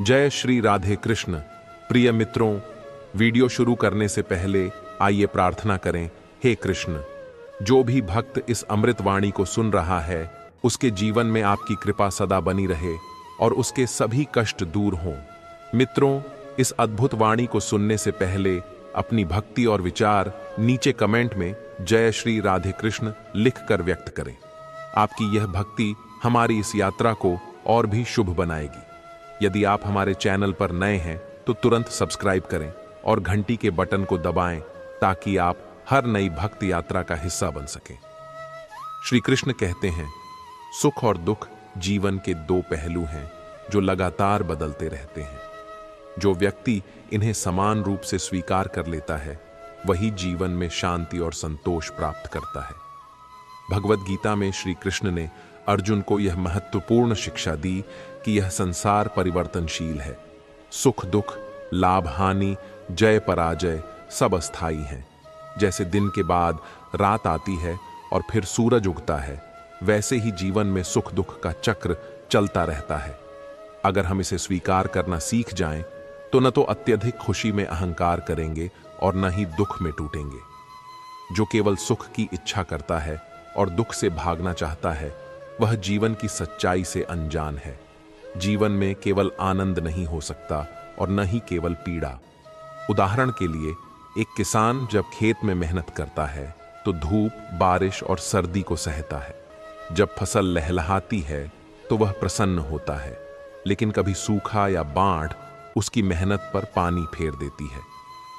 जय श्री राधे कृष्ण। प्रिय मित्रों, वीडियो शुरू करने से पहले आइए प्रार्थना करें। हे कृष्ण, जो भी भक्त इस अमृत वाणी को सुन रहा है उसके जीवन में आपकी कृपा सदा बनी रहे और उसके सभी कष्ट दूर हों। मित्रों, इस अद्भुत वाणी को सुनने से पहले अपनी भक्ति और विचार नीचे कमेंट में जय श्री राधे कृष्ण लिखकर व्यक्त करें। आपकी यह भक्ति हमारी इस यात्रा को और भी शुभ बनाएगी। यदि आप हमारे चैनल पर नए हैं तो तुरंत सब्सक्राइब करें और घंटी के बटन को दबाएं ताकि आप हर नई भक्त यात्रा का हिस्सा बन सकें। श्री कृष्ण कहते हैं, सुख और दुख जीवन के दो पहलू हैं जो लगातार बदलते रहते हैं। जो व्यक्ति इन्हें समान रूप से स्वीकार कर लेता है वही जीवन में शांति और संतोष प्राप्त करता है। भगवद गीता में श्री कृष्ण ने अर्जुन को यह महत्वपूर्ण शिक्षा दी कि यह संसार परिवर्तनशील है। सुख दुख, लाभ हानि, जय पराजय सब अस्थायी हैं। जैसे दिन के बाद रात आती है और फिर सूरज उगता है, वैसे ही जीवन में सुख दुख का चक्र चलता रहता है। अगर हम इसे स्वीकार करना सीख जाएं तो न तो अत्यधिक खुशी में अहंकार करेंगे और न ही दुख में टूटेंगे। जो केवल सुख की इच्छा करता है और दुख से भागना चाहता है वह जीवन की सच्चाई से अनजान है। जीवन में केवल आनंद नहीं हो सकता और न ही केवल पीड़ा। उदाहरण के लिए, एक किसान जब खेत में मेहनत करता है तो धूप, बारिश और सर्दी को सहता है। जब फसल लहलहाती है तो वह प्रसन्न होता है, लेकिन कभी सूखा या बाढ़ उसकी मेहनत पर पानी फेर देती है।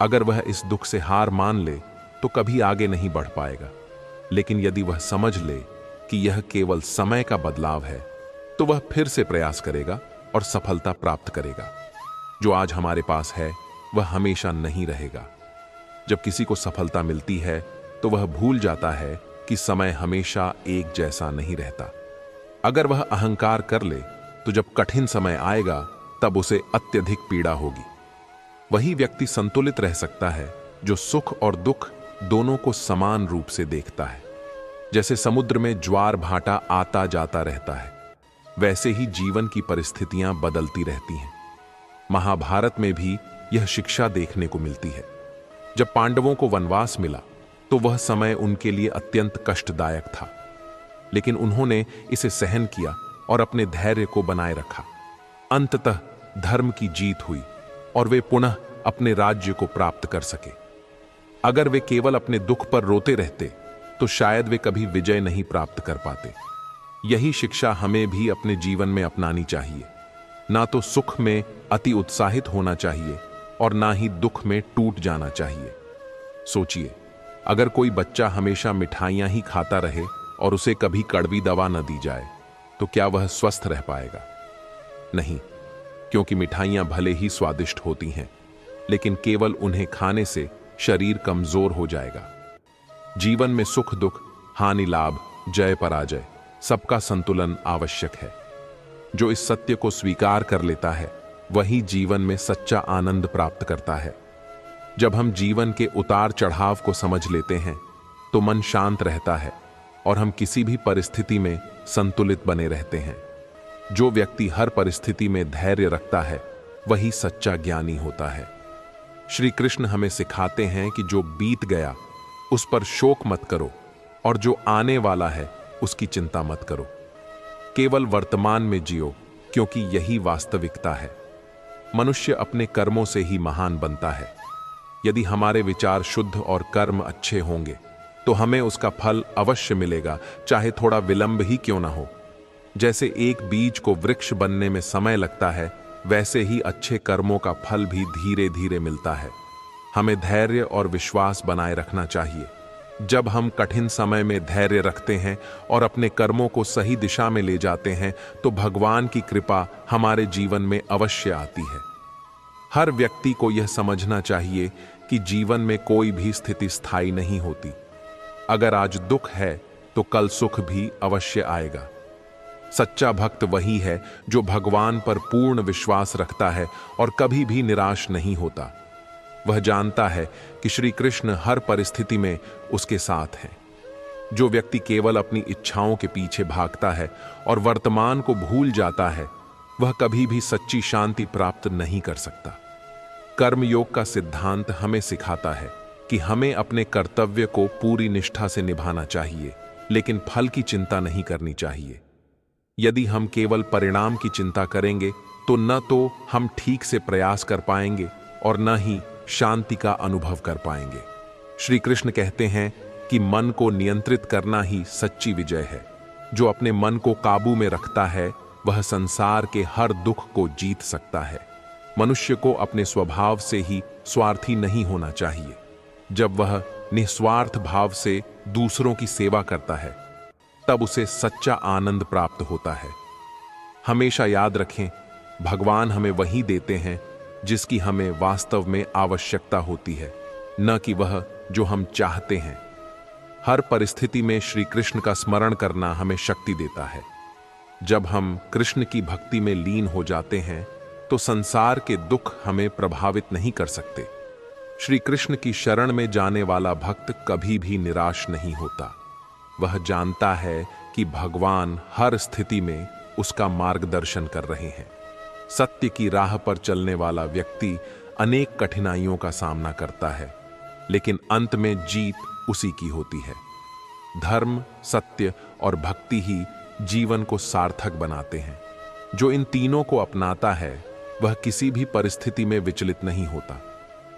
अगर वह इस दुख से हार मान ले तो कभी आगे नहीं बढ़ पाएगा, लेकिन यदि वह समझ ले कि यह केवल समय का बदलाव है तो वह फिर से प्रयास करेगा और सफलता प्राप्त करेगा। जो आज हमारे पास है वह हमेशा नहीं रहेगा। जब किसी को सफलता मिलती है तो वह भूल जाता है कि समय हमेशा एक जैसा नहीं रहता। अगर वह अहंकार कर ले तो जब कठिन समय आएगा तब उसे अत्यधिक पीड़ा होगी। वही व्यक्ति संतुलित रह सकता है जो सुख और दुख दोनों को समान रूप से देखता है। जैसे समुद्र में ज्वार भाटा आता जाता रहता है, वैसे ही जीवन की परिस्थितियां बदलती रहती हैं। महाभारत में भी यह शिक्षा देखने को मिलती है। जब पांडवों को वनवास मिला तो वह समय उनके लिए अत्यंत कष्टदायक था, लेकिन उन्होंने इसे सहन किया और अपने धैर्य को बनाए रखा। अंततः धर्म की जीत हुई और वे पुनः अपने राज्य को प्राप्त कर सके। अगर वे केवल अपने दुख पर रोते रहते तो शायद वे कभी विजय नहीं प्राप्त कर पाते। यही शिक्षा हमें भी अपने जीवन में अपनानी चाहिए। ना तो सुख में अति उत्साहित होना चाहिए और ना ही दुख में टूट जाना चाहिए। सोचिए, अगर कोई बच्चा हमेशा मिठाइयां ही खाता रहे और उसे कभी कड़वी दवा न दी जाए तो क्या वह स्वस्थ रह पाएगा? नहीं, क्योंकि मिठाइयां भले ही स्वादिष्ट होती हैं, लेकिन केवल उन्हें खाने से शरीर कमजोर हो जाएगा। जीवन में सुख दुख, हानि लाभ, जय पराजय सबका संतुलन आवश्यक है। जो इस सत्य को स्वीकार कर लेता है वही जीवन में सच्चा आनंद प्राप्त करता है। जब हम जीवन के उतार चढ़ाव को समझ लेते हैं तो मन शांत रहता है और हम किसी भी परिस्थिति में संतुलित बने रहते हैं। जो व्यक्ति हर परिस्थिति में धैर्य रखता है वही सच्चा ज्ञानी होता है। श्री कृष्ण हमें सिखाते हैं कि जो बीत गया उस पर शोक मत करो और जो आने वाला है उसकी चिंता मत करो। केवल वर्तमान में जियो, क्योंकि यही वास्तविकता है। मनुष्य अपने कर्मों से ही महान बनता है। यदि हमारे विचार शुद्ध और कर्म अच्छे होंगे तो हमें उसका फल अवश्य मिलेगा, चाहे थोड़ा विलंब ही क्यों ना हो। जैसे एक बीज को वृक्ष बनने में समय लगता है, वैसे ही अच्छे कर्मों का फल भी धीरे धीरे मिलता है। हमें धैर्य और विश्वास बनाए रखना चाहिए। जब हम कठिन समय में धैर्य रखते हैं और अपने कर्मों को सही दिशा में ले जाते हैं तो भगवान की कृपा हमारे जीवन में अवश्य आती है। हर व्यक्ति को यह समझना चाहिए कि जीवन में कोई भी स्थिति स्थायी नहीं होती। अगर आज दुख है तो कल सुख भी अवश्य आएगा। सच्चा भक्त वही है जो भगवान पर पूर्ण विश्वास रखता है और कभी भी निराश नहीं होता। वह जानता है कि श्री कृष्ण हर परिस्थिति में उसके साथ हैं। जो व्यक्ति केवल अपनी इच्छाओं के पीछे भागता है और वर्तमान को भूल जाता है वह कभी भी सच्ची शांति प्राप्त नहीं कर सकता। कर्मयोग का सिद्धांत हमें सिखाता है कि हमें अपने कर्तव्य को पूरी निष्ठा से निभाना चाहिए, लेकिन फल की चिंता नहीं करनी चाहिए। यदि हम केवल परिणाम की चिंता करेंगे तो न तो हम ठीक से प्रयास कर पाएंगे और न ही शांति का अनुभव कर पाएंगे। श्री कृष्ण कहते हैं कि मन को नियंत्रित करना ही सच्ची विजय है। जो अपने मन को काबू में रखता है वह संसार के हर दुख को जीत सकता है। मनुष्य को अपने स्वभाव से ही स्वार्थी नहीं होना चाहिए। जब वह निस्वार्थ भाव से दूसरों की सेवा करता है तब उसे सच्चा आनंद प्राप्त होता है। हमेशा याद रखें, भगवान हमें वही देते हैं जिसकी हमें वास्तव में आवश्यकता होती है, न कि वह जो हम चाहते हैं। हर परिस्थिति में श्री कृष्ण का स्मरण करना हमें शक्ति देता है। जब हम कृष्ण की भक्ति में लीन हो जाते हैं तो संसार के दुख हमें प्रभावित नहीं कर सकते। श्री कृष्ण की शरण में जाने वाला भक्त कभी भी निराश नहीं होता। वह जानता है कि भगवान हर स्थिति में उसका मार्गदर्शन कर रहे हैं। सत्य की राह पर चलने वाला व्यक्ति अनेक कठिनाइयों का सामना करता है, लेकिन अंत में जीत उसी की होती है। धर्म, सत्य और भक्ति ही जीवन को सार्थक बनाते हैं। जो इन तीनों को अपनाता है वह किसी भी परिस्थिति में विचलित नहीं होता।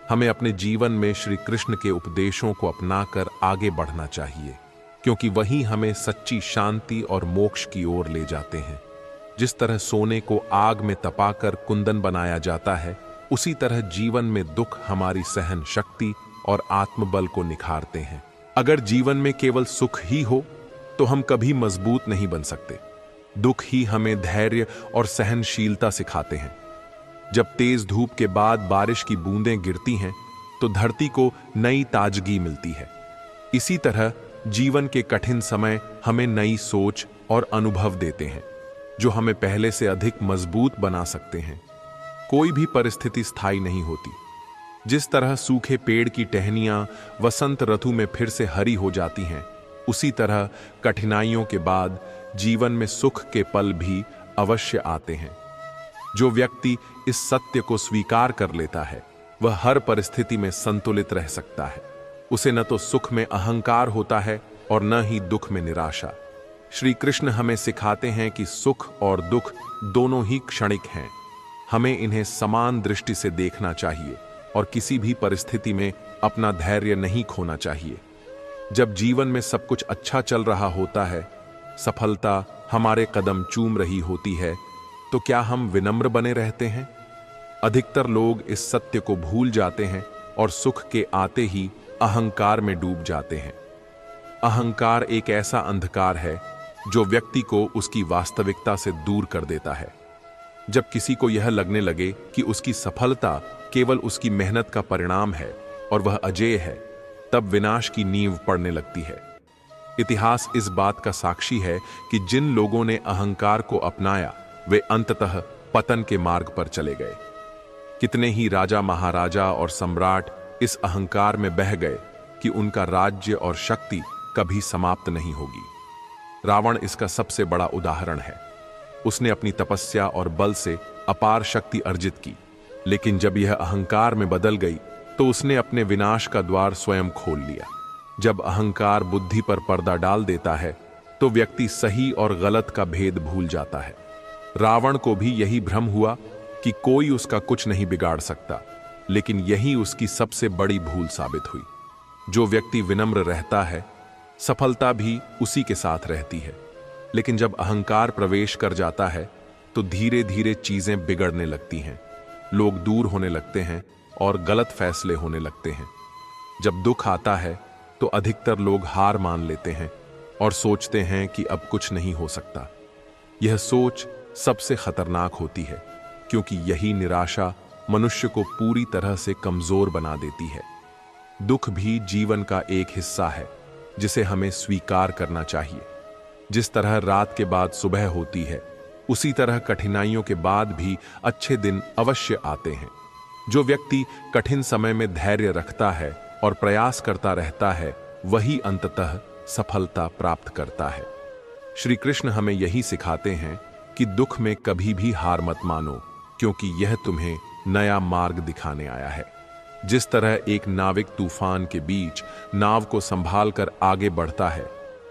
हमें अपने जीवन में श्री कृष्ण के उपदेशों को अपनाकर आगे बढ़ना चाहिए, क्योंकि वही हमें सच्ची शांति और मोक्ष की ओर ले जाते हैं। जिस तरह सोने को आग में तपाकर कुंदन बनाया जाता है, उसी तरह जीवन में दुख हमारी सहन शक्ति और आत्मबल को निखारते हैं। अगर जीवन में केवल सुख ही हो तो हम कभी मजबूत नहीं बन सकते। दुख ही हमें धैर्य और सहनशीलता सिखाते हैं। जब तेज धूप के बाद बारिश की बूंदें गिरती हैं तो धरती को नई ताजगी मिलती है। इसी तरह जीवन के कठिन समय हमें नई सोच और अनुभव देते हैं, जो हमें पहले से अधिक मजबूत बना सकते हैं। कोई भी परिस्थिति स्थायी नहीं होती। जिस तरह सूखे पेड़ की टहनियां वसंत ऋतु में फिर से हरी हो जाती हैं, उसी तरह कठिनाइयों के बाद जीवन में सुख के पल भी अवश्य आते हैं। जो व्यक्ति इस सत्य को स्वीकार कर लेता है वह हर परिस्थिति में संतुलित रह सकता है। उसे न तो सुख में अहंकार होता है और न ही दुख में निराशा। श्री कृष्ण हमें सिखाते हैं कि सुख और दुख दोनों ही क्षणिक हैं। हमें इन्हें समान दृष्टि से देखना चाहिए और किसी भी परिस्थिति में अपना धैर्य नहीं खोना चाहिए। जब जीवन में सब कुछ अच्छा चल रहा होता है, सफलता हमारे कदम चूम रही होती है, तो क्या हम विनम्र बने रहते हैं? अधिकतर लोग इस सत्य को भूल जाते हैं और सुख के आते ही अहंकार में डूब जाते हैं। अहंकार एक ऐसा अंधकार है जो व्यक्ति को उसकी वास्तविकता से दूर कर देता है। जब किसी को यह लगने लगे कि उसकी सफलता केवल उसकी मेहनत का परिणाम है और वह अजेय है, तब विनाश की नींव पड़ने लगती है। इतिहास इस बात का साक्षी है कि जिन लोगों ने अहंकार को अपनाया वे अंततः पतन के मार्ग पर चले गए। कितने ही राजा महाराजा और सम्राट इस अहंकार में बह गए कि उनका राज्य और शक्ति कभी समाप्त नहीं होगी। रावण इसका सबसे बड़ा उदाहरण है। उसने अपनी तपस्या और बल से अपार शक्ति अर्जित की, लेकिन जब यह अहंकार में बदल गई तो उसने अपने विनाश का द्वार स्वयं खोल लिया। जब अहंकार बुद्धि पर पर्दा डाल देता है तो व्यक्ति सही और गलत का भेद भूल जाता है। रावण को भी यही भ्रम हुआ कि कोई उसका कुछ नहीं बिगाड़ सकता, लेकिन यही उसकी सबसे बड़ी भूल साबित हुई। जो व्यक्ति विनम्र रहता है, सफलता भी उसी के साथ रहती है। लेकिन जब अहंकार प्रवेश कर जाता है तो धीरे धीरे चीजें बिगड़ने लगती हैं। लोग दूर होने लगते हैं और गलत फैसले होने लगते हैं। जब दुख आता है तो अधिकतर लोग हार मान लेते हैं और सोचते हैं कि अब कुछ नहीं हो सकता। यह सोच सबसे खतरनाक होती है, क्योंकि यही निराशा मनुष्य को पूरी तरह से कमजोर बना देती है। दुख भी जीवन का एक हिस्सा है जिसे हमें स्वीकार करना चाहिए। जिस तरह रात के बाद सुबह होती है, उसी तरह कठिनाइयों के बाद भी अच्छे दिन अवश्य आते हैं। जो व्यक्ति कठिन समय में धैर्य रखता है और प्रयास करता रहता है, वही अंततः सफलता प्राप्त करता है। श्री कृष्ण हमें यही सिखाते हैं कि दुख में कभी भी हार मत मानो, क्योंकि यह तुम्हें नया मार्ग दिखाने आया है। जिस तरह एक नाविक तूफान के बीच नाव को संभाल कर आगे बढ़ता है,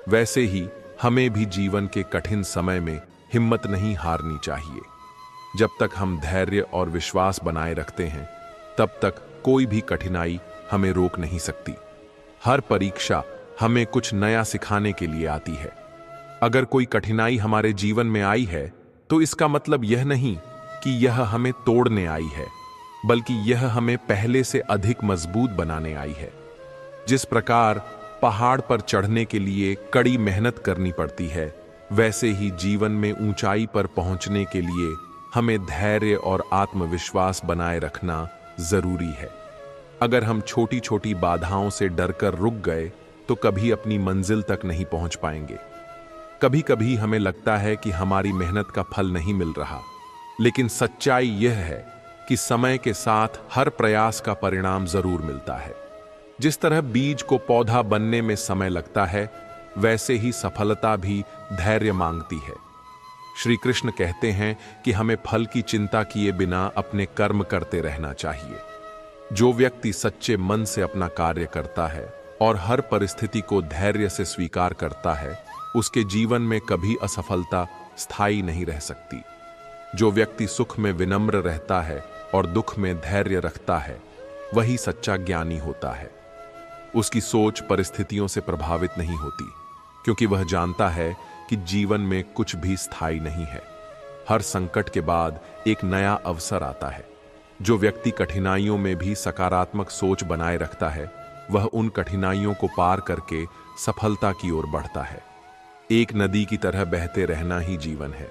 वैसे ही हमें भी जीवन के कठिन समय में हिम्मत नहीं हारनी चाहिए। जब तक हम धैर्य और विश्वास बनाए रखते हैं, तब तक कोई भी कठिनाई हमें रोक नहीं सकती। हर परीक्षा हमें कुछ नया सिखाने के लिए आती है। अगर कोई कठिनाई हमारे जीवन में आई है, तो इसका मतलब यह नहीं कि यह हमें तोड़ने आई है, बल्कि यह हमें पहले से अधिक मजबूत बनाने आई है। जिस प्रकार पहाड़ पर चढ़ने के लिए कड़ी मेहनत करनी पड़ती है, वैसे ही जीवन में ऊंचाई पर पहुंचने के लिए हमें धैर्य और आत्मविश्वास बनाए रखना जरूरी है। अगर हम छोटी छोटी बाधाओं से डरकर रुक गए, तो कभी अपनी मंजिल तक नहीं पहुंच पाएंगे। कभी कभी हमें लगता है कि हमारी मेहनत का फल नहीं मिल रहा, लेकिन सच्चाई यह है कि समय के साथ हर प्रयास का परिणाम जरूर मिलता है। जिस तरह बीज को पौधा बनने में समय लगता है, वैसे ही सफलता भी धैर्य मांगती है। श्री कृष्ण कहते हैं कि हमें फल की चिंता किए बिना अपने कर्म करते रहना चाहिए। जो व्यक्ति सच्चे मन से अपना कार्य करता है और हर परिस्थिति को धैर्य से स्वीकार करता है, उसके जीवन में कभी असफलता स्थायी नहीं रह सकती। जो व्यक्ति सुख में विनम्र रहता है और दुख में धैर्य रखता है, वही सच्चा ज्ञानी होता है। उसकी सोच परिस्थितियों से प्रभावित नहीं होती, क्योंकि वह जानता है कि जीवन में कुछ भी स्थायी नहीं है। हर संकट के बाद एक नया अवसर आता है। जो व्यक्ति कठिनाइयों में भी सकारात्मक सोच बनाए रखता है, वह उन कठिनाइयों को पार करके सफलता की ओर बढ़ता है। एक नदी की तरह बहते रहना ही जीवन है।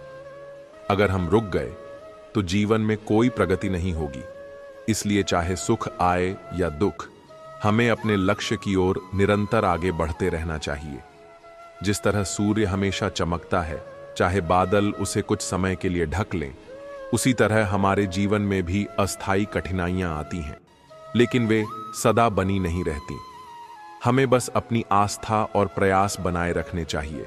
अगर हम रुक गए, तो जीवन में कोई प्रगति नहीं होगी। इसलिए चाहे सुख आए या दुख, हमें अपने लक्ष्य की ओर निरंतर आगे बढ़ते रहना चाहिए। जिस तरह सूर्य हमेशा चमकता है, चाहे बादल उसे कुछ समय के लिए ढक लें, उसी तरह हमारे जीवन में भी अस्थायी कठिनाइयां आती हैं, लेकिन वे सदा बनी नहीं रहती। हमें बस अपनी आस्था और प्रयास बनाए रखने चाहिए।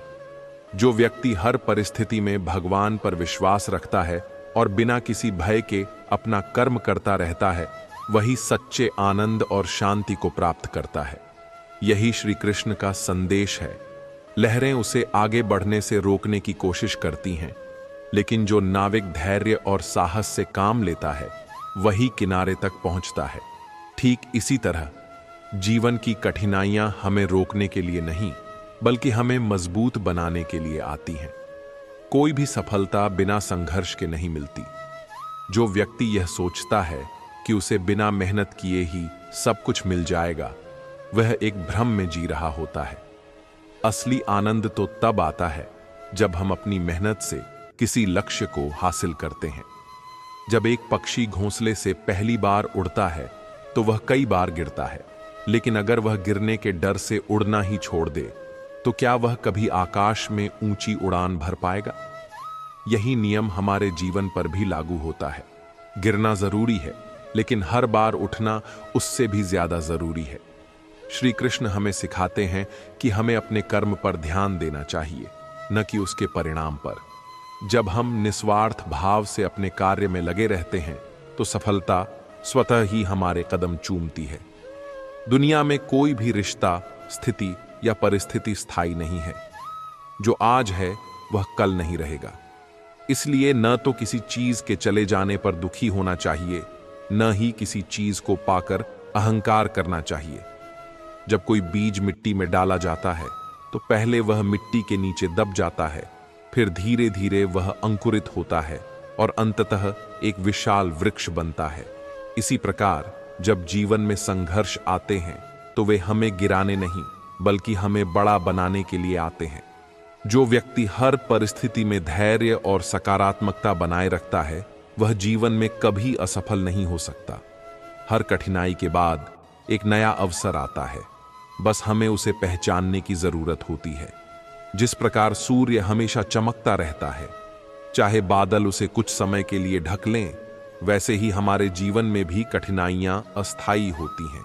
जो व्यक्ति हर परिस्थिति में भगवान पर विश्वास रखता है और बिना किसी भय के अपना कर्म करता रहता है, वही सच्चे आनंद और शांति को प्राप्त करता है। यही श्री कृष्ण का संदेश है। लहरें उसे आगे बढ़ने से रोकने की कोशिश करती हैं, लेकिन जो नाविक धैर्य और साहस से काम लेता है, वही किनारे तक पहुंचता है। ठीक इसी तरह जीवन की कठिनाइयां हमें रोकने के लिए नहीं, बल्कि हमें मजबूत बनाने के लिए आती हैं। कोई भी सफलता बिना संघर्ष के नहीं मिलती। जो व्यक्ति यह सोचता है कि उसे बिना मेहनत किए ही सब कुछ मिल जाएगा, वह एक भ्रम में जी रहा होता है। असली आनंद तो तब आता है जब हम अपनी मेहनत से किसी लक्ष्य को हासिल करते हैं। जब एक पक्षी घोंसले से पहली बार उड़ता है, तो वह कई बार गिरता है, लेकिन अगर वह गिरने के डर से उड़ना ही छोड़ दे, तो क्या वह कभी आकाश में ऊंची उड़ान भर पाएगा? यही नियम हमारे जीवन पर भी लागू होता है। गिरना जरूरी है, लेकिन हर बार उठना उससे भी ज्यादा जरूरी है। श्री कृष्ण हमें सिखाते हैं कि हमें अपने कर्म पर ध्यान देना चाहिए, न कि उसके परिणाम पर। जब हम निस्वार्थ भाव से अपने कार्य में लगे रहते हैं, तो सफलता स्वतः ही हमारे कदम चूमती है। दुनिया में कोई भी रिश्ता, स्थिति या परिस्थिति स्थायी नहीं है। जो आज है, वह कल नहीं रहेगा। इसलिए न तो किसी चीज के चले जाने पर दुखी होना चाहिए, न ही किसी चीज को पाकर अहंकार करना चाहिए। जब कोई बीज मिट्टी में डाला जाता है, तो पहले वह मिट्टी के नीचे दब जाता है, फिर धीरे धीरे वह अंकुरित होता है और अंततः एक विशाल वृक्ष बनता है। इसी प्रकार जब जीवन में संघर्ष आते हैं, तो वे हमें गिराने नहीं, बल्कि हमें बड़ा बनाने के लिए आते हैं। जो व्यक्ति हर परिस्थिति में धैर्य और सकारात्मकता बनाए रखता है, वह जीवन में कभी असफल नहीं हो सकता। हर कठिनाई के बाद एक नया अवसर आता है, बस हमें उसे पहचानने की जरूरत होती है। जिस प्रकार सूर्य हमेशा चमकता रहता है, चाहे बादल उसे कुछ समय के लिए ढक लें, वैसे ही हमारे जीवन में भी कठिनाइयां अस्थायी होती हैं।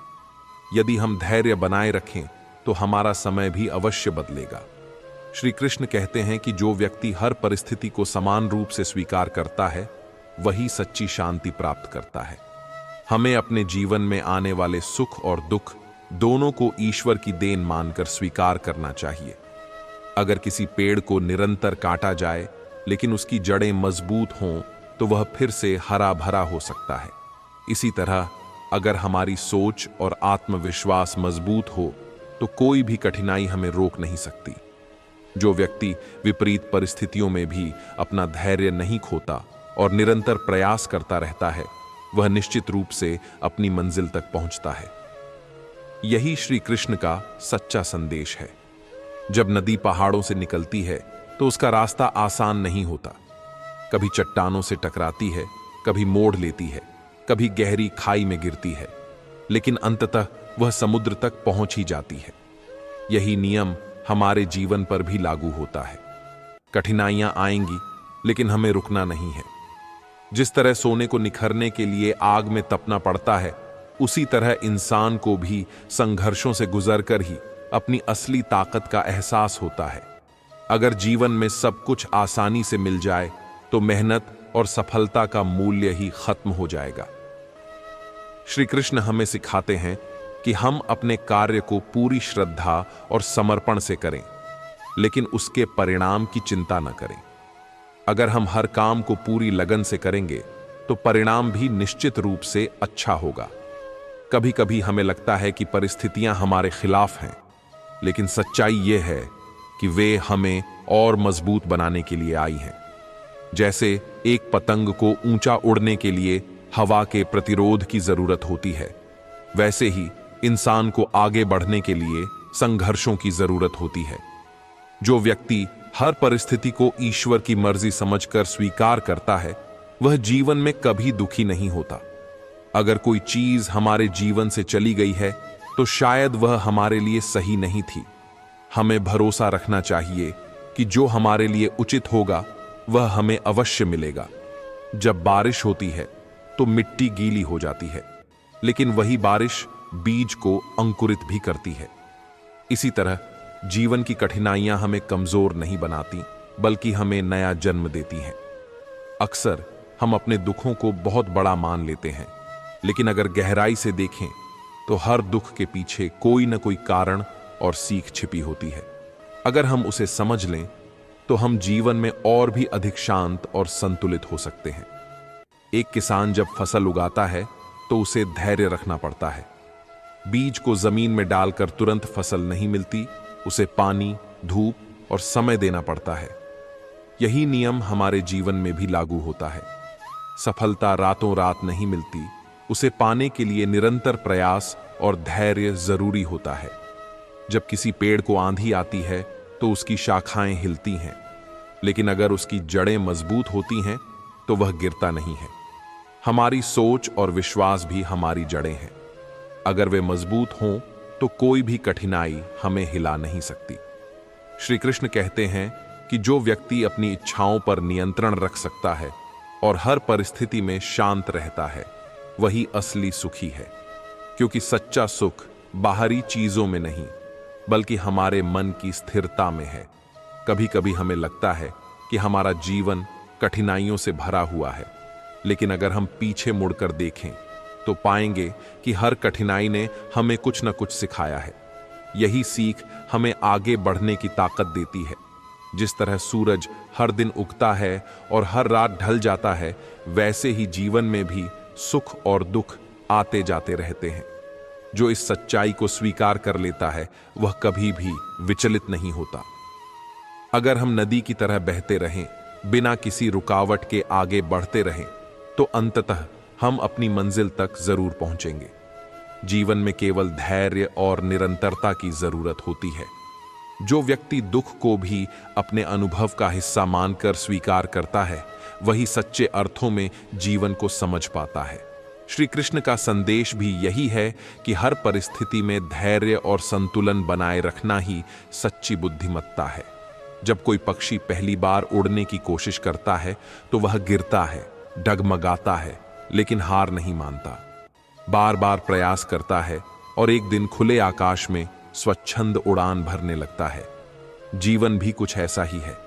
यदि हम धैर्य बनाए रखें, तो हमारा समय भी अवश्य बदलेगा। श्री कृष्ण कहते हैं कि जो व्यक्ति हर परिस्थिति को समान रूप से स्वीकार करता है वही सच्ची शांति प्राप्त करता है। हमें अपने जीवन में आने वाले सुख और दुख दोनों को ईश्वर की देन मानकर स्वीकार करना चाहिए। अगर किसी पेड़ को निरंतर काटा जाए लेकिन उसकी जड़ें मजबूत हों तो वह फिर से हरा भरा हो सकता है। इसी तरह अगर हमारी सोच और आत्मविश्वास मजबूत हो तो कोई भी कठिनाई हमें रोक नहीं सकती। जो व्यक्ति विपरीत परिस्थितियों में भी अपना धैर्य नहीं खोता और निरंतर प्रयास करता रहता है, वह निश्चित रूप से अपनी मंजिल तक पहुंचता है। यही श्री कृष्ण का सच्चा संदेश है। जब नदी पहाड़ों से निकलती है तो उसका रास्ता आसान नहीं होता। कभी चट्टानों से टकराती है, कभी मोड़ लेती है, कभी गहरी खाई में गिरती है, लेकिन अंततः वह समुद्र तक पहुंच ही जाती है। यही नियम हमारे जीवन पर भी लागू होता है। कठिनाइयां आएंगी लेकिन हमें रुकना नहीं है। जिस तरह सोने को निखरने के लिए आग में तपना पड़ता है, उसी तरह इंसान को भी संघर्षों से गुजरकर ही अपनी असली ताकत का एहसास होता है। अगर जीवन में सब कुछ आसानी से मिल जाए तो मेहनत और सफलता का मूल्य ही खत्म हो जाएगा। श्री कृष्ण हमें सिखाते हैं कि हम अपने कार्य को पूरी श्रद्धा और समर्पण से करें, लेकिन उसके परिणाम की चिंता न करें। अगर हम हर काम को पूरी लगन से करेंगे तो परिणाम भी निश्चित रूप से अच्छा होगा। कभी कभी हमें लगता है कि परिस्थितियां हमारे खिलाफ हैं, लेकिन सच्चाई यह है कि वे हमें और मजबूत बनाने के लिए आई हैं। जैसे एक पतंग को ऊंचा उड़ने के लिए हवा के प्रतिरोध की जरूरत होती है, वैसे ही इंसान को आगे बढ़ने के लिए संघर्षों की जरूरत होती है। जो व्यक्ति हर परिस्थिति को ईश्वर की मर्जी समझकर स्वीकार करता है, वह जीवन में कभी दुखी नहीं होता। अगर कोई चीज हमारे जीवन से चली गई है तो शायद वह हमारे लिए सही नहीं थी। हमें भरोसा रखना चाहिए कि जो हमारे लिए उचित होगा वह हमें अवश्य मिलेगा। जब बारिश होती है तो मिट्टी गीली हो जाती है, लेकिन वही बारिश बीज को अंकुरित भी करती है। इसी तरह जीवन की कठिनाइयां हमें कमजोर नहीं बनाती, बल्कि हमें नया जन्म देती हैं। अक्सर हम अपने दुखों को बहुत बड़ा मान लेते हैं, लेकिन अगर गहराई से देखें तो हर दुख के पीछे कोई न कोई कारण और सीख छिपी होती है। अगर हम उसे समझ लें तो हम जीवन में और भी अधिक शांत और संतुलित हो सकते हैं। एक किसान जब फसल उगाता है तो उसे धैर्य रखना पड़ता है। बीज को जमीन में डालकर तुरंत फसल नहीं मिलती, उसे पानी, धूप और समय देना पड़ता है। यही नियम हमारे जीवन में भी लागू होता है। सफलता रातों रात नहीं मिलती, उसे पाने के लिए निरंतर प्रयास और धैर्य जरूरी होता है। जब किसी पेड़ को आंधी आती है तो उसकी शाखाएं हिलती हैं, लेकिन अगर उसकी जड़ें मजबूत होती हैं तो वह गिरता नहीं है। हमारी सोच और विश्वास भी हमारी जड़ें हैं। अगर वे मजबूत हों तो कोई भी कठिनाई हमें हिला नहीं सकती। श्री कृष्ण कहते हैं कि जो व्यक्ति अपनी इच्छाओं पर नियंत्रण रख सकता है और हर परिस्थिति में शांत रहता है, वही असली सुखी है। क्योंकि सच्चा सुख बाहरी चीजों में नहीं, बल्कि हमारे मन की स्थिरता में है। कभी कभी हमें लगता है कि हमारा जीवन कठिनाइयों से भरा हुआ है, लेकिन अगर हम पीछे मुड़कर देखें तो पाएंगे कि हर कठिनाई ने हमें कुछ न कुछ सिखाया है। यही सीख हमें आगे बढ़ने की ताकत देती है। जिस तरह सूरज हर दिन उगता है और हर रात ढल जाता है, वैसे ही जीवन में भी सुख और दुख आते जाते रहते हैं। जो इस सच्चाई को स्वीकार कर लेता है वह कभी भी विचलित नहीं होता। अगर हम नदी की तरह बहते रहें, बिना किसी रुकावट के आगे बढ़ते रहें, तो अंततः हम अपनी मंजिल तक जरूर पहुंचेंगे। जीवन में केवल धैर्य और निरंतरता की जरूरत होती है। जो व्यक्ति दुख को भी अपने अनुभव का हिस्सा मानकर स्वीकार करता है, वही सच्चे अर्थों में जीवन को समझ पाता है। श्री कृष्ण का संदेश भी यही है कि हर परिस्थिति में धैर्य और संतुलन बनाए रखना ही सच्ची बुद्धिमत्ता है। जब कोई पक्षी पहली बार उड़ने की कोशिश करता है तो वह गिरता है, डगमगाता है, लेकिन हार नहीं मानता। बार बार प्रयास करता है और एक दिन खुले आकाश में स्वच्छंद उड़ान भरने लगता है। जीवन भी कुछ ऐसा ही है।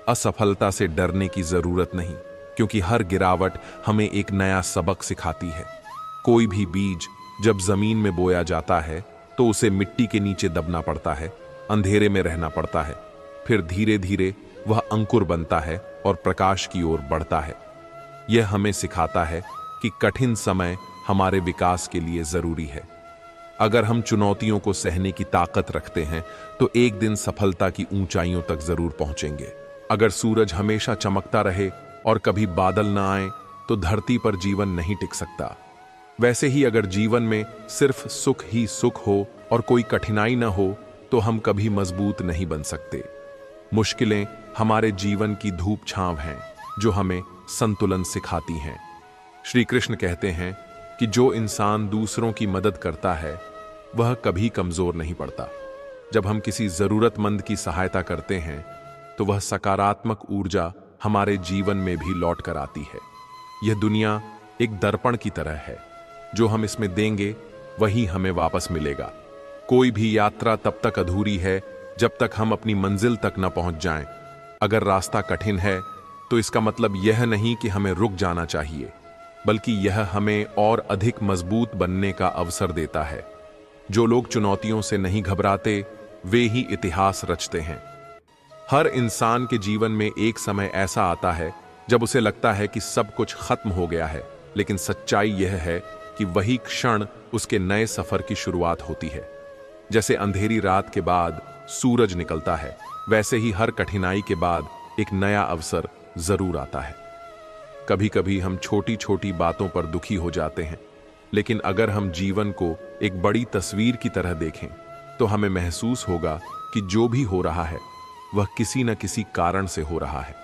असफलता से डरने की जरूरत नहीं, क्योंकि हर गिरावट हमें एक नया सबक सिखाती है। कोई भी बीज जब जमीन में बोया जाता है तो उसे मिट्टी के नीचे दबना पड़ता है, अंधेरे में रहना पड़ता है। फिर धीरे धीरे वह अंकुर बनता है और प्रकाश की ओर बढ़ता है। यह हमें सिखाता है कि कठिन समय हमारे विकास के लिए जरूरी है। अगर हम चुनौतियों को सहने की ताकत रखते हैं तो एक दिन सफलता की ऊंचाइयों तक जरूर पहुंचेंगे। अगर सूरज हमेशा चमकता रहे और कभी बादल ना आए तो धरती पर जीवन नहीं टिक सकता। वैसे ही अगर जीवन में सिर्फ सुख ही सुख हो और कोई कठिनाई ना हो तो हम कभी मजबूत नहीं बन सकते। मुश्किलें हमारे जीवन की धूप छांव हैं जो हमें संतुलन सिखाती हैं। श्री कृष्ण कहते हैं कि जो इंसान दूसरों की मदद करता है वह कभी कमजोर नहीं पड़ता। जब हम किसी जरूरतमंद की सहायता करते हैं तो वह सकारात्मक ऊर्जा हमारे जीवन में भी लौट कर आती है। यह दुनिया एक दर्पण की तरह है, जो हम इसमें देंगे वही हमें वापस मिलेगा। कोई भी यात्रा तब तक अधूरी है जब तक हम अपनी मंजिल तक न पहुंच जाएं। अगर रास्ता कठिन है तो इसका मतलब यह नहीं कि हमें रुक जाना चाहिए, बल्कि यह हमें और अधिक मजबूत बनने का अवसर देता है। जो लोग चुनौतियों से नहीं घबराते वे ही इतिहास रचते हैं। हर इंसान के जीवन में एक समय ऐसा आता है जब उसे लगता है कि सब कुछ खत्म हो गया है, लेकिन सच्चाई यह है कि वही क्षण उसके नए सफर की शुरुआत होती है। जैसे अंधेरी रात के बाद सूरज निकलता है, वैसे ही हर कठिनाई के बाद एक नया अवसर जरूर आता है। कभी कभी हम छोटी छोटी बातों पर दुखी हो जाते हैं, लेकिन अगर हम जीवन को एक बड़ी तस्वीर की तरह देखें तो हमें महसूस होगा कि जो भी हो रहा है वह किसी न किसी कारण से हो रहा है।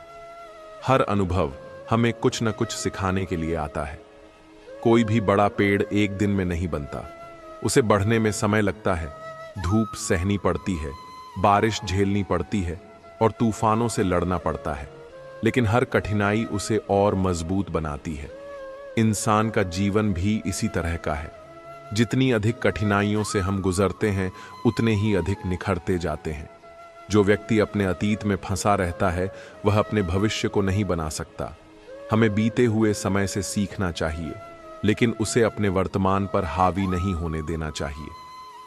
हर अनुभव हमें कुछ न कुछ सिखाने के लिए आता है। कोई भी बड़ा पेड़ एक दिन में नहीं बनता, उसे बढ़ने में समय लगता है। धूप सहनी पड़ती है, बारिश झेलनी पड़ती है और तूफानों से लड़ना पड़ता है, लेकिन हर कठिनाई उसे और मजबूत बनाती है। इंसान का जीवन भी इसी तरह का है। जितनी अधिक कठिनाइयों से हम गुजरते हैं उतने ही अधिक निखरते जाते हैं। जो व्यक्ति अपने अतीत में फंसा रहता है वह अपने भविष्य को नहीं बना सकता। हमें बीते हुए समय से सीखना चाहिए, लेकिन उसे अपने वर्तमान पर हावी नहीं होने देना चाहिए।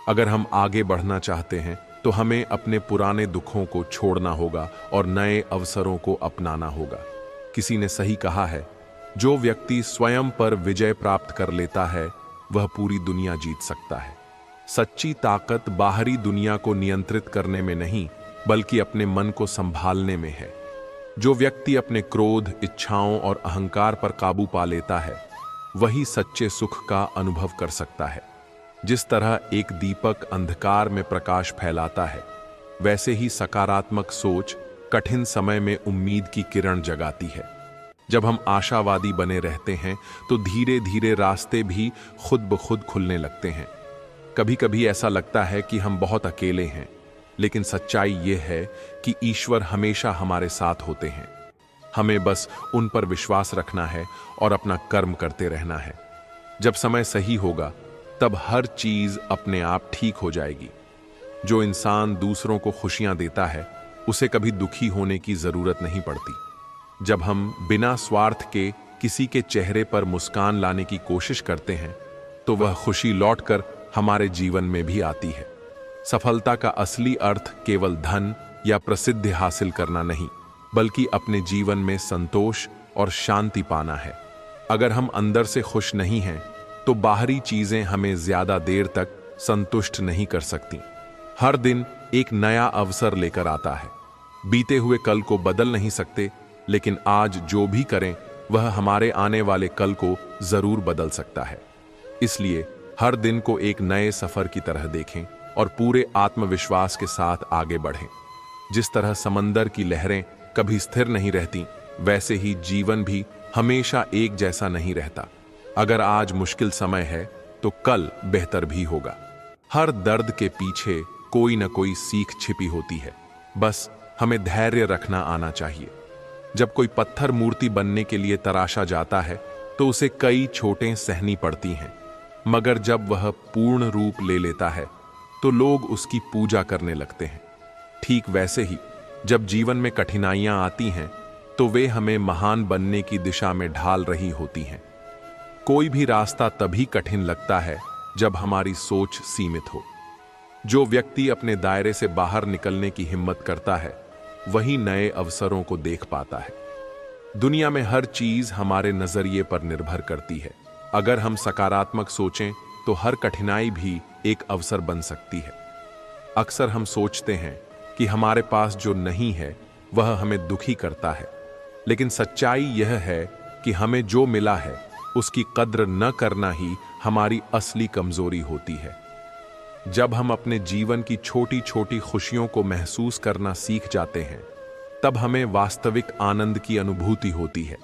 अगर हम आगे बढ़ना चाहते हैं तो हमें अपने पुराने दुखों को छोड़ना होगा और नए अवसरों को अपनाना होगा। किसी ने सही कहा है, जो व्यक्ति स्वयं पर विजय प्राप्त कर लेता है वह पूरी दुनिया जीत सकता है। सच्ची ताकत बाहरी दुनिया को नियंत्रित करने में नहीं, बल्कि अपने मन को संभालने में है। जो व्यक्ति अपने क्रोध, इच्छाओं और अहंकार पर काबू पा लेता है वही सच्चे सुख का अनुभव कर सकता है। जिस तरह एक दीपक अंधकार में प्रकाश फैलाता है, वैसे ही सकारात्मक सोच कठिन समय में उम्मीद की किरण जगाती है। जब हम आशावादी बने रहते हैं तो धीरे धीरे रास्ते भी खुद ब खुद खुलने लगते हैं। कभी कभी ऐसा लगता है कि हम बहुत अकेले हैं, लेकिन सच्चाई यह है कि ईश्वर हमेशा हमारे साथ होते हैं। हमें बस उन पर विश्वास रखना है और अपना कर्म करते रहना है। जब समय सही होगा तब हर चीज अपने आप ठीक हो जाएगी। जो इंसान दूसरों को खुशियां देता है उसे कभी दुखी होने की जरूरत नहीं पड़ती। जब हम बिना स्वार्थ के किसी के चेहरे पर मुस्कान लाने की कोशिश करते हैं तो वह खुशी लौटकर हमारे जीवन में भी आती है। सफलता का असली अर्थ केवल धन या प्रसिद्धि हासिल करना नहीं, बल्कि अपने जीवन में संतोष और शांति पाना है। अगर हम अंदर से खुश नहीं हैं तो बाहरी चीजें हमें ज्यादा देर तक संतुष्ट नहीं कर सकती। हर दिन एक नया अवसर लेकर आता है। बीते हुए कल को बदल नहीं सकते, लेकिन आज जो भी करें वह हमारे आने वाले कल को जरूर बदल सकता है। इसलिए हर दिन को एक नए सफर की तरह देखें और पूरे आत्मविश्वास के साथ आगे बढ़ें। जिस तरह समंदर की लहरें कभी स्थिर नहीं रहती, वैसे ही जीवन भी हमेशा एक जैसा नहीं रहता। अगर आज मुश्किल समय है तो कल बेहतर भी होगा। हर दर्द के पीछे कोई न कोई सीख छिपी होती है, बस हमें धैर्य रखना आना चाहिए। जब कोई पत्थर मूर्ति बनने के लिए तराशा जाता है तो उसे कई चोटें सहनी पड़ती हैं, मगर जब वह पूर्ण रूप ले लेता है तो लोग उसकी पूजा करने लगते हैं। ठीक वैसे ही जब जीवन में कठिनाइयां आती हैं तो वे हमें महान बनने की दिशा में ढाल रही होती हैं। कोई भी रास्ता तभी कठिन लगता है जब हमारी सोच सीमित हो। जो व्यक्ति अपने दायरे से बाहर निकलने की हिम्मत करता है वही नए अवसरों को देख पाता है। दुनिया में हर चीज हमारे नजरिए पर निर्भर करती है। अगर हम सकारात्मक सोचें तो हर कठिनाई भी एक अवसर बन सकती है। अक्सर हम सोचते हैं कि हमारे पास जो नहीं है वह हमें दुखी करता है, लेकिन सच्चाई यह है कि हमें जो मिला है उसकी कद्र न करना ही हमारी असली कमजोरी होती है। जब हम अपने जीवन की छोटी छोटी खुशियों को महसूस करना सीख जाते हैं तब हमें वास्तविक आनंद की अनुभूति होती है।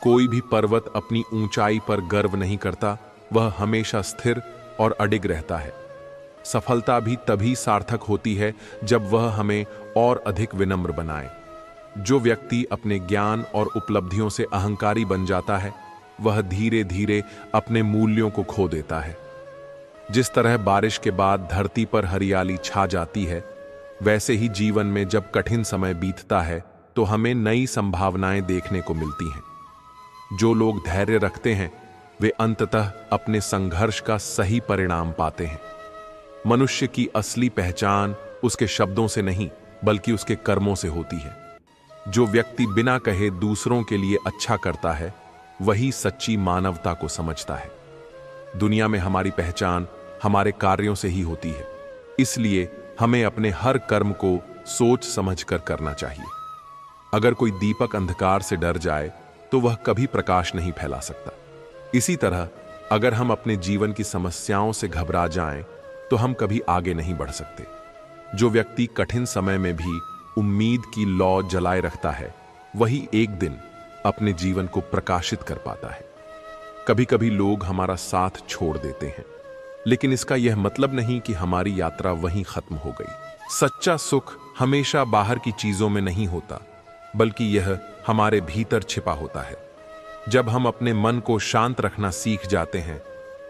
कोई भी पर्वत अपनी ऊंचाई पर गर्व नहीं करता, वह हमेशा स्थिर और अडिग रहता है। सफलता भी तभी सार्थक होती है जब वह हमें और अधिक विनम्र बनाए। जो व्यक्ति अपने ज्ञान और उपलब्धियों से अहंकारी बन जाता है वह धीरे धीरे अपने मूल्यों को खो देता है। जिस तरह बारिश के बाद धरती पर हरियाली छा जाती है, वैसे ही जीवन में जब कठिन समय बीतता है तो हमें नई संभावनाएं देखने को मिलती हैं। जो लोग धैर्य रखते हैं वे अंततः अपने संघर्ष का सही परिणाम पाते हैं। मनुष्य की असली पहचान उसके शब्दों से नहीं बल्कि उसके कर्मों से होती है। जो व्यक्ति बिना कहे दूसरों के लिए अच्छा करता है वही सच्ची मानवता को समझता है। दुनिया में हमारी पहचान हमारे कार्यों से ही होती है, इसलिए हमें अपने हर कर्म को सोच समझकर करना चाहिए। अगर कोई दीपक अंधकार से डर जाए तो वह कभी प्रकाश नहीं फैला सकता। इसी तरह अगर हम अपने जीवन की समस्याओं से घबरा जाएं तो हम कभी आगे नहीं बढ़ सकते। जो व्यक्ति कठिन समय में भी उम्मीद की लौ जलाए रखता है वही एक दिन अपने जीवन को प्रकाशित कर पाता है। कभी कभी लोग हमारा साथ छोड़ देते हैं, लेकिन इसका यह मतलब नहीं कि हमारी यात्रा वहीं खत्म हो गई। सच्चा सुख हमेशा बाहर की चीजों में नहीं होता, बल्कि यह हमारे भीतर छिपा होता है। जब हम अपने मन को शांत रखना सीख जाते हैं,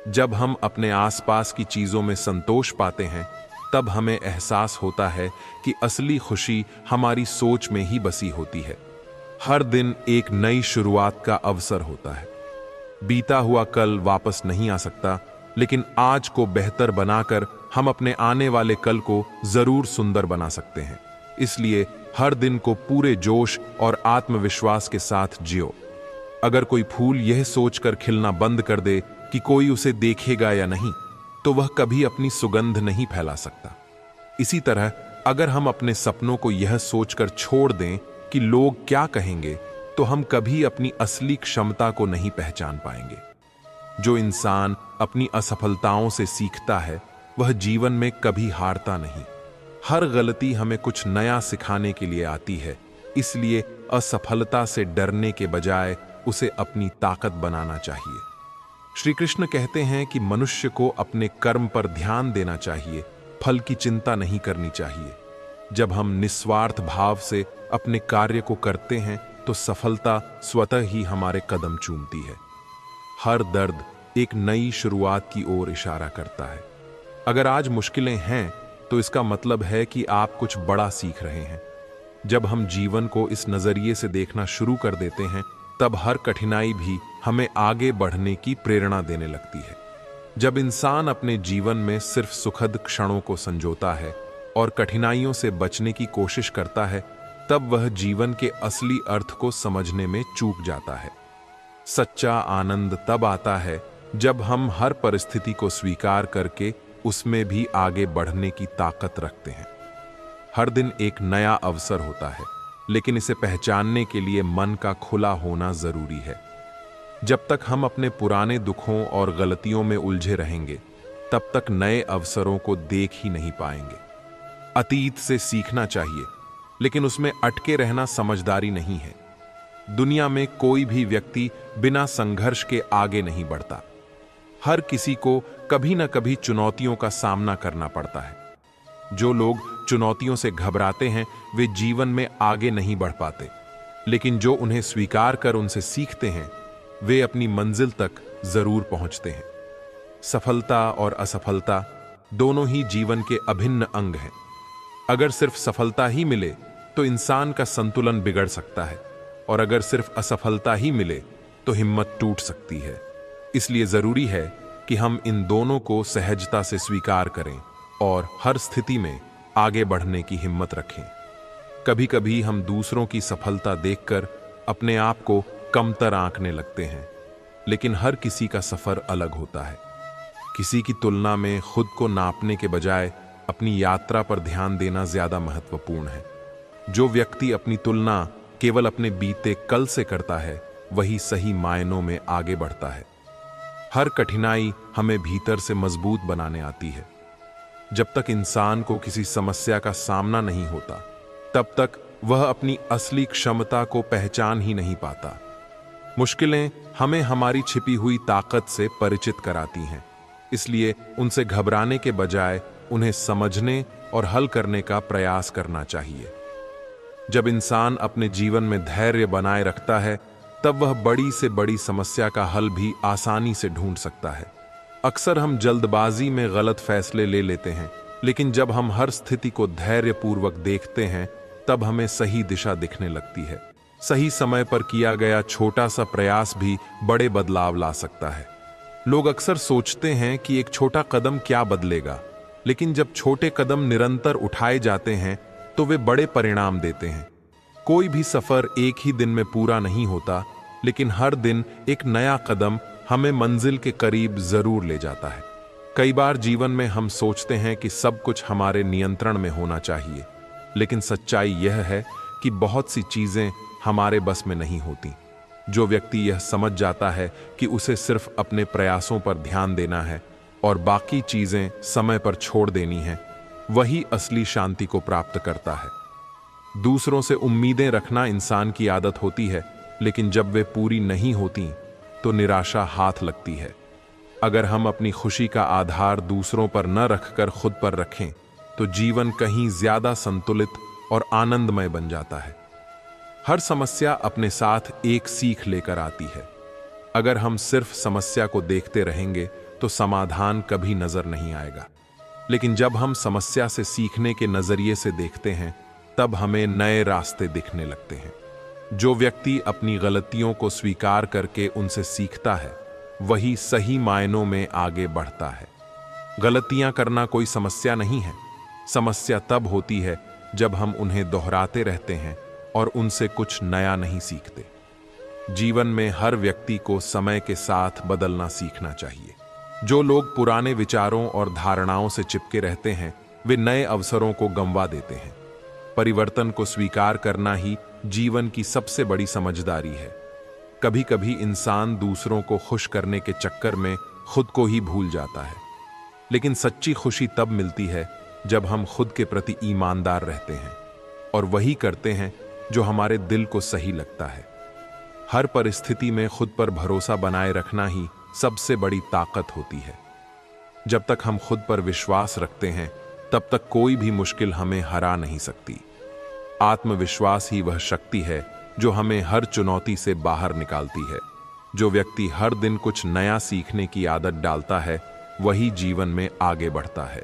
जब हम अपने आसपास की चीजों में संतोष पाते हैं, तब हमें एहसास होता है कि असली खुशी हमारी सोच में ही बसी होती है। हर दिन एक नई शुरुआत का अवसर होता है। बीता हुआ कल वापस नहीं आ सकता, लेकिन आज को बेहतर बनाकर हम अपने आने वाले कल को जरूर सुंदर बना सकते हैं। इसलिए हर दिन को पूरे जोश और आत्मविश्वास के साथ जियो। अगर कोई फूल यह सोचकर खिलना बंद कर दे कि कोई उसे देखेगा या नहीं, तो वह कभी अपनी सुगंध नहीं फैला सकता। इसी तरह अगर हम अपने सपनों को यह सोचकर छोड़ दें कि लोग क्या कहेंगे, तो हम कभी अपनी असली क्षमता को नहीं पहचान पाएंगे। जो इंसान अपनी असफलताओं से सीखता है वह जीवन में कभी हारता नहीं। हर गलती हमें कुछ नया सिखाने के लिए आती है, इसलिए असफलता से डरने के बजाय उसे अपनी ताकत बनाना चाहिए। श्री कृष्ण कहते हैं कि मनुष्य को अपने कर्म पर ध्यान देना चाहिए, फल की चिंता नहीं करनी चाहिए। जब हम निस्वार्थ भाव से अपने कार्य को करते हैं तो सफलता स्वतः ही हमारे कदम चूमती है। हर दर्द एक नई शुरुआत की ओर इशारा करता है। अगर आज मुश्किलें हैं तो इसका मतलब है कि आप कुछ बड़ा सीख रहे हैं। जब हम जीवन को इस नजरिए से देखना शुरू कर देते हैं तब हर कठिनाई भी हमें आगे बढ़ने की प्रेरणा देने लगती है। जब इंसान अपने जीवन में सिर्फ सुखद क्षणों को संजोता है और कठिनाइयों से बचने की कोशिश करता है, तब वह जीवन के असली अर्थ को समझने में चूक जाता है। सच्चा आनंद तब आता है जब हम हर परिस्थिति को स्वीकार करके उसमें भी आगे बढ़ने की ताकत रखते हैं। हर दिन एक नया अवसर होता है, लेकिन इसे पहचानने के लिए मन का खुला होना जरूरी है। जब तक हम अपने पुराने दुखों और गलतियों में उलझे रहेंगे, तब तक नए अवसरों को देख ही नहीं पाएंगे। अतीत से सीखना चाहिए, लेकिन उसमें अटके रहना समझदारी नहीं है। दुनिया में कोई भी व्यक्ति बिना संघर्ष के आगे नहीं बढ़ता। हर किसी को कभी न कभी चुनौतियों का सामना करना पड़ता है। जो लोग चुनौतियों से घबराते हैं वे जीवन में आगे नहीं बढ़ पाते, लेकिन जो उन्हें स्वीकार कर उनसे सीखते हैं वे अपनी मंजिल तक जरूर पहुंचते हैं। सफलता और असफलता दोनों ही जीवन के अभिन्न अंग हैं। अगर सिर्फ सफलता ही मिले तो इंसान का संतुलन बिगड़ सकता है, और अगर सिर्फ असफलता ही मिले तो हिम्मत टूट सकती है। इसलिए जरूरी है कि हम इन दोनों को सहजता से स्वीकार करें और हर स्थिति में आगे बढ़ने की हिम्मत रखें। कभी कभी हम दूसरों की सफलता देखकर अपने आप को कमतर आंकने लगते हैं, लेकिन हर किसी का सफर अलग होता है। किसी की तुलना में खुद को नापने के बजाय अपनी यात्रा पर ध्यान देना ज्यादा महत्वपूर्ण है। जो व्यक्ति अपनी तुलना केवल अपने बीते कल से करता है, वही सही मायनों में आगे बढ़ता है। हर कठिनाई हमें भीतर से मजबूत बनाने आती है। जब तक इंसान को किसी समस्या का सामना नहीं होता, तब तक वह अपनी असली क्षमता को पहचान ही नहीं पाता। मुश्किलें हमें हमारी छिपी हुई ताकत से परिचित कराती हैं, इसलिए उनसे घबराने के बजाय उन्हें समझने और हल करने का प्रयास करना चाहिए। जब इंसान अपने जीवन में धैर्य बनाए रखता है, तब वह बड़ी से बड़ी समस्या का हल भी आसानी से ढूंढ सकता है। अक्सर हम जल्दबाजी में गलत फैसले ले लेते हैं, लेकिन जब हम हर स्थिति को धैर्यपूर्वक देखते हैं, तब हमें सही दिशा दिखने लगती है। सही समय पर किया गया छोटा सा प्रयास भी बड़े बदलाव ला सकता है। लोग अक्सर सोचते हैं कि एक छोटा कदम क्या बदलेगा, लेकिन जब छोटे कदम निरंतर उठाए जाते हैं तो वे बड़े परिणाम देते हैं। कोई भी सफर एक ही दिन में पूरा नहीं होता, लेकिन हर दिन एक नया कदम हमें मंजिल के करीब जरूर ले जाता है। कई बार जीवन में हम सोचते हैं कि सब कुछ हमारे नियंत्रण में होना चाहिए, लेकिन सच्चाई यह है कि बहुत सी चीजें हमारे बस में नहीं होती। जो व्यक्ति यह समझ जाता है कि उसे सिर्फ अपने प्रयासों पर ध्यान देना है और बाकी चीजें समय पर छोड़ देनी है, वही असली शांति को प्राप्त करता है। दूसरों से उम्मीदें रखना इंसान की आदत होती है, लेकिन जब वे पूरी नहीं होती तो निराशा हाथ लगती है। अगर हम अपनी खुशी का आधार दूसरों पर न रखकर खुद पर रखें, तो जीवन कहीं ज्यादा संतुलित और आनंदमय बन जाता है। हर समस्या अपने साथ एक सीख लेकर आती है। अगर हम सिर्फ समस्या को देखते रहेंगे तो समाधान कभी नजर नहीं आएगा, लेकिन जब हम समस्या से सीखने के नजरिए से देखते हैं, तब हमें नए रास्ते दिखने लगते हैं। जो व्यक्ति अपनी गलतियों को स्वीकार करके उनसे सीखता है, वही सही मायनों में आगे बढ़ता है। गलतियां करना कोई समस्या नहीं है। समस्या तब होती है जब हम उन्हें दोहराते रहते हैं और उनसे कुछ नया नहीं सीखते। जीवन में हर व्यक्ति को समय के साथ बदलना सीखना चाहिए। जो लोग पुराने विचारों और धारणाओं से चिपके रहते हैं, वे नए अवसरों को गंवा देते हैं। परिवर्तन को स्वीकार करना ही जीवन की सबसे बड़ी समझदारी है। कभी कभी इंसान दूसरों को खुश करने के चक्कर में खुद को ही भूल जाता है, लेकिन सच्ची खुशी तब मिलती है जब हम खुद के प्रति ईमानदार रहते हैं और वही करते हैं जो हमारे दिल को सही लगता है। हर परिस्थिति में खुद पर भरोसा बनाए रखना ही सबसे बड़ी ताकत होती है। जब तक हम खुद पर विश्वास रखते हैं, तब तक कोई भी मुश्किल हमें हरा नहीं सकती। आत्मविश्वास ही वह शक्ति है जो हमें हर चुनौती से बाहर निकालती है। जो व्यक्ति हर दिन कुछ नया सीखने की आदत डालता है, वही जीवन में आगे बढ़ता है।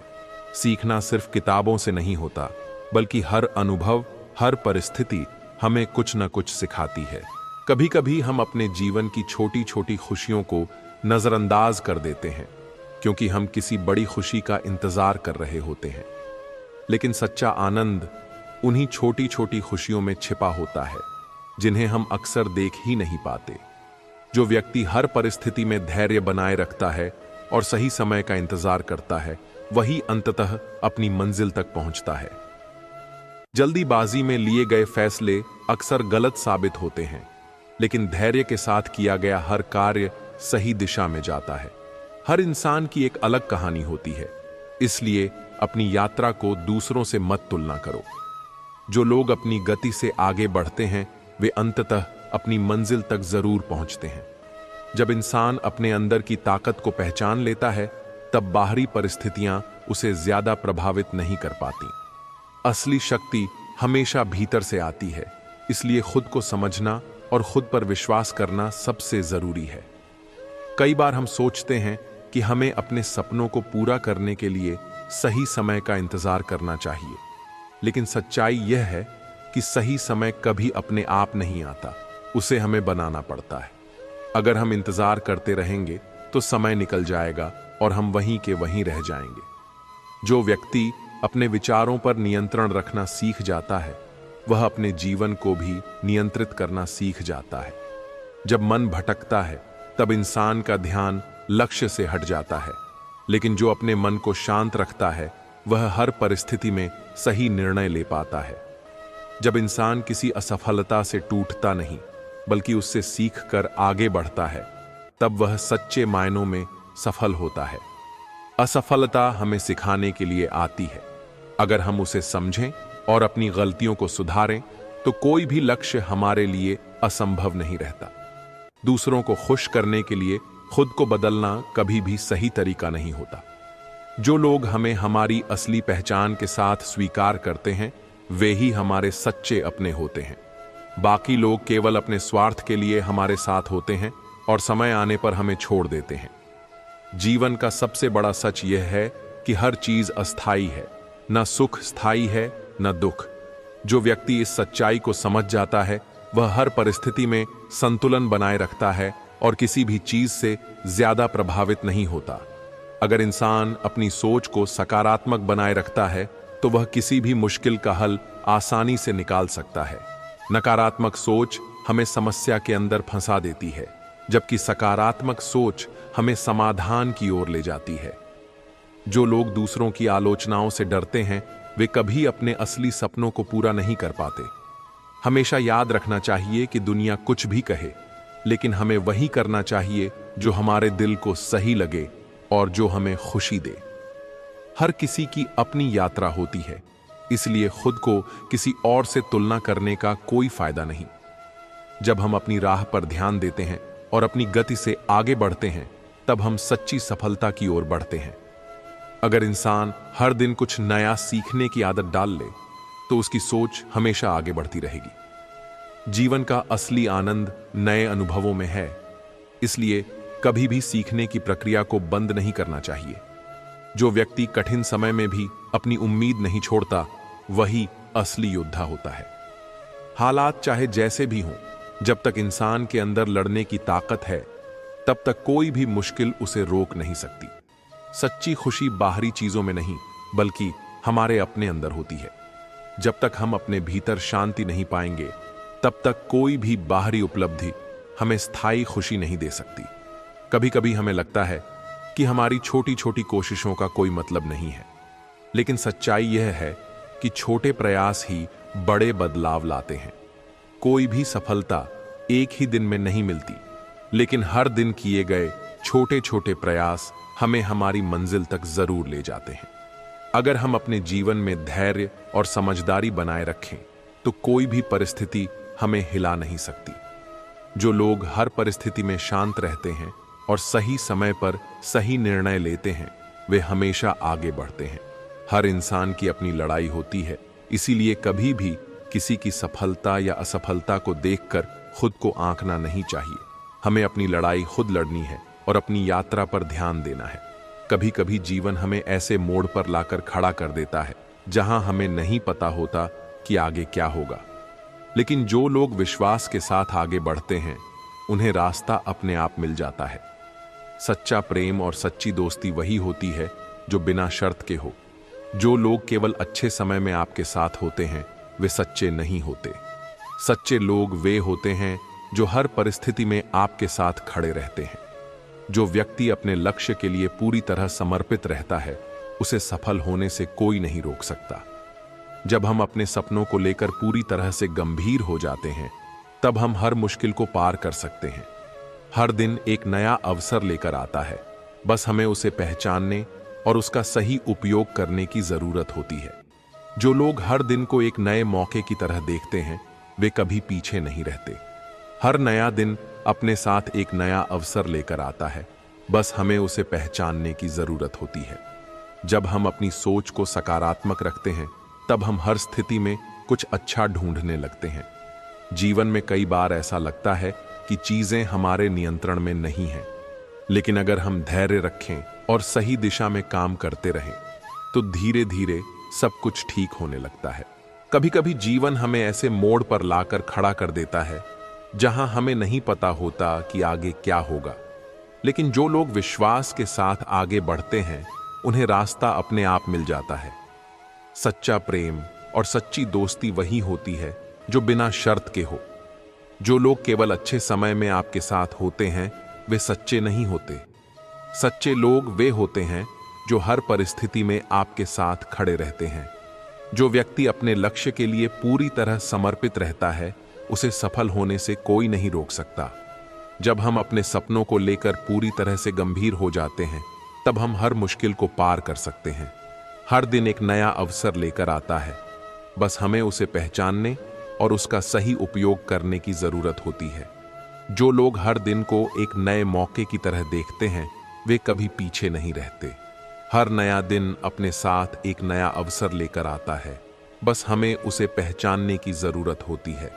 सीखना सिर्फ किताबों से नहीं होता, बल्कि हर अनुभव, हर परिस्थिति हमें कुछ न कुछ सिखाती है। कभी कभी हम अपने जीवन की छोटी छोटी खुशियों को नजरअंदाज कर देते हैं, क्योंकि हम किसी बड़ी खुशी का इंतजार कर रहे होते हैं। लेकिन सच्चा आनंद उन्हीं छोटी छोटी खुशियों में छिपा होता है, जिन्हें हम अक्सर देख ही नहीं पाते। जो व्यक्ति हर परिस्थिति में धैर्य बनाए रखता है और सही समय का इंतजार करता है, वही अंततः अपनी मंजिल तक पहुंचता है। जल्दीबाजी में लिए गए फैसले अक्सर गलत साबित होते हैं, लेकिन धैर्य के साथ किया गया हर कार्य सही दिशा में जाता है। हर इंसान की एक अलग कहानी होती है, इसलिए अपनी यात्रा को दूसरों से मत तुलना करो। जो लोग अपनी गति से आगे बढ़ते हैं, वे अंततः अपनी मंजिल तक जरूर पहुंचते हैं। जब इंसान अपने अंदर की ताकत को पहचान लेता है, तब बाहरी परिस्थितियां उसे ज्यादा प्रभावित नहीं कर पाती। असली शक्ति हमेशा भीतर से आती है, इसलिए खुद को समझना और खुद पर विश्वास करना सबसे जरूरी है। कई बार हम सोचते हैं कि हमें अपने सपनों को पूरा करने के लिए सही समय का इंतजार करना चाहिए, लेकिन सच्चाई यह है कि सही समय कभी अपने आप नहीं आता, उसे हमें बनाना पड़ता है। अगर हम इंतजार करते रहेंगे तो समय निकल जाएगा और हम वहीं के वहीं रह जाएंगे। जो व्यक्ति अपने विचारों पर नियंत्रण रखना सीख जाता है, वह अपने जीवन को भी नियंत्रित करना सीख जाता है। जब मन भटकता है, तब इंसान का ध्यान लक्ष्य से हट जाता है, लेकिन जो अपने मन को शांत रखता है, वह हर परिस्थिति में सही निर्णय ले पाता है। जब इंसान किसी असफलता से टूटता नहीं, बल्कि उससे सीखकर आगे बढ़ता है, तब वह सच्चे मायनों में सफल होता है। असफलता हमें सिखाने के लिए आती है। अगर हम उसे समझें और अपनी गलतियों को सुधारें, तो कोई भी लक्ष्य हमारे लिए असंभव नहीं रहता। दूसरों को खुश करने के लिए खुद को बदलना कभी भी सही तरीका नहीं होता। जो लोग हमें हमारी असली पहचान के साथ स्वीकार करते हैं, वे ही हमारे सच्चे अपने होते हैं। बाकी लोग केवल अपने स्वार्थ के लिए हमारे साथ होते हैं और समय आने पर हमें छोड़ देते हैं। जीवन का सबसे बड़ा सच यह है कि हर चीज अस्थाई है, न सुख स्थायी है न दुख। जो व्यक्ति इस सच्चाई को समझ जाता है, वह हर परिस्थिति में संतुलन बनाए रखता है और किसी भी चीज से ज्यादा प्रभावित नहीं होता। अगर इंसान अपनी सोच को सकारात्मक बनाए रखता है, तो वह किसी भी मुश्किल का हल आसानी से निकाल सकता है। नकारात्मक सोच हमें समस्या के अंदर फंसा देती है, जबकि सकारात्मक सोच हमें समाधान की ओर ले जाती है। जो लोग दूसरों की आलोचनाओं से डरते हैं, वे कभी अपने असली सपनों को पूरा नहीं कर पाते। हमेशा याद रखना चाहिए कि दुनिया कुछ भी कहे, लेकिन हमें वही करना चाहिए जो हमारे दिल को सही लगे और जो हमें खुशी दे। हर किसी की अपनी यात्रा होती है, इसलिए खुद को किसी और से तुलना करने का कोई फायदा नहीं। जब हम अपनी राह पर ध्यान देते हैं और अपनी गति से आगे बढ़ते हैं, तब हम सच्ची सफलता की ओर बढ़ते हैं। अगर इंसान हर दिन कुछ नया सीखने की आदत डाल ले, तो उसकी सोच हमेशा आगे बढ़ती रहेगी। जीवन का असली आनंद नए अनुभवों में है, इसलिए कभी भी सीखने की प्रक्रिया को बंद नहीं करना चाहिए। जो व्यक्ति कठिन समय में भी अपनी उम्मीद नहीं छोड़ता, वही असली योद्धा होता है। हालात चाहे जैसे भी हों, जब तक इंसान के अंदर लड़ने की ताकत है, तब तक कोई भी मुश्किल उसे रोक नहीं सकती। सच्ची खुशी बाहरी चीजों में नहीं, बल्कि हमारे अपने अंदर होती है। जब तक हम अपने भीतर शांति नहीं पाएंगे, तब तक कोई भी बाहरी उपलब्धि हमें स्थायी खुशी नहीं दे सकती। कभी कभी हमें लगता है कि हमारी छोटी छोटी कोशिशों का कोई मतलब नहीं है, लेकिन सच्चाई यह है कि छोटे प्रयास ही बड़े बदलाव लाते हैं। कोई भी सफलता एक ही दिन में नहीं मिलती, लेकिन हर दिन किए गए छोटे छोटे प्रयास हमें हमारी मंजिल तक जरूर ले जाते हैं। अगर हम अपने जीवन में धैर्य और समझदारी बनाए रखें, तो कोई भी परिस्थिति हमें हिला नहीं सकती। जो लोग हर परिस्थिति में शांत रहते हैं और सही समय पर सही निर्णय लेते हैं, वे हमेशा आगे बढ़ते हैं। हर इंसान की अपनी लड़ाई होती है, इसीलिए कभी भी किसी की सफलता या असफलता को देखकर खुद को आंकना नहीं चाहिए। हमें अपनी लड़ाई खुद लड़नी है और अपनी यात्रा पर ध्यान देना है। कभी कभी जीवन हमें ऐसे मोड़ पर लाकर खड़ा कर देता है, जहां हमें नहीं पता होता कि आगे क्या होगा। लेकिन जो लोग विश्वास के साथ आगे बढ़ते हैं, उन्हें रास्ता अपने आप मिल जाता है। सच्चा प्रेम और सच्ची दोस्ती वही होती है जो बिना शर्त के हो। जो लोग केवल अच्छे समय में आपके साथ होते हैं, वे सच्चे नहीं होते। सच्चे लोग वे होते हैं जो हर परिस्थिति में आपके साथ खड़े रहते हैं। जो व्यक्ति अपने लक्ष्य के लिए पूरी तरह समर्पित रहता है, उसे सफल होने से कोई नहीं रोक सकता। जब हम अपने सपनों को लेकर पूरी तरह से गंभीर हो जाते हैं, तब हम हर मुश्किल को पार कर सकते हैं। हर दिन एक नया अवसर लेकर आता है, बस हमें उसे पहचानने और उसका सही उपयोग करने की जरूरत होती है। जो लोग हर दिन को एक नए मौके की तरह देखते हैं, वे कभी पीछे नहीं रहते। हर नया दिन अपने साथ एक नया अवसर लेकर आता है, बस हमें उसे पहचानने की जरूरत होती है। जब हम अपनी सोच को सकारात्मक रखते हैं, तब हम हर स्थिति में कुछ अच्छा ढूंढने लगते हैं। जीवन में कई बार ऐसा लगता है कि चीजें हमारे नियंत्रण में नहीं हैं, लेकिन अगर हम धैर्य रखें और सही दिशा में काम करते रहें, तो धीरे धीरे सब कुछ ठीक होने लगता है। कभी कभी जीवन हमें ऐसे मोड़ पर लाकर खड़ा कर देता है जहां हमें नहीं पता होता कि आगे क्या होगा। लेकिन जो लोग विश्वास के साथ आगे बढ़ते हैं उन्हें रास्ता अपने आप मिल जाता है। सच्चा प्रेम और सच्ची दोस्ती वही होती है जो बिना शर्त के हो। जो लोग केवल अच्छे समय में आपके साथ होते हैं वे सच्चे नहीं होते। सच्चे लोग वे होते हैं जो हर परिस्थिति में आपके साथ खड़े रहते हैं। जो व्यक्ति अपने लक्ष्य के लिए पूरी तरह समर्पित रहता है उसे सफल होने से कोई नहीं रोक सकता। जब हम अपने सपनों को लेकर पूरी तरह से गंभीर हो जाते हैं तब हम हर मुश्किल को पार कर सकते हैं। हर दिन एक नया अवसर लेकर आता है, बस हमें उसे पहचानने और उसका सही उपयोग करने की जरूरत होती है। जो लोग हर दिन को एक नए मौके की तरह देखते हैं वे कभी पीछे नहीं रहते। हर नया दिन अपने साथ एक नया अवसर लेकर आता है, बस हमें उसे पहचानने की जरूरत होती है।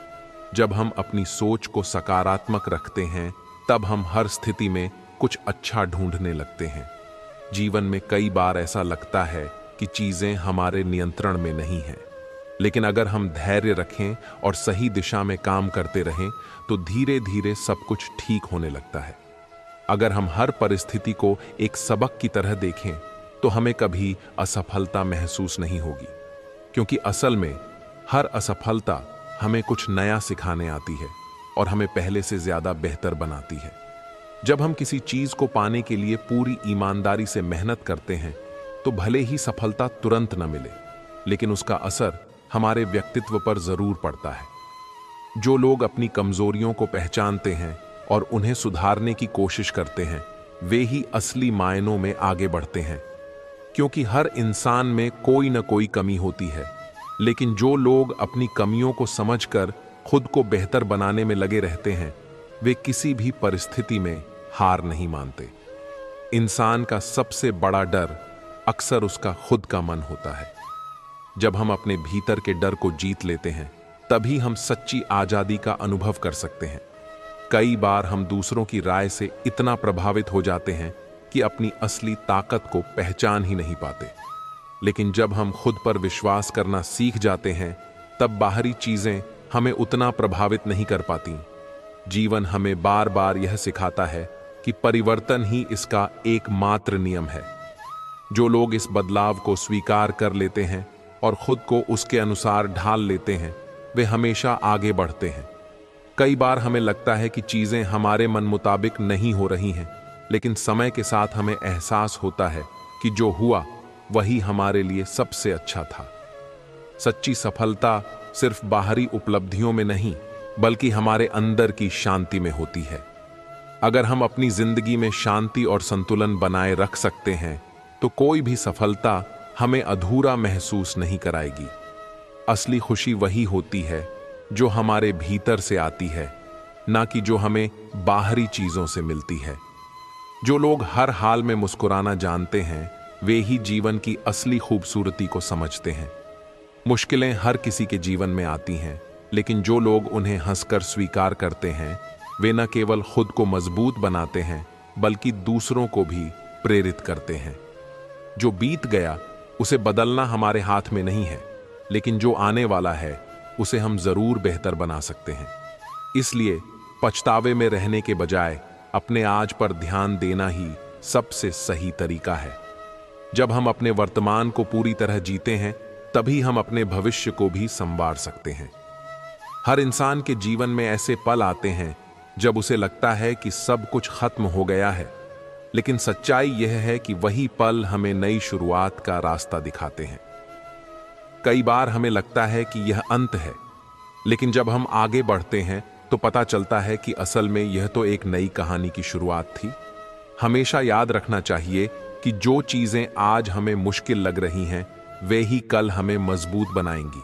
जब हम अपनी सोच को सकारात्मक रखते हैं तब हम हर स्थिति में कुछ अच्छा ढूंढने लगते हैं। जीवन में कई बार ऐसा लगता है कि चीजें हमारे नियंत्रण में नहीं हैं, लेकिन अगर हम धैर्य रखें और सही दिशा में काम करते रहें तो धीरे धीरे सब कुछ ठीक होने लगता है। अगर हम हर परिस्थिति को एक सबक की तरह देखें तो हमें कभी असफलता महसूस नहीं होगी, क्योंकि असल में हर असफलता हमें कुछ नया सिखाने आती है और हमें पहले से ज्यादा बेहतर बनाती है। जब हम किसी चीज को पाने के लिए पूरी ईमानदारी से मेहनत करते हैं तो भले ही सफलता तुरंत न मिले, लेकिन उसका असर हमारे व्यक्तित्व पर जरूर पड़ता है। जो लोग अपनी कमजोरियों को पहचानते हैं और उन्हें सुधारने की कोशिश करते हैं वे ही असली मायनों में आगे बढ़ते हैं, क्योंकि हर इंसान में कोई न कोई कमी होती है। लेकिन जो लोग अपनी कमियों को समझकर खुद को बेहतर बनाने में लगे रहते हैं वे किसी भी परिस्थिति में हार नहीं मानते। इंसान का सबसे बड़ा डर अक्सर उसका खुद का मन होता है। जब हम अपने भीतर के डर को जीत लेते हैं तभी हम सच्ची आजादी का अनुभव कर सकते हैं। कई बार हम दूसरों की राय से इतना प्रभावित हो जाते हैं कि अपनी असली ताकत को पहचान ही नहीं पाते। लेकिन जब हम खुद पर विश्वास करना सीख जाते हैं तब बाहरी चीजें हमें उतना प्रभावित नहीं कर पाती। जीवन हमें बार बार यह सिखाता है कि परिवर्तन ही इसका एकमात्र नियम है। जो लोग इस बदलाव को स्वीकार कर लेते हैं और खुद को उसके अनुसार ढाल लेते हैं वे हमेशा आगे बढ़ते हैं। कई बार हमें लगता है कि चीजें हमारे मन मुताबिक नहीं हो रही हैं, लेकिन समय के साथ हमें एहसास होता है कि जो हुआ वही हमारे लिए सबसे अच्छा था। सच्ची सफलता सिर्फ बाहरी उपलब्धियों में नहीं बल्कि हमारे अंदर की शांति में होती है। अगर हम अपनी जिंदगी में शांति और संतुलन बनाए रख सकते हैं तो कोई भी सफलता हमें अधूरा महसूस नहीं कराएगी। असली खुशी वही होती है जो हमारे भीतर से आती है, ना कि जो हमें बाहरी चीजों से मिलती है। जो लोग हर हाल में मुस्कुराना जानते हैं वे ही जीवन की असली खूबसूरती को समझते हैं। मुश्किलें हर किसी के जीवन में आती हैं, लेकिन जो लोग उन्हें हंसकर स्वीकार करते हैं वे न केवल खुद को मजबूत बनाते हैं बल्कि दूसरों को भी प्रेरित करते हैं। जो बीत गया उसे बदलना हमारे हाथ में नहीं है, लेकिन जो आने वाला है उसे हम जरूर बेहतर बना सकते हैं। इसलिए पछतावे में रहने के बजाय अपने आज पर ध्यान देना ही सबसे सही तरीका है। जब हम अपने वर्तमान को पूरी तरह जीते हैं तभी हम अपने भविष्य को भी संवार सकते हैं। हर इंसान के जीवन में ऐसे पल आते हैं जब उसे लगता है कि सब कुछ खत्म हो गया है, लेकिन सच्चाई यह है कि वही पल हमें नई शुरुआत का रास्ता दिखाते हैं। कई बार हमें लगता है कि यह अंत है, लेकिन जब हम आगे बढ़ते हैं तो पता चलता है कि असल में यह तो एक नई कहानी की शुरुआत थी। हमेशा याद रखना चाहिए कि जो चीजें आज हमें मुश्किल लग रही हैं वे ही कल हमें मजबूत बनाएंगी।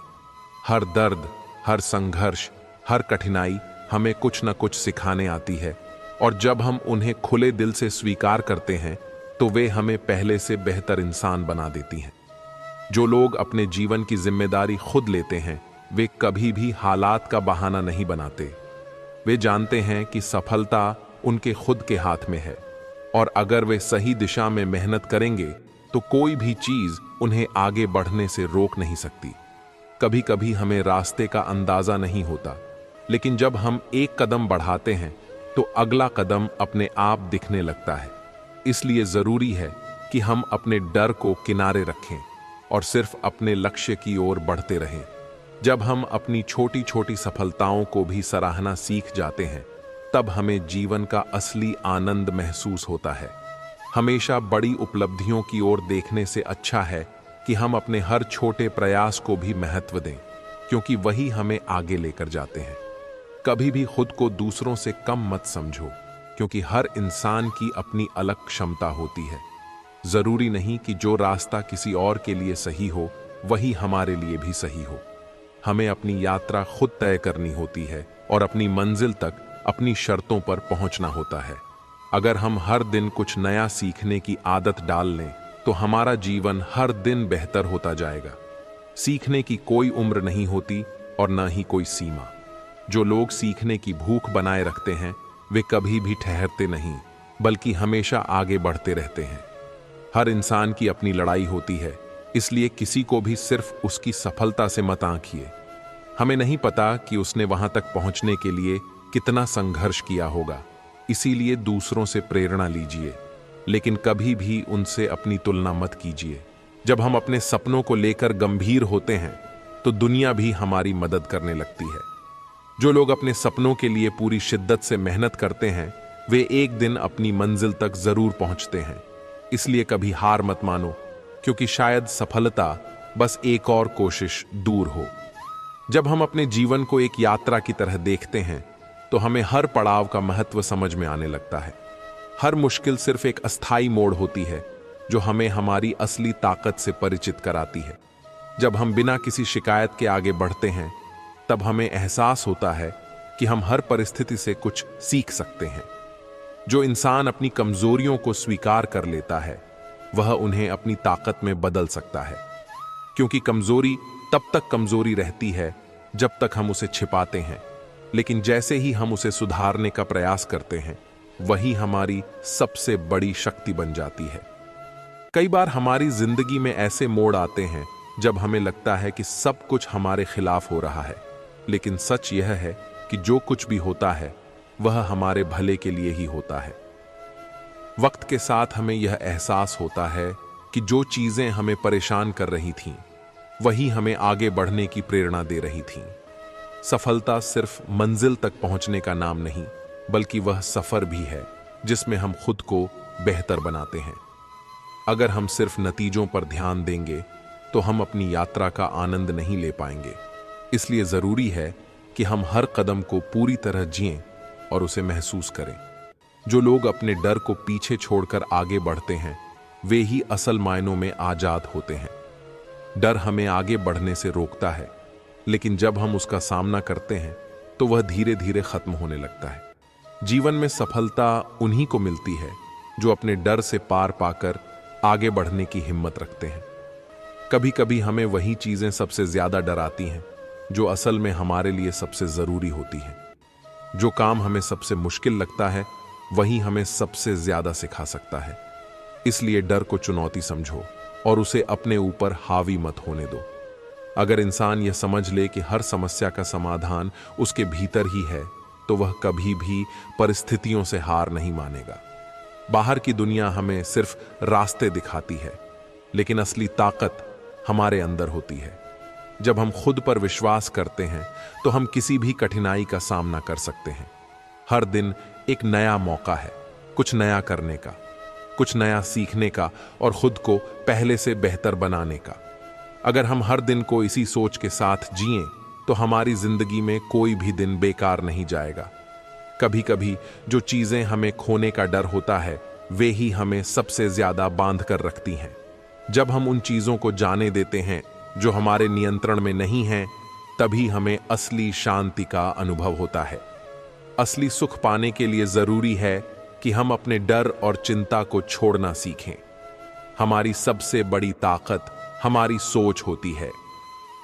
हर दर्द, हर संघर्ष, हर कठिनाई हमें कुछ न कुछ सिखाने आती है, और जब हम उन्हें खुले दिल से स्वीकार करते हैं तो वे हमें पहले से बेहतर इंसान बना देती हैं। जो लोग अपने जीवन की जिम्मेदारी खुद लेते हैं वे कभी भी हालात का बहाना नहीं बनाते। वे जानते हैं कि सफलता उनके खुद के हाथ में है, और अगर वे सही दिशा में मेहनत करेंगे तो कोई भी चीज उन्हें आगे बढ़ने से रोक नहीं सकती। कभी कभी हमें रास्ते का अंदाजा नहीं होता, लेकिन जब हम एक कदम बढ़ाते हैं तो अगला कदम अपने आप दिखने लगता है। इसलिए जरूरी है कि हम अपने डर को किनारे रखें और सिर्फ अपने लक्ष्य की ओर बढ़ते रहें। जब हम अपनी छोटी छोटी सफलताओं को भी सराहना सीख जाते हैं, तब हमें जीवन का असली आनंद महसूस होता है। हमेशा बड़ी उपलब्धियों की ओर देखने से अच्छा है कि हम अपने हर छोटे प्रयास को भी महत्व दें, क्योंकि वही हमें आगे लेकर जाते हैं। कभी भी खुद को दूसरों से कम मत समझो, क्योंकि हर इंसान की अपनी अलग क्षमता होती है। जरूरी नहीं कि जो रास्ता किसी और के लिए सही हो वही हमारे लिए भी सही हो। हमें अपनी यात्रा खुद तय करनी होती है और अपनी मंजिल तक अपनी शर्तों पर पहुंचना होता है। अगर हम हर दिन कुछ नया सीखने की आदत डाल लें तो हमारा जीवन हर दिन बेहतर होता जाएगा। सीखने की कोई उम्र नहीं होती और न ही कोई सीमा। जो लोग सीखने की भूख बनाए रखते हैं वे कभी भी ठहरते नहीं, बल्कि हमेशा आगे बढ़ते रहते हैं। हर इंसान की अपनी लड़ाई होती है, इसलिए किसी को भी सिर्फ उसकी सफलता से मत आंकिए। हमें नहीं पता कि उसने वहां तक पहुंचने के लिए कितना संघर्ष किया होगा, इसीलिए दूसरों से प्रेरणा लीजिए, लेकिन कभी भी उनसे अपनी तुलना मत कीजिए। जब हम अपने सपनों को लेकर गंभीर होते हैं तो दुनिया भी हमारी मदद करने लगती है। जो लोग अपने सपनों के लिए पूरी शिद्दत से मेहनत करते हैं वे एक दिन अपनी मंजिल तक जरूर पहुंचते हैं। इसलिए कभी हार मत मानो, क्योंकि शायद सफलता बस एक और कोशिश दूर हो। जब हम अपने जीवन को एक यात्रा की तरह देखते हैं तो हमें हर पड़ाव का महत्व समझ में आने लगता है। हर मुश्किल सिर्फ एक अस्थाई मोड़ होती है जो हमें हमारी असली ताकत से परिचित कराती है। जब हम बिना किसी शिकायत के आगे बढ़ते हैं तब हमें एहसास होता है कि हम हर परिस्थिति से कुछ सीख सकते हैं। जो इंसान अपनी कमजोरियों को स्वीकार कर लेता है वह उन्हें अपनी ताकत में बदल सकता है, क्योंकि कमजोरी तब तक कमजोरी रहती है जब तक हम उसे छिपाते हैं, लेकिन जैसे ही हम उसे सुधारने का प्रयास करते हैं वही हमारी सबसे बड़ी शक्ति बन जाती है। कई बार हमारी जिंदगी में ऐसे मोड़ आते हैं जब हमें लगता है कि सब कुछ हमारे खिलाफ हो रहा है, लेकिन सच यह है कि जो कुछ भी होता है वह हमारे भले के लिए ही होता है। वक्त के साथ हमें यह एहसास होता है कि जो चीजें हमें परेशान कर रही थीं वही हमें आगे बढ़ने की प्रेरणा दे रही थीं। सफलता सिर्फ मंजिल तक पहुंचने का नाम नहीं, बल्कि वह सफर भी है जिसमें हम खुद को बेहतर बनाते हैं। अगर हम सिर्फ नतीजों पर ध्यान देंगे तो हम अपनी यात्रा का आनंद नहीं ले पाएंगे। इसलिए जरूरी है कि हम हर कदम को पूरी तरह जिएं और उसे महसूस करें। जो लोग अपने डर को पीछे छोड़कर आगे बढ़ते हैं वे ही असल मायनों में आजाद होते हैं। डर हमें आगे बढ़ने से रोकता है, लेकिन जब हम उसका सामना करते हैं तो वह धीरे धीरे खत्म होने लगता है। जीवन में सफलता उन्हीं को मिलती है जो अपने डर से पार पाकर आगे बढ़ने की हिम्मत रखते हैं। कभी कभी हमें वही चीजें सबसे ज्यादा डराती हैं जो असल में हमारे लिए सबसे जरूरी होती हैं। जो काम हमें सबसे मुश्किल लगता है वही हमें सबसे ज्यादा सिखा सकता है। इसलिए डर को चुनौती समझो और उसे अपने ऊपर हावी मत होने दो। अगर इंसान यह समझ ले कि हर समस्या का समाधान उसके भीतर ही है तो वह कभी भी परिस्थितियों से हार नहीं मानेगा। बाहर की दुनिया हमें सिर्फ रास्ते दिखाती है, लेकिन असली ताकत हमारे अंदर होती है। जब हम खुद पर विश्वास करते हैं तो हम किसी भी कठिनाई का सामना कर सकते हैं। हर दिन एक नया मौका है, कुछ नया करने का, कुछ नया सीखने का और खुद को पहले से बेहतर बनाने का। अगर हम हर दिन को इसी सोच के साथ जिएं तो हमारी जिंदगी में कोई भी दिन बेकार नहीं जाएगा। कभी कभी जो चीजें हमें खोने का डर होता है वे ही हमें सबसे ज्यादा बांध कर रखती हैं। जब हम उन चीजों को जाने देते हैं जो हमारे नियंत्रण में नहीं हैं, तभी हमें असली शांति का अनुभव होता है। असली सुख पाने के लिए जरूरी है कि हम अपने डर और चिंता को छोड़ना सीखें। हमारी सबसे बड़ी ताकत हमारी सोच होती है।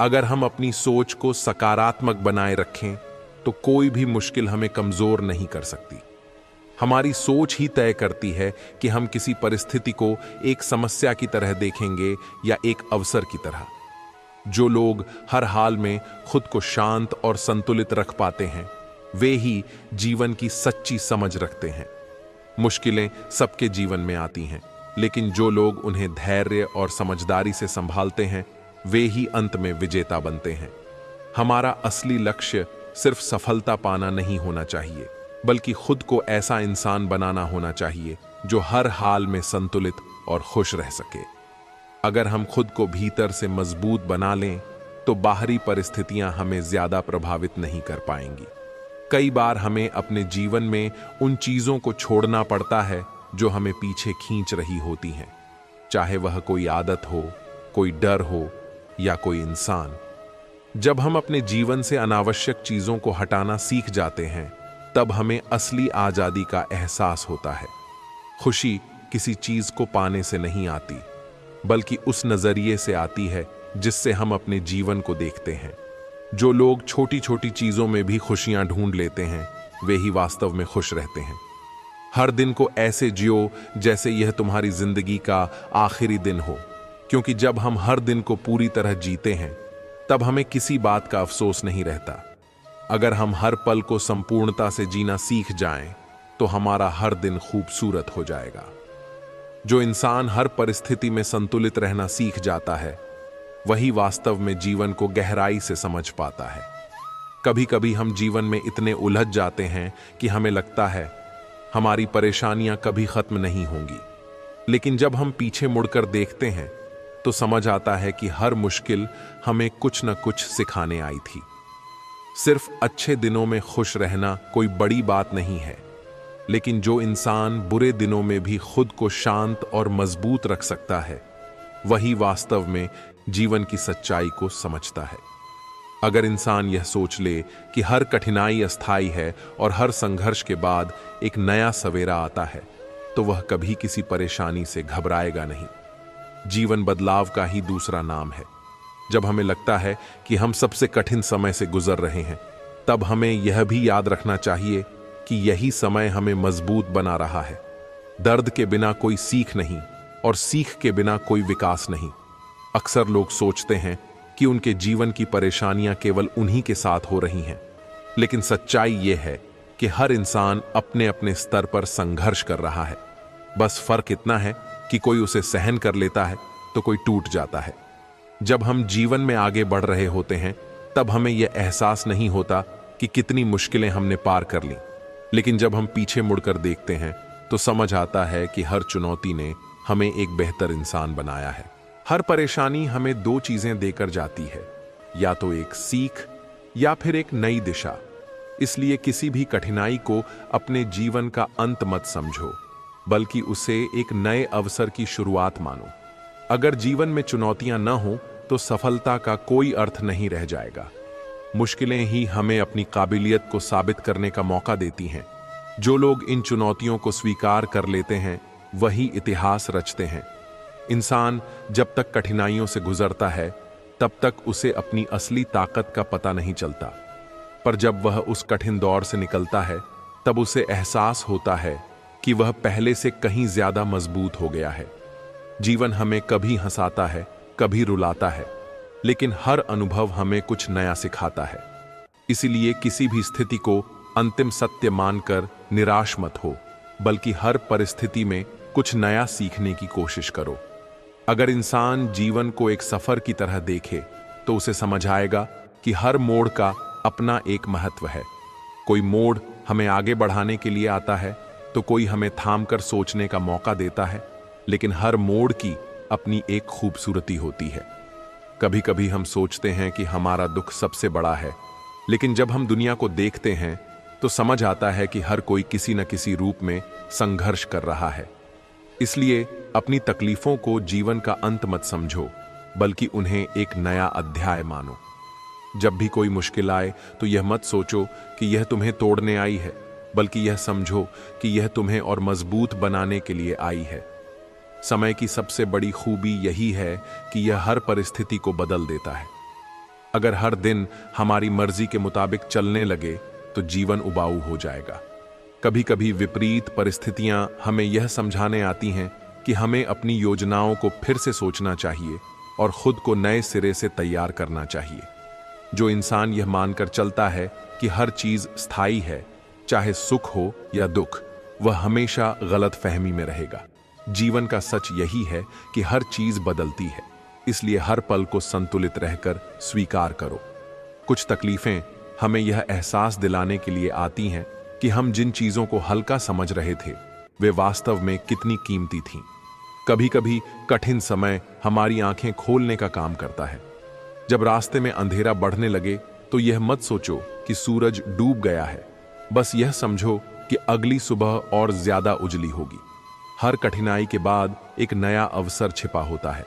अगर हम अपनी सोच को सकारात्मक बनाए रखें तो कोई भी मुश्किल हमें कमजोर नहीं कर सकती। हमारी सोच ही तय करती है कि हम किसी परिस्थिति को एक समस्या की तरह देखेंगे या एक अवसर की तरह। जो लोग हर हाल में खुद को शांत और संतुलित रख पाते हैं, वे ही जीवन की सच्ची समझ रखते हैं। मुश्किलें सबके जीवन में आती हैं, लेकिन जो लोग उन्हें धैर्य और समझदारी से संभालते हैं, वे ही अंत में विजेता बनते हैं। हमारा असली लक्ष्य सिर्फ सफलता पाना नहीं होना चाहिए, बल्कि खुद को ऐसा इंसान बनाना होना चाहिए जो हर हाल में संतुलित और खुश रह सके। अगर हम खुद को भीतर से मजबूत बना लें, तो बाहरी परिस्थितियां हमें ज्यादा प्रभावित नहीं कर पाएंगी। कई बार हमें अपने जीवन में उन चीजों को छोड़ना पड़ता है जो हमें पीछे खींच रही होती हैं, चाहे वह कोई आदत हो, कोई डर हो या कोई इंसान। जब हम अपने जीवन से अनावश्यक चीजों को हटाना सीख जाते हैं, तब हमें असली आजादी का एहसास होता है। खुशी किसी चीज को पाने से नहीं आती, बल्कि उस नजरिए से आती है जिससे हम अपने जीवन को देखते हैं। जो लोग छोटी छोटी चीजों में भी खुशियां ढूंढ लेते हैं, वे ही वास्तव में खुश रहते हैं। हर दिन को ऐसे जियो जैसे यह तुम्हारी जिंदगी का आखिरी दिन हो, क्योंकि जब हम हर दिन को पूरी तरह जीते हैं, तब हमें किसी बात का अफसोस नहीं रहता। अगर हम हर पल को संपूर्णता से जीना सीख जाएं, तो हमारा हर दिन खूबसूरत हो जाएगा। जो इंसान हर परिस्थिति में संतुलित रहना सीख जाता है, वही वास्तव में जीवन को गहराई से समझ पाता है। कभी कभी हम जीवन में इतने उलझ जाते हैं कि हमें लगता है हमारी परेशानियां कभी खत्म नहीं होंगी, लेकिन जब हम पीछे मुड़कर देखते हैं, तो समझ आता है कि हर मुश्किल हमें कुछ न कुछ सिखाने आई थी। सिर्फ अच्छे दिनों में खुश रहना कोई बड़ी बात नहीं है, लेकिन जो इंसान बुरे दिनों में भी खुद को शांत और मजबूत रख सकता है, वही वास्तव में जीवन की सच्चाई को समझता है। अगर इंसान यह सोच ले कि हर कठिनाई अस्थायी है और हर संघर्ष के बाद एक नया सवेरा आता है, तो वह कभी किसी परेशानी से घबराएगा नहीं। जीवन बदलाव का ही दूसरा नाम है। जब हमें लगता है कि हम सबसे कठिन समय से गुजर रहे हैं, तब हमें यह भी याद रखना चाहिए कि यही समय हमें मजबूत बना रहा है। दर्द के बिना कोई सीख नहीं और सीख के बिना कोई विकास नहीं। अक्सर लोग सोचते हैं कि उनके जीवन की परेशानियां केवल उन्हीं के साथ हो रही हैं, लेकिन सच्चाई यह है कि हर इंसान अपने अपने स्तर पर संघर्ष कर रहा है। बस फर्क इतना है कि कोई उसे सहन कर लेता है तो कोई टूट जाता है। जब हम जीवन में आगे बढ़ रहे होते हैं, तब हमें यह एहसास नहीं होता कि कितनी मुश्किलें हमने पार कर लीं, लेकिन जब हम पीछे मुड़कर देखते हैं, तो समझ आता है कि हर चुनौती ने हमें एक बेहतर इंसान बनाया है। हर परेशानी हमें दो चीजें देकर जाती है, या तो एक सीख या फिर एक नई दिशा। इसलिए किसी भी कठिनाई को अपने जीवन का अंत मत समझो, बल्कि उसे एक नए अवसर की शुरुआत मानो। अगर जीवन में चुनौतियां न हो, तो सफलता का कोई अर्थ नहीं रह जाएगा। मुश्किलें ही हमें अपनी काबिलियत को साबित करने का मौका देती हैं। जो लोग इन चुनौतियों को स्वीकार कर लेते हैं, वही इतिहास रचते हैं। इंसान जब तक कठिनाइयों से गुजरता है, तब तक उसे अपनी असली ताकत का पता नहीं चलता, पर जब वह उस कठिन दौर से निकलता है, तब उसे एहसास होता है कि वह पहले से कहीं ज्यादा मजबूत हो गया है। जीवन हमें कभी हंसाता है, कभी रुलाता है, लेकिन हर अनुभव हमें कुछ नया सिखाता है। इसीलिए किसी भी स्थिति को अंतिम सत्य मानकर निराश मत हो, बल्कि हर परिस्थिति में कुछ नया सीखने की कोशिश करो। अगर इंसान जीवन को एक सफर की तरह देखे, तो उसे समझ आएगा कि हर मोड़ का अपना एक महत्व है। कोई मोड़ हमें आगे बढ़ाने के लिए आता है, तो कोई हमें थामकर सोचने का मौका देता है, लेकिन हर मोड़ की अपनी एक खूबसूरती होती है। कभी कभी हम सोचते हैं कि हमारा दुख सबसे बड़ा है, लेकिन जब हम दुनिया को देखते हैं, तो समझ आता है कि हर कोई किसी न किसी रूप में संघर्ष कर रहा है। इसलिए अपनी तकलीफों को जीवन का अंत मत समझो, बल्कि उन्हें एक नया अध्याय मानो। जब भी कोई मुश्किल आए, तो यह मत सोचो कि यह तुम्हें तोड़ने आई है, बल्कि यह समझो कि यह तुम्हें और मजबूत बनाने के लिए आई है। समय की सबसे बड़ी खूबी यही है कि यह हर परिस्थिति को बदल देता है। अगर हर दिन हमारी मर्जी के मुताबिक चलने लगे, तो जीवन उबाऊ हो जाएगा। कभी कभी विपरीत परिस्थितियां हमें यह समझाने आती हैं कि हमें अपनी योजनाओं को फिर से सोचना चाहिए और खुद को नए सिरे से तैयार करना चाहिए। जो इंसान यह मानकर चलता है कि हर चीज स्थायी है, चाहे सुख हो या दुख, वह हमेशा गलत फहमी में रहेगा। जीवन का सच यही है कि हर चीज बदलती है, इसलिए हर पल को संतुलित रहकर स्वीकार करो। कुछ तकलीफें हमें यह एहसास दिलाने के लिए आती हैं कि हम जिन चीजों को हल्का समझ रहे थे वे वास्तव में कितनी कीमती थीं। कभी कभी कठिन समय हमारी आंखें खोलने का काम करता है। जब रास्ते में अंधेरा बढ़ने लगे तो यह मत सोचो कि सूरज डूब गया है, बस यह समझो कि अगली सुबह और ज्यादा उजली होगी। हर कठिनाई के बाद एक नया अवसर छिपा होता है।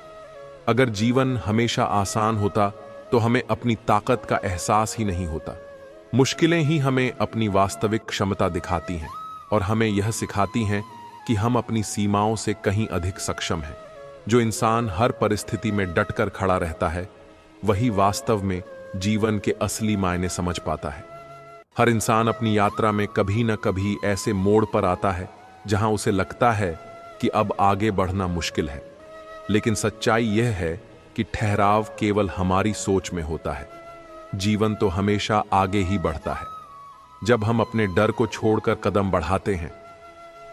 अगर जीवन हमेशा आसान होता तो हमें अपनी ताकत का एहसास ही नहीं होता। मुश्किलें ही हमें अपनी वास्तविक क्षमता दिखाती हैं और हमें यह सिखाती हैं कि हम अपनी सीमाओं से कहीं अधिक सक्षम हैं। जो इंसान हर परिस्थिति में डटकर खड़ा रहता है वही वास्तव में जीवन के असली मायने समझ पाता है। हर इंसान अपनी यात्रा में कभी न कभी ऐसे मोड़ पर आता है जहां उसे लगता है कि अब आगे बढ़ना मुश्किल है, लेकिन सच्चाई यह है कि ठहराव केवल हमारी सोच में होता है। जीवन तो हमेशा आगे ही बढ़ता है। जब हम अपने डर को छोड़कर कदम बढ़ाते हैं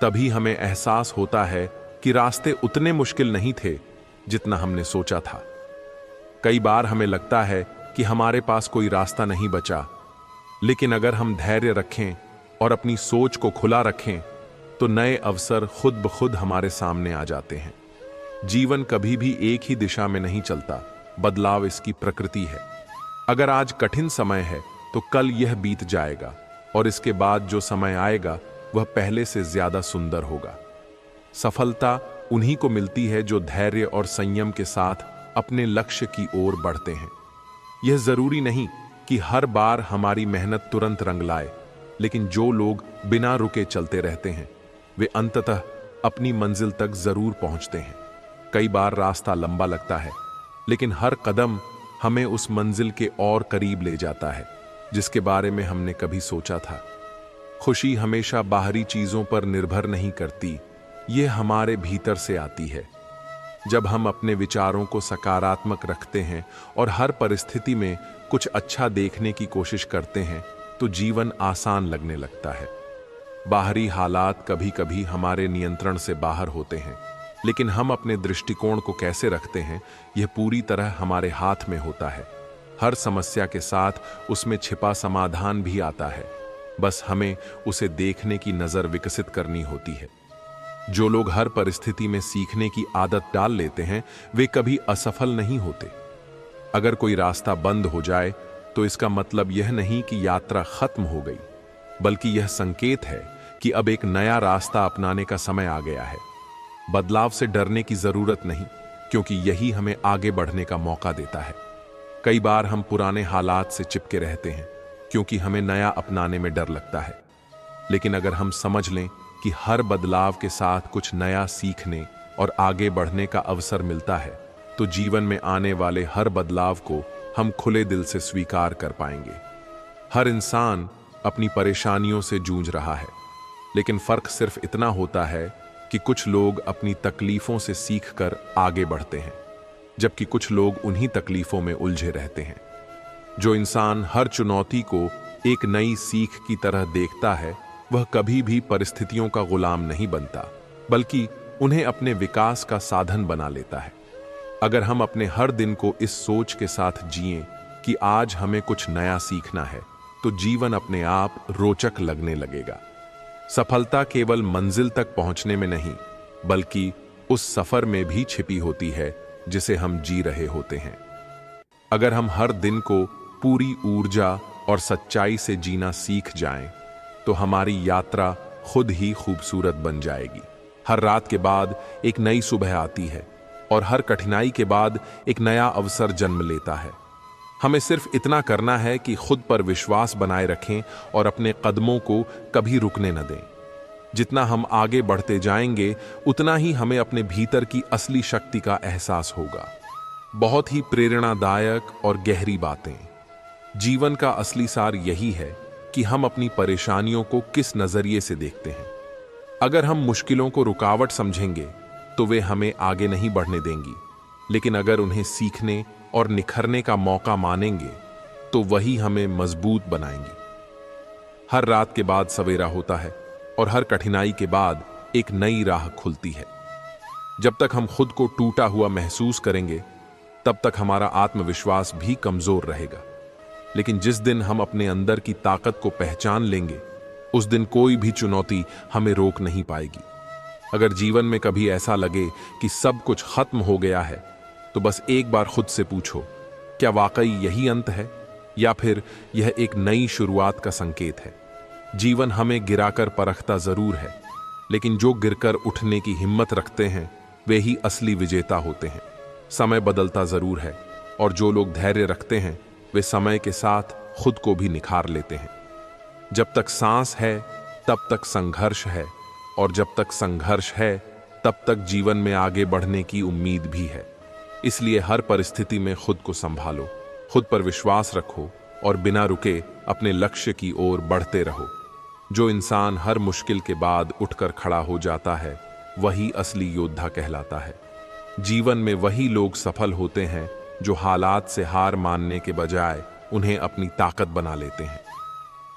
तभी हमें एहसास होता है कि रास्ते उतने मुश्किल नहीं थे जितना हमने सोचा था। कई बार हमें लगता है कि हमारे पास कोई रास्ता नहीं बचा, लेकिन अगर हम धैर्य रखें और अपनी सोच को खुला रखें तो नए अवसर खुद ब खुद हमारे सामने आ जाते हैं। जीवन कभी भी एक ही दिशा में नहीं चलता, बदलाव इसकी प्रकृति है। अगर आज कठिन समय है तो कल यह बीत जाएगा और इसके बाद जो समय आएगा वह पहले से ज्यादा सुंदर होगा। सफलता उन्हीं को मिलती है जो धैर्य और संयम के साथ अपने लक्ष्य की ओर बढ़ते हैं। यह जरूरी नहीं कि हर बार हमारी मेहनत तुरंत रंग लाए, लेकिन जो लोग बिना रुके चलते रहते हैं वे अंततः अपनी मंजिल तक जरूर पहुंचते हैं। कई बार रास्ता लंबा लगता है, लेकिन हर कदम हमें उस मंजिल के और करीब ले जाता है जिसके बारे में हमने कभी सोचा था। खुशी हमेशा बाहरी चीजों पर निर्भर नहीं करती, यह हमारे भीतर से आती है। जब हम अपने विचारों को सकारात्मक रखते हैं और हर परिस्थिति में कुछ अच्छा देखने की कोशिश करते हैं तो जीवन आसान लगने लगता है। बाहरी हालात कभी कभी हमारे नियंत्रण से बाहर होते हैं, लेकिन हम अपने दृष्टिकोण को कैसे रखते हैं यह पूरी तरह हमारे हाथ में होता है। हर समस्या के साथ उसमें छिपा समाधान भी आता है, बस हमें उसे देखने की नजर विकसित करनी होती है। जो लोग हर परिस्थिति में सीखने की आदत डाल लेते हैं वे कभी असफल नहीं होते। अगर कोई रास्ता बंद हो जाए तो इसका मतलब यह नहीं कि यात्रा खत्म हो गई, बल्कि यह संकेत है कि अब एक नया रास्ता अपनाने का समय आ गया है। बदलाव से डरने की जरूरत नहीं, क्योंकि यही हमें आगे बढ़ने का मौका देता है। कई बार हम पुराने हालात से चिपके रहते हैं क्योंकि हमें नया अपनाने में डर लगता है, लेकिन अगर हम समझ लें कि हर बदलाव के साथ कुछ नया सीखने और आगे बढ़ने का अवसर मिलता है तो जीवन में आने वाले हर बदलाव को हम खुले दिल से स्वीकार कर पाएंगे। हर इंसान अपनी परेशानियों से जूझ रहा है, लेकिन फर्क सिर्फ इतना होता है कि कुछ लोग अपनी तकलीफों से सीखकर आगे बढ़ते हैं, जबकि कुछ लोग उन्हीं तकलीफों में उलझे रहते हैं। जो इंसान हर चुनौती को एक नई सीख की तरह देखता है वह कभी भी परिस्थितियों का गुलाम नहीं बनता, बल्कि उन्हें अपने विकास का साधन बना लेता है। अगर हम अपने हर दिन को इस सोच के साथ जिएं कि आज हमें कुछ नया सीखना है तो जीवन अपने आप रोचक लगने लगेगा। सफलता केवल मंजिल तक पहुंचने में नहीं, बल्कि उस सफर में भी छिपी होती है जिसे हम जी रहे होते हैं। अगर हम हर दिन को पूरी ऊर्जा और सच्चाई से जीना सीख जाएं, तो हमारी यात्रा खुद ही खूबसूरत बन जाएगी। हर रात के बाद एक नई सुबह आती है और हर कठिनाई के बाद एक नया अवसर जन्म लेता है। हमें सिर्फ इतना करना है कि खुद पर विश्वास बनाए रखें और अपने कदमों को कभी रुकने न दें। जितना हम आगे बढ़ते जाएंगे उतना ही हमें अपने भीतर की असली शक्ति का एहसास होगा। बहुत ही प्रेरणादायक और गहरी बातें। जीवन का असली सार यही है कि हम अपनी परेशानियों को किस नजरिए से देखते हैं। अगर हम मुश्किलों को रुकावट समझेंगे तो वे हमें आगे नहीं बढ़ने देंगी, लेकिन अगर उन्हें सीखने और निखरने का मौका मानेंगे तो वही हमें मजबूत बनाएंगी। हर रात के बाद सवेरा होता है और हर कठिनाई के बाद एक नई राह खुलती है। जब तक हम खुद को टूटा हुआ महसूस करेंगे तब तक हमारा आत्मविश्वास भी कमजोर रहेगा। लेकिन जिस दिन हम अपने अंदर की ताकत को पहचान लेंगे उस दिन कोई भी चुनौती हमें रोक नहीं पाएगी। अगर जीवन में कभी ऐसा लगे कि सब कुछ खत्म हो गया है तो बस एक बार खुद से पूछो, क्या वाकई यही अंत है या फिर यह एक नई शुरुआत का संकेत है। जीवन हमें गिराकर परखता जरूर है, लेकिन जो गिरकर उठने की हिम्मत रखते हैं वे ही असली विजेता होते हैं। समय बदलता जरूर है और जो लोग धैर्य रखते हैं वे समय के साथ खुद को भी निखार लेते हैं। जब तक सांस है तब तक संघर्ष है, और जब तक संघर्ष है तब तक जीवन में आगे बढ़ने की उम्मीद भी है। इसलिए हर परिस्थिति में खुद को संभालो, खुद पर विश्वास रखो और बिना रुके अपने लक्ष्य की ओर बढ़ते रहो। जो इंसान हर मुश्किल के बाद उठकर खड़ा हो जाता है वही असली योद्धा कहलाता है। जीवन में वही लोग सफल होते हैं जो हालात से हार मानने के बजाय उन्हें अपनी ताकत बना लेते हैं।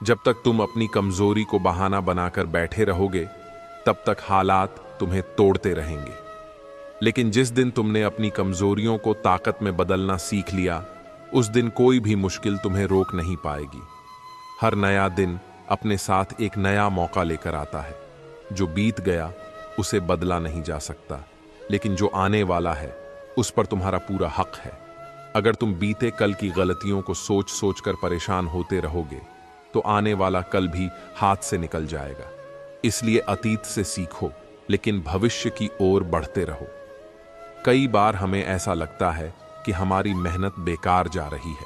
जब तक तुम अपनी कमजोरी को बहाना बनाकर बैठे रहोगे तब तक हालात तुम्हें तोड़ते रहेंगे। लेकिन जिस दिन तुमने अपनी कमजोरियों को ताकत में बदलना सीख लिया उस दिन कोई भी मुश्किल तुम्हें रोक नहीं पाएगी। हर नया दिन अपने साथ एक नया मौका लेकर आता है। जो बीत गया उसे बदला नहीं जा सकता, लेकिन जो आने वाला है उस पर तुम्हारा पूरा हक है। अगर तुम बीते कल की गलतियों को सोच सोच कर परेशान होते रहोगे तो आने वाला कल भी हाथ से निकल जाएगा। इसलिए अतीत से सीखो लेकिन भविष्य की ओर बढ़ते रहो। कई बार हमें ऐसा लगता है कि हमारी मेहनत बेकार जा रही है,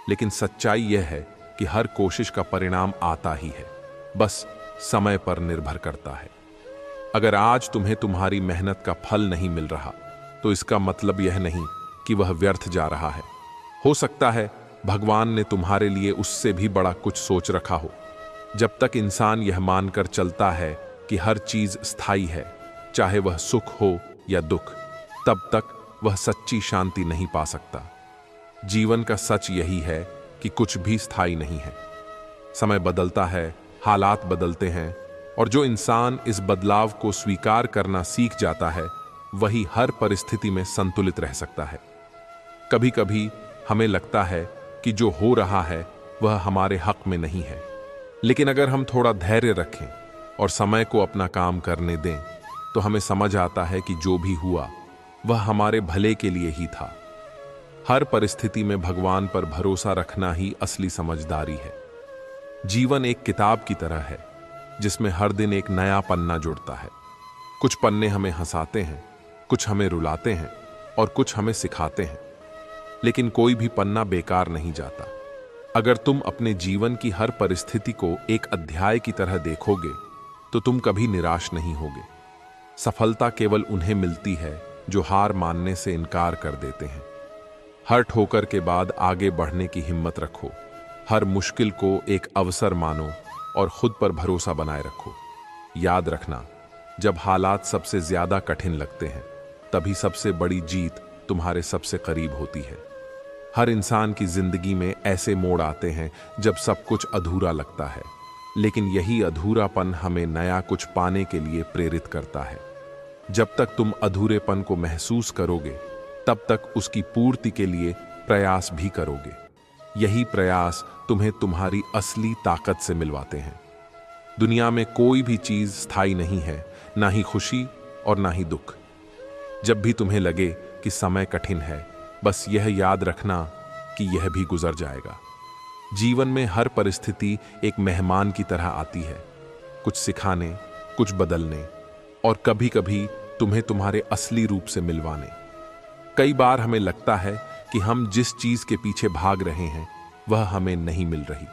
लेकिन सच्चाई यह है कि हर कोशिश का परिणाम आता ही है, बस समय पर निर्भर करता है। अगर आज तुम्हें तुम्हारी मेहनत का फल नहीं मिल रहा तो इसका मतलब यह नहीं कि वह व्यर्थ जा रहा है। हो सकता है भगवान ने तुम्हारे लिए उससे भी बड़ा कुछ सोच रखा हो। जब तक इंसान यह मानकर चलता है कि हर चीज स्थायी है, चाहे वह सुख हो या दुख, तब तक वह सच्ची शांति नहीं पा सकता। जीवन का सच यही है कि कुछ भी स्थायी नहीं है। समय बदलता है, हालात बदलते हैं, और जो इंसान इस बदलाव को स्वीकार करना सीख जाता है वही हर परिस्थिति में संतुलित रह सकता है। कभी कभी हमें लगता है कि जो हो रहा है वह हमारे हक में नहीं है, लेकिन अगर हम थोड़ा धैर्य रखें और समय को अपना काम करने दें तो हमें समझ आता है कि जो भी हुआ वह हमारे भले के लिए ही था। हर परिस्थिति में भगवान पर भरोसा रखना ही असली समझदारी है। जीवन एक किताब की तरह है जिसमें हर दिन एक नया पन्ना जुड़ता है। कुछ पन्ने हमें हंसाते हैं, कुछ हमें रुलाते हैं और कुछ हमें सिखाते हैं, लेकिन कोई भी पन्ना बेकार नहीं जाता। अगर तुम अपने जीवन की हर परिस्थिति को एक अध्याय की तरह देखोगे तो तुम कभी निराश नहीं होगे। सफलता केवल उन्हें मिलती है जो हार मानने से इनकार कर देते हैं। हर ठोकर के बाद आगे बढ़ने की हिम्मत रखो, हर मुश्किल को एक अवसर मानो और खुद पर भरोसा बनाए रखो। याद रखना, जब हालात सबसे ज्यादा कठिन लगते हैं तभी सबसे बड़ी जीत तुम्हारे सबसे करीब होती है। हर इंसान की जिंदगी में ऐसे मोड़ आते हैं जब सब कुछ अधूरा लगता है, लेकिन यही अधूरापन हमें नया कुछ पाने के लिए प्रेरित करता है। जब तक तुम अधूरेपन को महसूस करोगे तब तक उसकी पूर्ति के लिए प्रयास भी करोगे। यही प्रयास तुम्हें तुम्हारी असली ताकत से मिलवाते हैं। दुनिया में कोई भी चीज स्थायी नहीं है, ना ही खुशी और ना ही दुख। जब भी तुम्हें लगे कि समय कठिन है, बस यह याद रखना कि यह भी गुजर जाएगा। जीवन में हर परिस्थिति एक मेहमान की तरह आती है, कुछ सिखाने, कुछ बदलने और कभी कभी तुम्हें तुम्हारे असली रूप से मिलवाने। कई बार हमें लगता है कि हम जिस चीज के पीछे भाग रहे हैं वह हमें नहीं मिल रही,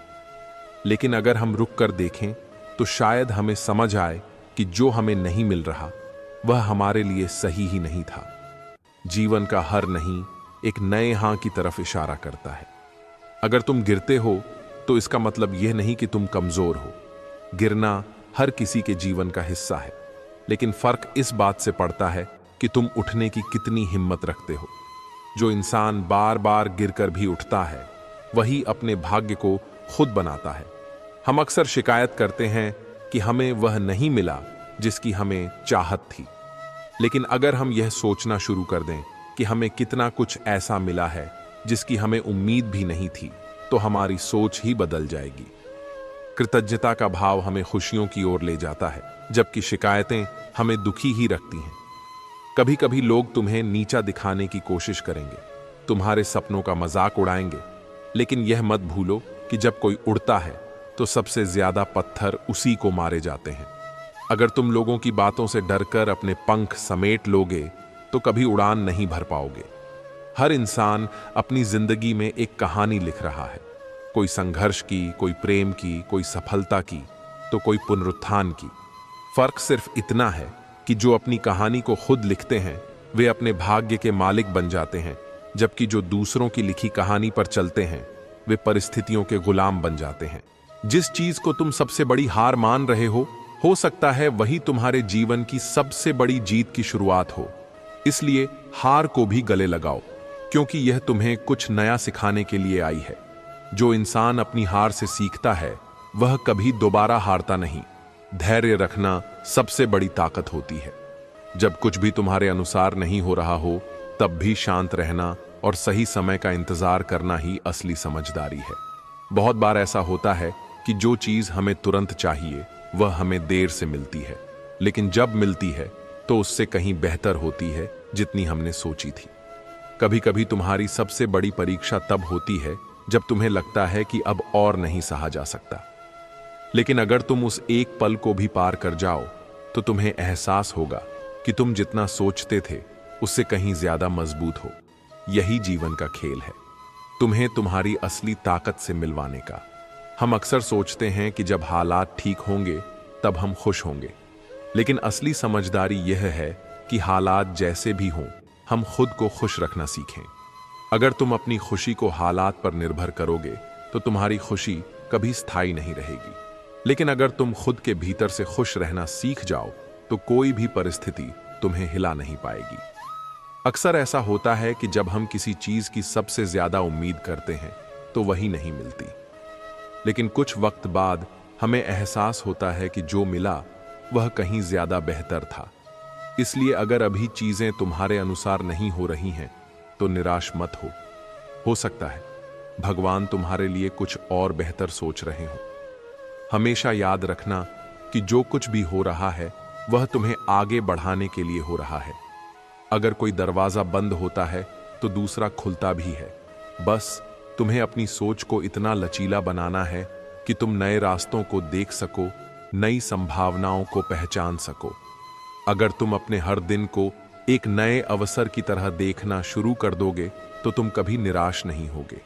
लेकिन अगर हम रुक कर देखें तो शायद हमें समझ आए कि जो हमें नहीं मिल रहा वह हमारे लिए सही ही नहीं था। जीवन का हर नहीं एक नए हाँ की तरफ इशारा करता है। अगर तुम गिरते हो तो इसका मतलब यह नहीं कि तुम कमजोर हो। गिरना हर किसी के जीवन का हिस्सा है, लेकिन फर्क इस बात से पड़ता है कि तुम उठने की कितनी हिम्मत रखते हो। जो इंसान बार बार गिरकर भी उठता है वही अपने भाग्य को खुद बनाता है। हम अक्सर शिकायत करते हैं कि हमें वह नहीं मिला जिसकी हमें चाहत थी, लेकिन अगर हम यह सोचना शुरू कर दें कि हमें कितना कुछ ऐसा मिला है जिसकी हमें उम्मीद भी नहीं थी, तो हमारी सोच ही बदल जाएगी। कृतज्ञता का भाव हमें खुशियों की ओर ले जाता है, जबकि शिकायतें हमें दुखी ही रखती हैं। कभी कभी लोग तुम्हें नीचा दिखाने की कोशिश करेंगे, तुम्हारे सपनों का मजाक उड़ाएंगे, लेकिन यह मत भूलो कि जब कोई उड़ता है तो सबसे ज्यादा पत्थर उसी को मारे जाते हैं। अगर तुम लोगों की बातों से डरकर अपने पंख समेट लोगे तो कभी उड़ान नहीं भर पाओगे। हर इंसान अपनी जिंदगी में एक कहानी लिख रहा है, कोई संघर्ष की, कोई प्रेम की, कोई सफलता की, तो कोई पुनरुत्थान की। फर्क सिर्फ इतना है कि जो अपनी कहानी को खुद लिखते हैं वे अपने भाग्य के मालिक बन जाते हैं, जबकि जो दूसरों की लिखी कहानी पर चलते हैं वे परिस्थितियों के गुलाम बन जाते हैं। जिस चीज को तुम सबसे बड़ी हार मान रहे हो सकता है वही तुम्हारे जीवन की सबसे बड़ी जीत की शुरुआत हो। इसलिए हार को भी गले लगाओ, क्योंकि यह तुम्हें कुछ नया सिखाने के लिए आई है। जो इंसान अपनी हार से सीखता है वह कभी दोबारा हारता नहीं। धैर्य रखना सबसे बड़ी ताकत होती है। जब कुछ भी तुम्हारे अनुसार नहीं हो रहा हो तब भी शांत रहना और सही समय का इंतजार करना ही असली समझदारी है। बहुत बार ऐसा होता है कि जो चीज हमें तुरंत चाहिए वह हमें देर से मिलती है, लेकिन जब मिलती है तो उससे कहीं बेहतर होती है जितनी हमने सोची थी। कभी कभी तुम्हारी सबसे बड़ी परीक्षा तब होती है जब तुम्हें लगता है कि अब और नहीं सहा जा सकता, लेकिन अगर तुम उस एक पल को भी पार कर जाओ तो तुम्हें एहसास होगा कि तुम जितना सोचते थे उससे कहीं ज्यादा मजबूत हो। यही जीवन का खेल है, तुम्हें तुम्हारी असली ताकत से मिलवाने का। हम अक्सर सोचते हैं कि जब हालात ठीक होंगे तब हम खुश होंगे, लेकिन असली समझदारी यह है कि हालात जैसे भी हों हम खुद को खुश रखना सीखें। अगर तुम अपनी खुशी को हालात पर निर्भर करोगे तो तुम्हारी खुशी कभी स्थायी नहीं रहेगी, लेकिन अगर तुम खुद के भीतर से खुश रहना सीख जाओ तो कोई भी परिस्थिति तुम्हें हिला नहीं पाएगी। अक्सर ऐसा होता है कि जब हम किसी चीज की सबसे ज्यादा उम्मीद करते हैं तो वही नहीं मिलती, लेकिन कुछ वक्त बाद हमें एहसास होता है कि जो मिला वह कहीं ज्यादा बेहतर था। इसलिए अगर अभी चीजें तुम्हारे अनुसार नहीं हो रही हैं तो निराश मत हो सकता है भगवान तुम्हारे लिए कुछ और बेहतर सोच रहे हो। हमेशा याद रखना कि जो कुछ भी हो रहा है वह तुम्हें आगे बढ़ाने के लिए हो रहा है। अगर कोई दरवाजा बंद होता है तो दूसरा खुलता भी है। बस तुम्हें अपनी सोच को इतना लचीला बनाना है कि तुम नए रास्तों को देख सको, नई संभावनाओं को पहचान सको। अगर तुम अपने हर दिन को एक नए अवसर की तरह देखना शुरू कर दोगे तो तुम कभी निराश नहीं होगे,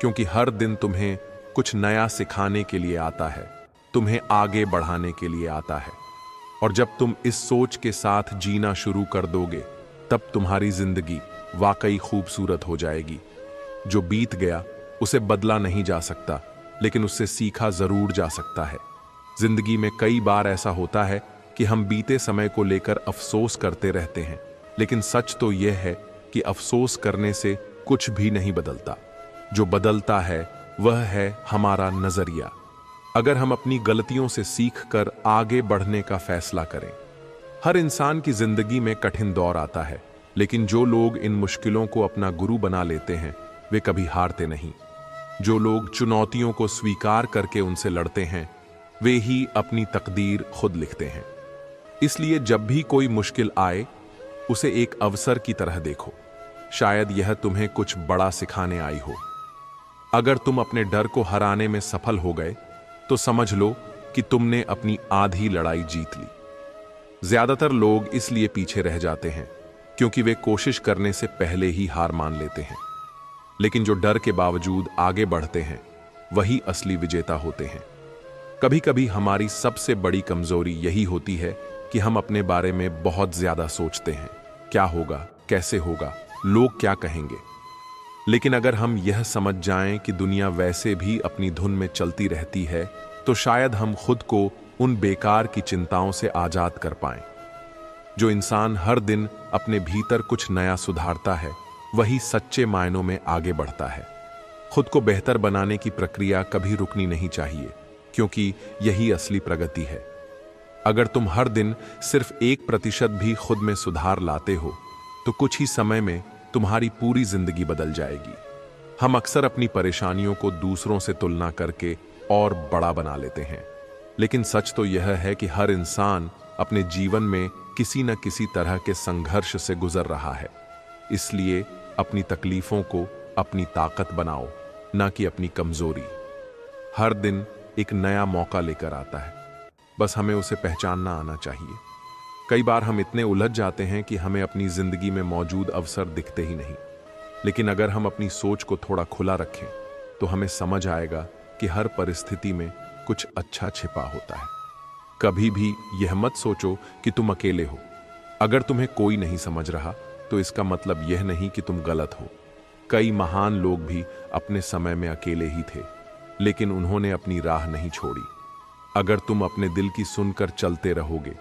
क्योंकि हर दिन तुम्हें कुछ नया सिखाने के लिए आता है, तुम्हें आगे बढ़ाने के लिए आता है। और जब तुम इस सोच के साथ जीना शुरू कर दोगे तब तुम्हारी जिंदगी वाकई खूबसूरत हो जाएगी। जो बीत गया उसे बदला नहीं जा सकता, लेकिन उससे सीखा जरूर जा सकता है। जिंदगी में कई बार ऐसा होता है कि हम बीते समय को लेकर अफसोस करते रहते हैं, लेकिन सच तो यह है कि अफसोस करने से कुछ भी नहीं बदलता। जो बदलता है वह है हमारा नजरिया। अगर हम अपनी गलतियों से सीख कर आगे बढ़ने का फैसला करें। हर इंसान की जिंदगी में कठिन दौर आता है, लेकिन जो लोग इन मुश्किलों को अपना गुरु बना लेते हैं वे कभी हारते नहीं। जो लोग चुनौतियों को स्वीकार करके उनसे लड़ते हैं वे ही अपनी तकदीर खुद लिखते हैं। इसलिए जब भी कोई मुश्किल आए उसे एक अवसर की तरह देखो, शायद यह तुम्हें कुछ बड़ा सिखाने आई हो। अगर तुम अपने डर को हराने में सफल हो गए तो समझ लो कि तुमने अपनी आधी लड़ाई जीत ली। ज्यादातर लोग इसलिए पीछे रह जाते हैं क्योंकि वे कोशिश करने से पहले ही हार मान लेते हैं, लेकिन जो डर के बावजूद आगे बढ़ते हैं वही असली विजेता होते हैं। कभी कभी हमारी सबसे बड़ी कमजोरी यही होती है कि हम अपने बारे में बहुत ज्यादा सोचते हैं, क्या होगा, कैसे होगा, लोग क्या कहेंगे। लेकिन अगर हम यह समझ जाएं कि दुनिया वैसे भी अपनी धुन में चलती रहती है तो शायद हम खुद को उन बेकार की चिंताओं से आजाद कर पाएं। जो इंसान हर दिन अपने भीतर कुछ नया सुधारता है वही सच्चे मायनों में आगे बढ़ता है। खुद को बेहतर बनाने की प्रक्रिया कभी रुकनी नहीं चाहिए, क्योंकि यही असली प्रगति है। अगर तुम हर दिन सिर्फ 1% भी खुद में सुधार लाते हो, तो कुछ ही समय में तुम्हारी पूरी जिंदगी बदल जाएगी। हम अक्सर अपनी परेशानियों को दूसरों से तुलना करके और बड़ा बना लेते हैं, लेकिन सच तो यह है कि हर इंसान अपने जीवन में किसी न किसी तरह के संघर्ष से गुजर रहा है। इसलिए अपनी तकलीफों को अपनी ताकत बनाओ, ना कि अपनी कमजोरी। हर दिन एक नया मौका लेकर आता है, बस हमें उसे पहचानना आना चाहिए। कई बार हम इतने उलझ जाते हैं कि हमें अपनी जिंदगी में मौजूद अवसर दिखते ही नहीं, लेकिन अगर हम अपनी सोच को थोड़ा खुला रखें तो हमें समझ आएगा कि हर परिस्थिति में कुछ अच्छा छिपा होता है। कभी भी यह मत सोचो कि तुम अकेले हो। अगर तुम्हें कोई नहीं समझ रहा तो इसका मतलब यह नहीं कि तुम गलत हो। कई महान लोग भी अपने समय में अकेले ही थे, लेकिन उन्होंने अपनी राह नहीं छोड़ी। अगर तुम अपने दिल की सुनकर चलते रहोगे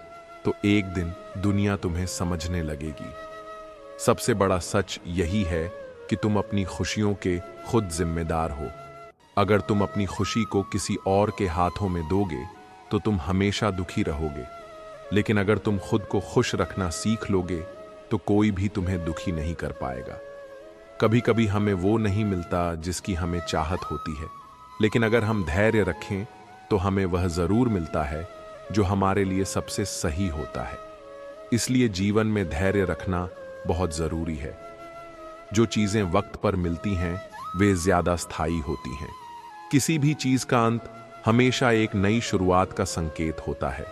तो एक दिन दुनिया तुम्हें समझने लगेगी। सबसे बड़ा सच यही है कि तुम अपनी खुशियों के खुद जिम्मेदार हो। अगर तुम अपनी खुशी को किसी और के हाथों में दोगे तो तुम हमेशा दुखी रहोगे, लेकिन अगर तुम खुद को खुश रखना सीख लोगे तो कोई भी तुम्हें दुखी नहीं कर पाएगा। कभी कभी हमें वो नहीं मिलता जिसकी हमें चाहत होती है, लेकिन अगर हम धैर्य रखें तो हमें वह जरूर मिलता है जो हमारे लिए सबसे सही होता है। इसलिए जीवन में धैर्य रखना बहुत जरूरी है। जो चीजें वक्त पर मिलती हैं वे ज्यादा स्थायी होती हैं। किसी भी चीज का अंत हमेशा एक नई शुरुआत का संकेत होता है।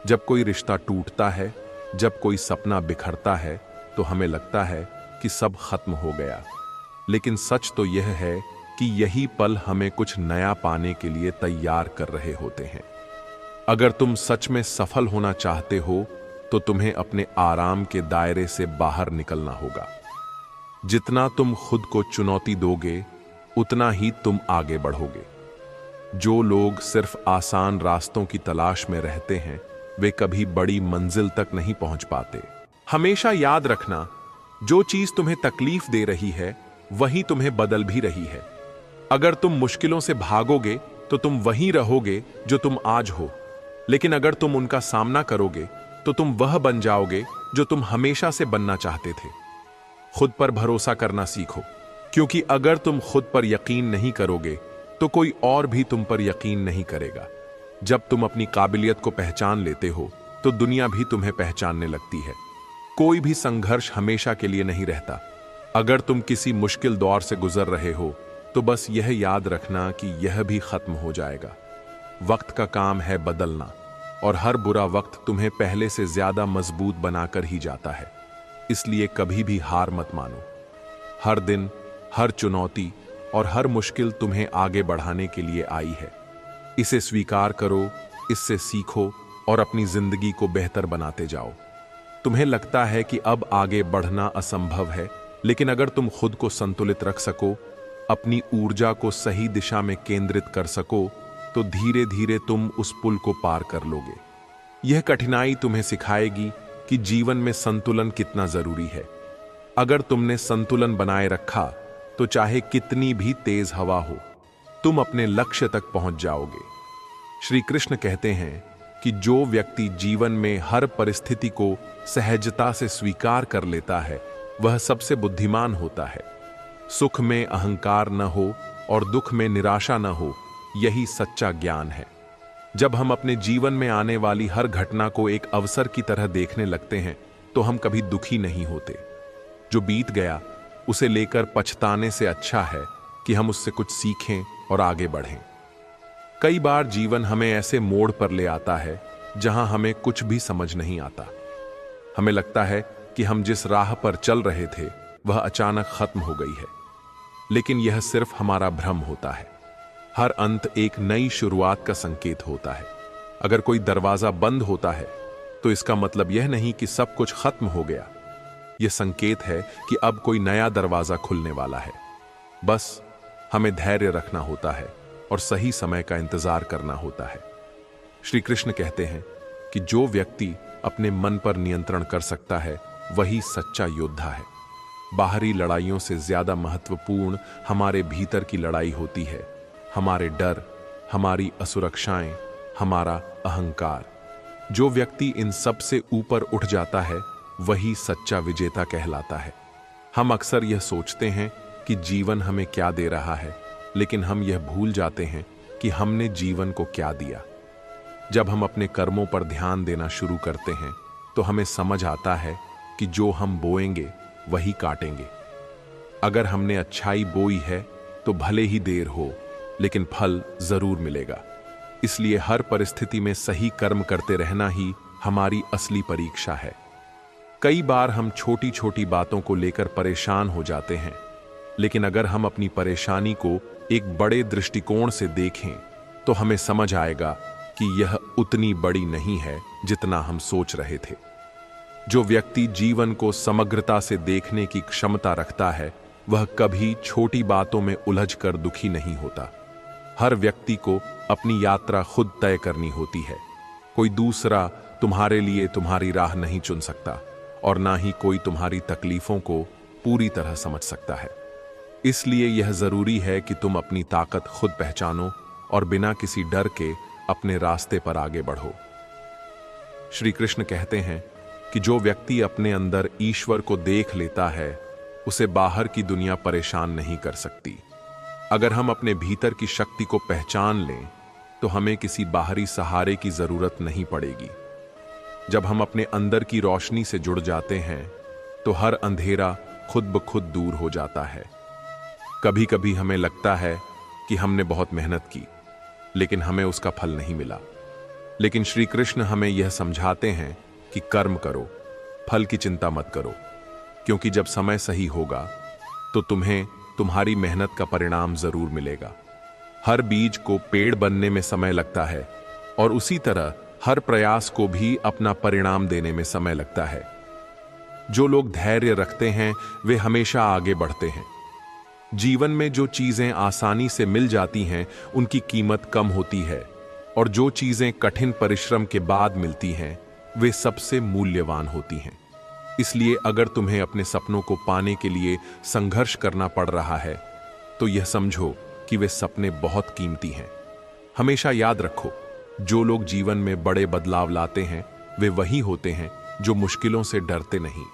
जब कोई रिश्ता टूटता है, जब कोई सपना बिखरता है, तो हमें लगता है कि सब खत्म हो गया, लेकिन सच तो यह है कि यही पल हमें कुछ नया पाने के लिए तैयार कर रहे होते हैं। अगर तुम सच में सफल होना चाहते हो तो तुम्हें अपने आराम के दायरे से बाहर निकलना होगा। जितना तुम खुद को चुनौती दोगे उतना ही तुम आगे बढ़ोगे। जो लोग सिर्फ आसान रास्तों की तलाश में रहते हैं वे कभी बड़ी मंजिल तक नहीं पहुंच पाते। हमेशा याद रखना, जो चीज तुम्हें तकलीफ दे रही है वही तुम्हें बदल भी रही है। अगर तुम मुश्किलों से भागोगे तो तुम वहीं रहोगे जो तुम आज हो, लेकिन अगर तुम उनका सामना करोगे तो तुम वह बन जाओगे जो तुम हमेशा से बनना चाहते थे। खुद पर भरोसा करना सीखो, क्योंकि अगर तुम खुद पर यकीन नहीं करोगे तो कोई और भी तुम पर यकीन नहीं करेगा। जब तुम अपनी काबिलियत को पहचान लेते हो तो दुनिया भी तुम्हें पहचानने लगती है। कोई भी संघर्ष हमेशा के लिए नहीं रहता। अगर तुम किसी मुश्किल दौर से गुजर रहे हो तो बस यह याद रखना कि यह भी खत्म हो जाएगा। वक्त का काम है बदलना, और हर बुरा वक्त तुम्हें पहले से ज्यादा मजबूत बनाकर ही जाता है। इसलिए कभी भी हार मत मानो। हर दिन, हर चुनौती और हर मुश्किल तुम्हें आगे बढ़ाने के लिए आई है। इसे स्वीकार करो, इससे सीखो और अपनी जिंदगी को बेहतर बनाते जाओ। तुम्हें लगता है कि अब आगे बढ़ना असंभव है, लेकिन अगर तुम खुद को संतुलित रख सको, अपनी ऊर्जा को सही दिशा में केंद्रित कर सको, तो धीरे धीरे तुम उस पुल को पार कर लोगे। यह कठिनाई तुम्हें सिखाएगी कि जीवन में संतुलन कितना जरूरी है। अगर तुमने संतुलन बनाए रखा तो चाहे कितनी भी तेज हवा हो, तुम अपने लक्ष्य तक पहुंच जाओगे। श्री कृष्ण कहते हैं कि जो व्यक्ति जीवन में हर परिस्थिति को सहजता से स्वीकार कर लेता है वह सबसे बुद्धिमान होता है। सुख में अहंकार न हो और दुख में निराशा न हो, यही सच्चा ज्ञान है। जब हम अपने जीवन में आने वाली हर घटना को एक अवसर की तरह देखने लगते हैं तो हम कभी दुखी नहीं होते। जो बीत गया उसे लेकर पछताने से अच्छा है कि हम उससे कुछ सीखें और आगे बढ़ें। कई बार जीवन हमें ऐसे मोड़ पर ले आता है जहां हमें कुछ भी समझ नहीं आता। हमें लगता है कि हम जिस राह पर चल रहे थे वह अचानक खत्म हो गई है, लेकिन यह सिर्फ हमारा भ्रम होता है। हर अंत एक नई शुरुआत का संकेत होता है। अगर कोई दरवाजा बंद होता है तो इसका मतलब यह नहीं कि सब कुछ खत्म हो गया। यह संकेत है कि अब कोई नया दरवाजा खुलने वाला है। बस हमें धैर्य रखना होता है और सही समय का इंतजार करना होता है। श्री कृष्ण कहते हैं कि जो व्यक्ति अपने मन पर नियंत्रण कर सकता है वही सच्चा योद्धा है। बाहरी लड़ाइयों से ज्यादा महत्वपूर्ण हमारे भीतर की लड़ाई होती है। हमारे डर, हमारी असुरक्षाएं, हमारा अहंकार। जो व्यक्ति इन सब से ऊपर उठ जाता है वही सच्चा विजेता कहलाता है। हम अक्सर यह सोचते हैं कि जीवन हमें क्या दे रहा है, लेकिन हम यह भूल जाते हैं कि हमने जीवन को क्या दिया। जब हम अपने कर्मों पर ध्यान देना शुरू करते हैं तो हमें समझ आता है कि जो हम बोएंगे वही काटेंगे। अगर हमने अच्छाई बोई है तो भले ही देर हो, लेकिन फल जरूर मिलेगा। इसलिए हर परिस्थिति में सही कर्म करते रहना ही हमारी असली परीक्षा है। कई बार हम छोटी छोटी बातों को लेकर परेशान हो जाते हैं, लेकिन अगर हम अपनी परेशानी को एक बड़े दृष्टिकोण से देखें तो हमें समझ आएगा कि यह उतनी बड़ी नहीं है जितना हम सोच रहे थे। जो व्यक्ति जीवन को समग्रता से देखने की क्षमता रखता है वह कभी छोटी बातों में उलझकर दुखी नहीं होता। हर व्यक्ति को अपनी यात्रा खुद तय करनी होती है। कोई दूसरा तुम्हारे लिए तुम्हारी राह नहीं चुन सकता और ना ही कोई तुम्हारी तकलीफों को पूरी तरह समझ सकता है। इसलिए यह जरूरी है कि तुम अपनी ताकत खुद पहचानो और बिना किसी डर के अपने रास्ते पर आगे बढ़ो। श्री कृष्ण कहते हैं कि जो व्यक्ति अपने अंदर ईश्वर को देख लेता है उसे बाहर की दुनिया परेशान नहीं कर सकती। अगर हम अपने भीतर की शक्ति को पहचान लें तो हमें किसी बाहरी सहारे की जरूरत नहीं पड़ेगी। जब हम अपने अंदर की रोशनी से जुड़ जाते हैं तो हर अंधेरा खुद ब खुद दूर हो जाता है। कभी कभी हमें लगता है कि हमने बहुत मेहनत की, लेकिन हमें उसका फल नहीं मिला। लेकिन श्री कृष्ण हमें यह समझाते हैं कि कर्म करो, फल की चिंता मत करो, क्योंकि जब समय सही होगा तो तुम्हें तुम्हारी मेहनत का परिणाम जरूर मिलेगा। हर बीज को पेड़ बनने में समय लगता है और उसी तरह हर प्रयास को भी अपना परिणाम देने में समय लगता है। जो लोग धैर्य रखते हैं वे हमेशा आगे बढ़ते हैं। जीवन में जो चीजें आसानी से मिल जाती हैं उनकी कीमत कम होती है, और जो चीजें कठिन परिश्रम के बाद मिलती हैं वे सबसे मूल्यवान होती हैं। इसलिए अगर तुम्हें अपने सपनों को पाने के लिए संघर्ष करना पड़ रहा है तो यह समझो कि वे सपने बहुत कीमती हैं। हमेशा याद रखो, जो लोग जीवन में बड़े बदलाव लाते हैं वे वही होते हैं जो मुश्किलों से डरते नहीं।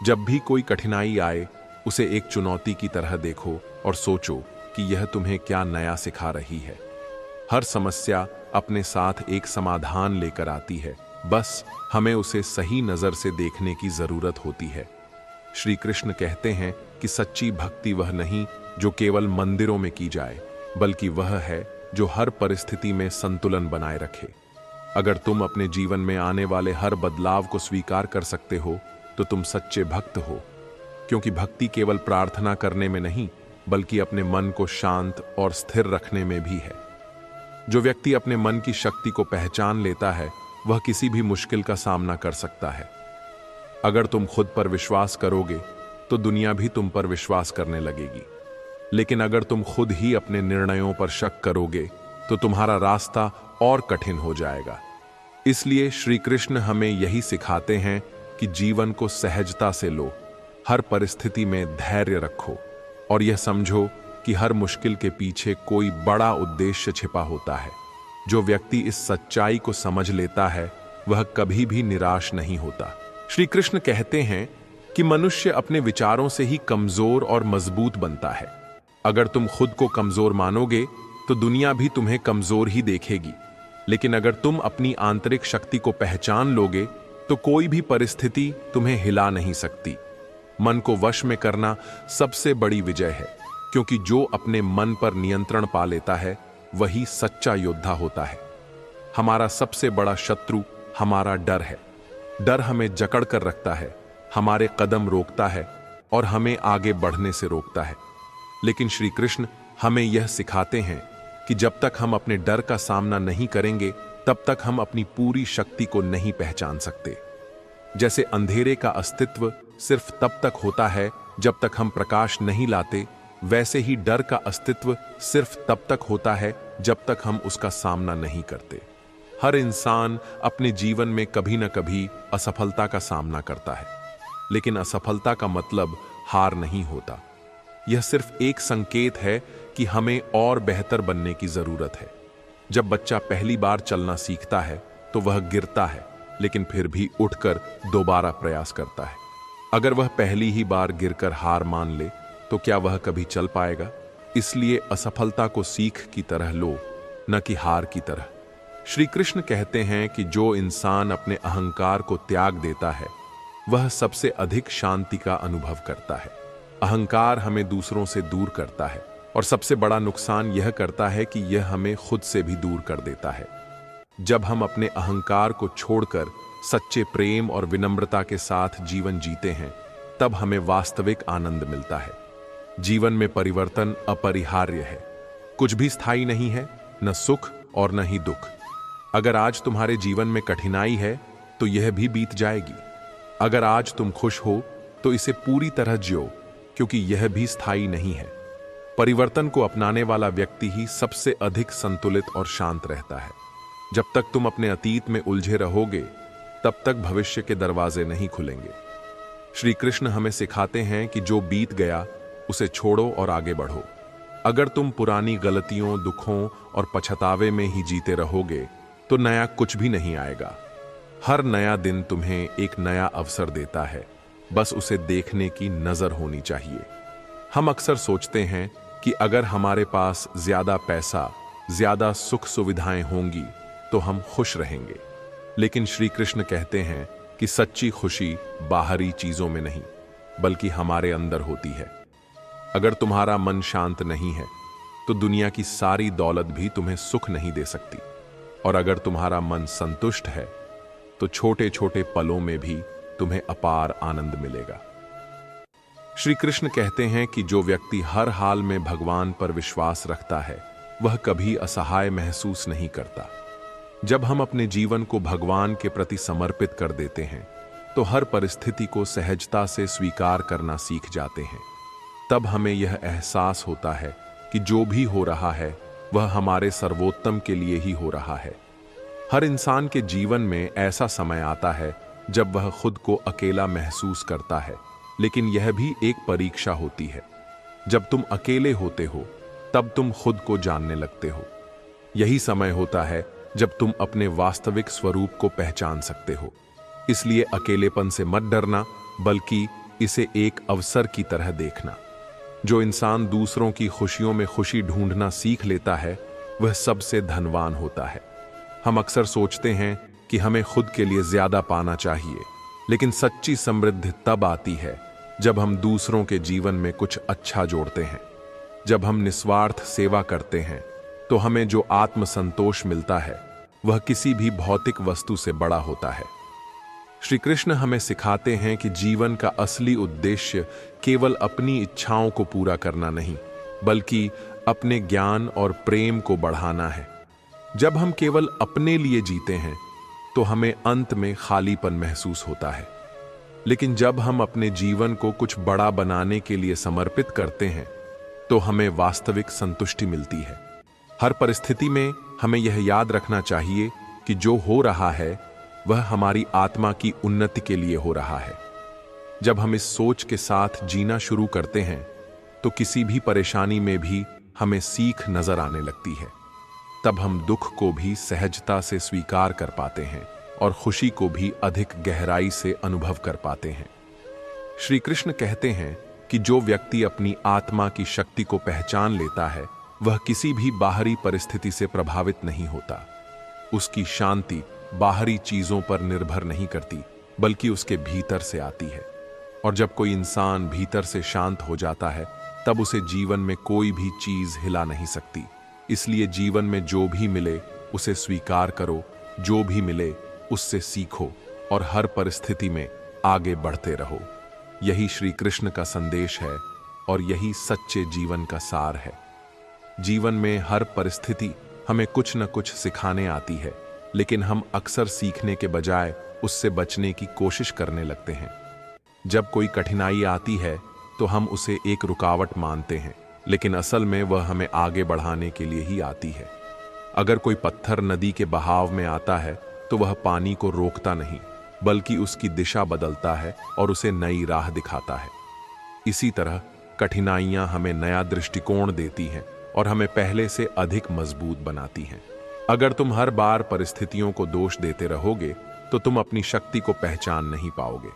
जब भी कोई कठिनाई आए उसे एक चुनौती की तरह देखो और सोचो कि यह तुम्हें क्या नया सिखा रही है। हर समस्या अपने साथ एक समाधान लेकर आती है, बस हमें उसे सही नजर से देखने की जरूरत होती है। श्री कृष्ण कहते हैं कि सच्ची भक्ति वह नहीं जो केवल मंदिरों में की जाए, बल्कि वह है जो हर परिस्थिति में संतुलन बनाए रखे। अगर तुम अपने जीवन में आने वाले हर बदलाव को स्वीकार कर सकते हो तो तुम सच्चे भक्त हो, क्योंकि भक्ति केवल प्रार्थना करने में नहीं बल्कि अपने मन को शांत और स्थिर रखने में भी है। जो व्यक्ति अपने मन की शक्ति को पहचान लेता है वह किसी भी मुश्किल का सामना कर सकता है। अगर तुम खुद पर विश्वास करोगे तो दुनिया भी तुम पर विश्वास करने लगेगी, लेकिन अगर तुम खुद ही अपने निर्णयों पर शक करोगे तो तुम्हारा रास्ता और कठिन हो जाएगा। इसलिए श्री कृष्ण हमें यही सिखाते हैं कि जीवन को सहजता से लो, हर परिस्थिति में धैर्य रखो और यह समझो कि हर मुश्किल के पीछे कोई बड़ा उद्देश्य छिपा होता है। जो व्यक्ति इस सच्चाई को समझ लेता है वह कभी भी निराश नहीं होता। श्री कृष्ण कहते हैं कि मनुष्य अपने विचारों से ही कमजोर और मजबूत बनता है। अगर तुम खुद को कमजोर मानोगे तो दुनिया भी तुम्हें कमजोर ही देखेगी, लेकिन अगर तुम अपनी आंतरिक शक्ति को पहचान लोगे तो कोई भी परिस्थिति तुम्हें हिला नहीं सकती। मन को वश में करना सबसे बड़ी विजय है, क्योंकि जो अपने मन पर नियंत्रण पा लेता है वही सच्चा योद्धा होता है। हमारा सबसे बड़ा शत्रु हमारा डर है। डर हमें जकड़ कर रखता है, हमारे कदम रोकता है और हमें आगे बढ़ने से रोकता है। लेकिन श्री कृष्ण हमें यह सिखाते हैं कि जब तक हम अपने डर का सामना नहीं करेंगे तब तक हम अपनी पूरी शक्ति को नहीं पहचान सकते। जैसे अंधेरे का अस्तित्व सिर्फ तब तक होता है जब तक हम प्रकाश नहीं लाते, वैसे ही डर का अस्तित्व सिर्फ तब तक होता है जब तक हम उसका सामना नहीं करते। हर इंसान अपने जीवन में कभी न कभी असफलता का सामना करता है, लेकिन असफलता का मतलब हार नहीं होता। यह सिर्फ एक संकेत है कि हमें और बेहतर बनने की जरूरत है। जब बच्चा पहली बार चलना सीखता है तो वह गिरता है, लेकिन फिर भी उठकर दोबारा प्रयास करता है। अगर वह पहली ही बार गिरकर हार मान ले तो क्या वह कभी चल पाएगा? इसलिए असफलता को सीख की तरह लो, न कि हार की तरह। श्री कृष्ण कहते हैं कि जो इंसान अपने अहंकार को त्याग देता है वह सबसे अधिक शांति का अनुभव करता है। अहंकार हमें दूसरों से दूर करता है और सबसे बड़ा नुकसान यह करता है कि यह हमें खुद से भी दूर कर देता है। जब हम अपने अहंकार को छोड़कर सच्चे प्रेम और विनम्रता के साथ जीवन जीते हैं, तब हमें वास्तविक आनंद मिलता है। जीवन में परिवर्तन अपरिहार्य है। कुछ भी स्थायी नहीं है, न सुख और न ही दुख। अगर आज तुम्हारे जीवन में कठिनाई है तो यह भी बीत जाएगी। अगर आज तुम खुश हो तो इसे पूरी तरह जियो, क्योंकि यह भी स्थायी नहीं है। परिवर्तन को अपनाने वाला व्यक्ति ही सबसे अधिक संतुलित और शांत रहता है। जब तक तुम अपने अतीत में उलझे रहोगे, तब तक भविष्य के दरवाजे नहीं खुलेंगे। श्री कृष्ण हमें सिखाते हैं कि जो बीत गया उसे छोड़ो और आगे बढ़ो। अगर तुम पुरानी गलतियों, दुखों और पछतावे में ही जीते रहोगे तो नया कुछ भी नहीं आएगा। हर नया दिन तुम्हें एक नया अवसर देता है, बस उसे देखने की नजर होनी चाहिए। हम अक्सर सोचते हैं कि अगर हमारे पास ज्यादा पैसा, ज्यादा सुख सुविधाएं होंगी तो हम खुश रहेंगे। लेकिन श्री कृष्ण कहते हैं कि सच्ची खुशी बाहरी चीजों में नहीं, बल्कि हमारे अंदर होती है। अगर तुम्हारा मन शांत नहीं है तो दुनिया की सारी दौलत भी तुम्हें सुख नहीं दे सकती। और अगर तुम्हारा मन संतुष्ट है तो छोटे छोटे पलों में भी तुम्हें अपार आनंद मिलेगा। श्री कृष्ण कहते हैं कि जो व्यक्ति हर हाल में भगवान पर विश्वास रखता है वह कभी असहाय महसूस नहीं करता। जब हम अपने जीवन को भगवान के प्रति समर्पित कर देते हैं तो हर परिस्थिति को सहजता से स्वीकार करना सीख जाते हैं। तब हमें यह एहसास होता है कि जो भी हो रहा है वह हमारे सर्वोत्तम के लिए ही हो रहा है। हर इंसान के जीवन में ऐसा समय आता है जब वह खुद को अकेला महसूस करता है, लेकिन यह भी एक परीक्षा होती है। जब तुम अकेले होते हो तब तुम खुद को जानने लगते हो। यही समय होता है जब तुम अपने वास्तविक स्वरूप को पहचान सकते हो। इसलिए अकेलेपन से मत डरना, बल्कि इसे एक अवसर की तरह देखना। जो इंसान दूसरों की खुशियों में खुशी ढूंढना सीख लेता है वह सबसे धनवान होता है। हम अक्सर सोचते हैं कि हमें खुद के लिए ज्यादा पाना चाहिए, लेकिन सच्ची समृद्धि तब आती है जब हम दूसरों के जीवन में कुछ अच्छा जोड़ते हैं। जब हम निस्वार्थ सेवा करते हैं तो हमें जो आत्मसंतोष मिलता है वह किसी भी भौतिक वस्तु से बड़ा होता है। श्री कृष्ण हमें सिखाते हैं कि जीवन का असली उद्देश्य केवल अपनी इच्छाओं को पूरा करना नहीं, बल्कि अपने ज्ञान और प्रेम को बढ़ाना है। जब हम केवल अपने लिए जीते हैं तो हमें अंत में खालीपन महसूस होता है, लेकिन जब हम अपने जीवन को कुछ बड़ा बनाने के लिए समर्पित करते हैं तो हमें वास्तविक संतुष्टि मिलती है। हर परिस्थिति में हमें यह याद रखना चाहिए कि जो हो रहा है वह हमारी आत्मा की उन्नति के लिए हो रहा है। जब हम इस सोच के साथ जीना शुरू करते हैं तो किसी भी परेशानी में भी हमें सीख नजर आने लगती है। तब हम दुख को भी सहजता से स्वीकार कर पाते हैं और खुशी को भी अधिक गहराई से अनुभव कर पाते हैं। श्री कृष्ण कहते हैं कि जो व्यक्ति अपनी आत्मा की शक्ति को पहचान लेता है वह किसी भी बाहरी परिस्थिति से प्रभावित नहीं होता। उसकी शांति बाहरी चीजों पर निर्भर नहीं करती, बल्कि उसके भीतर से आती है। और जब कोई इंसान भीतर से शांत हो जाता है तब उसे जीवन में कोई भी चीज हिला नहीं सकती। इसलिए जीवन में जो भी मिले उसे स्वीकार करो, जो भी मिले उससे सीखो और हर परिस्थिति में आगे बढ़ते रहो। यही श्री कृष्ण का संदेश है और यही सच्चे जीवन का सार है। जीवन में हर परिस्थिति हमें कुछ न कुछ सिखाने आती है, लेकिन हम अक्सर सीखने के बजाय उससे बचने की कोशिश करने लगते हैं। जब कोई कठिनाई आती है तो हम उसे एक रुकावट मानते हैं, लेकिन असल में वह हमें आगे बढ़ाने के लिए ही आती है। अगर कोई पत्थर नदी के बहाव में आता है तो वह पानी को रोकता नहीं, बल्कि उसकी दिशा बदलता है और उसे नई राह दिखाता है। इसी तरह कठिनाइयां हमें नया दृष्टिकोण देती हैं और हमें पहले से अधिक मजबूत बनाती हैं। अगर तुम हर बार परिस्थितियों को दोष देते रहोगे तो तुम अपनी शक्ति को पहचान नहीं पाओगे।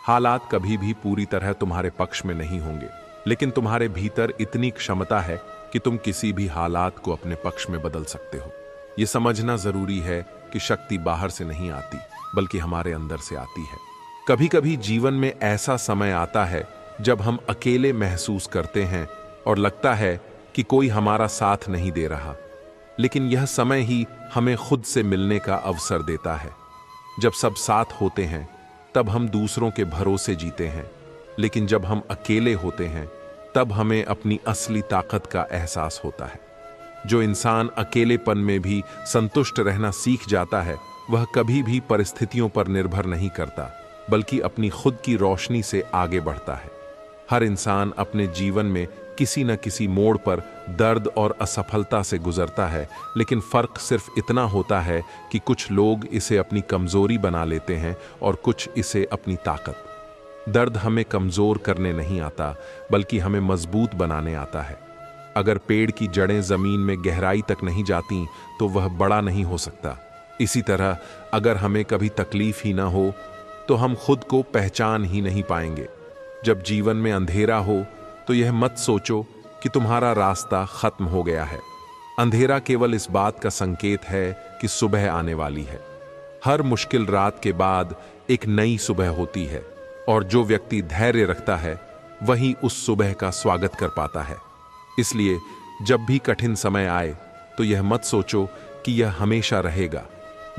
हालात कभी भी पूरी तरह तुम्हारे पक्ष में नहीं होंगे, लेकिन तुम्हारे भीतर इतनी क्षमता है कि तुम किसी भी हालात को अपने पक्ष में बदल सकते हो। यह समझना जरूरी है कि शक्ति बाहर से नहीं आती, बल्कि हमारे अंदर से आती है। कभी कभी जीवन में ऐसा समय आता है जब हम अकेले महसूस करते हैं और लगता है कि कोई हमारा साथ नहीं दे रहा, लेकिन यह समय ही हमें खुद से मिलने का अवसर देता है। जब सब साथ होते हैं तब हम दूसरों के भरोसे जीते हैं, लेकिन जब हम अकेले होते हैं तब हमें अपनी असली ताकत का एहसास होता है। जो इंसान अकेलेपन में भी संतुष्ट रहना सीख जाता है, वह कभी भी परिस्थितियों पर निर्भर नहीं करता, बल्कि अपनी खुद की रोशनी से आगे बढ़ता है। हर इंसान अपने जीवन में किसी न किसी मोड़ पर दर्द और असफलता से गुजरता है, लेकिन फर्क सिर्फ इतना होता है कि कुछ लोग इसे अपनी कमजोरी बना लेते हैं और कुछ इसे अपनी ताकत। दर्द हमें कमजोर करने नहीं आता, बल्कि हमें मजबूत बनाने आता है। अगर पेड़ की जड़ें जमीन में गहराई तक नहीं जाती तो वह बड़ा नहीं हो सकता। इसी तरह अगर हमें कभी तकलीफ ही ना हो तो हम खुद को पहचान ही नहीं पाएंगे। जब जीवन में अंधेरा हो तो यह मत सोचो कि तुम्हारा रास्ता खत्म हो गया है। अंधेरा केवल इस बात का संकेत है कि सुबह आने वाली है। हर मुश्किल रात के बाद एक नई सुबह होती है, और जो व्यक्ति धैर्य रखता है वही उस सुबह का स्वागत कर पाता है। इसलिए जब भी कठिन समय आए तो यह मत सोचो कि यह हमेशा रहेगा,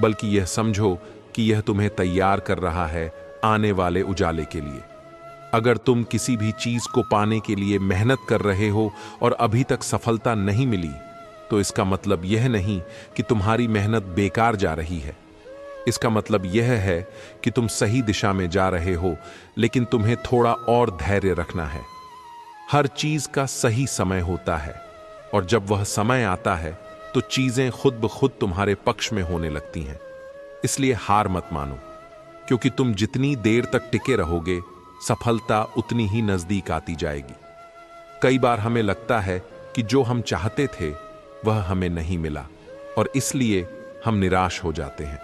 बल्कि यह समझो कि यह तुम्हें तैयार कर रहा है आने वाले उजाले के लिए। अगर तुम किसी भी चीज को पाने के लिए मेहनत कर रहे हो और अभी तक सफलता नहीं मिली, तो इसका मतलब यह नहीं कि तुम्हारी मेहनत बेकार जा रही है। इसका मतलब यह है कि तुम सही दिशा में जा रहे हो, लेकिन तुम्हें थोड़ा और धैर्य रखना है। हर चीज का सही समय होता है, और जब वह समय आता है तो चीजें खुद ब खुद तुम्हारे पक्ष में होने लगती हैं। इसलिए हार मत मानो, क्योंकि तुम जितनी देर तक टिके रहोगे, सफलता उतनी ही नजदीक आती जाएगी। कई बार हमें लगता है कि जो हम चाहते थे वह हमें नहीं मिला, और इसलिए हम निराश हो जाते हैं।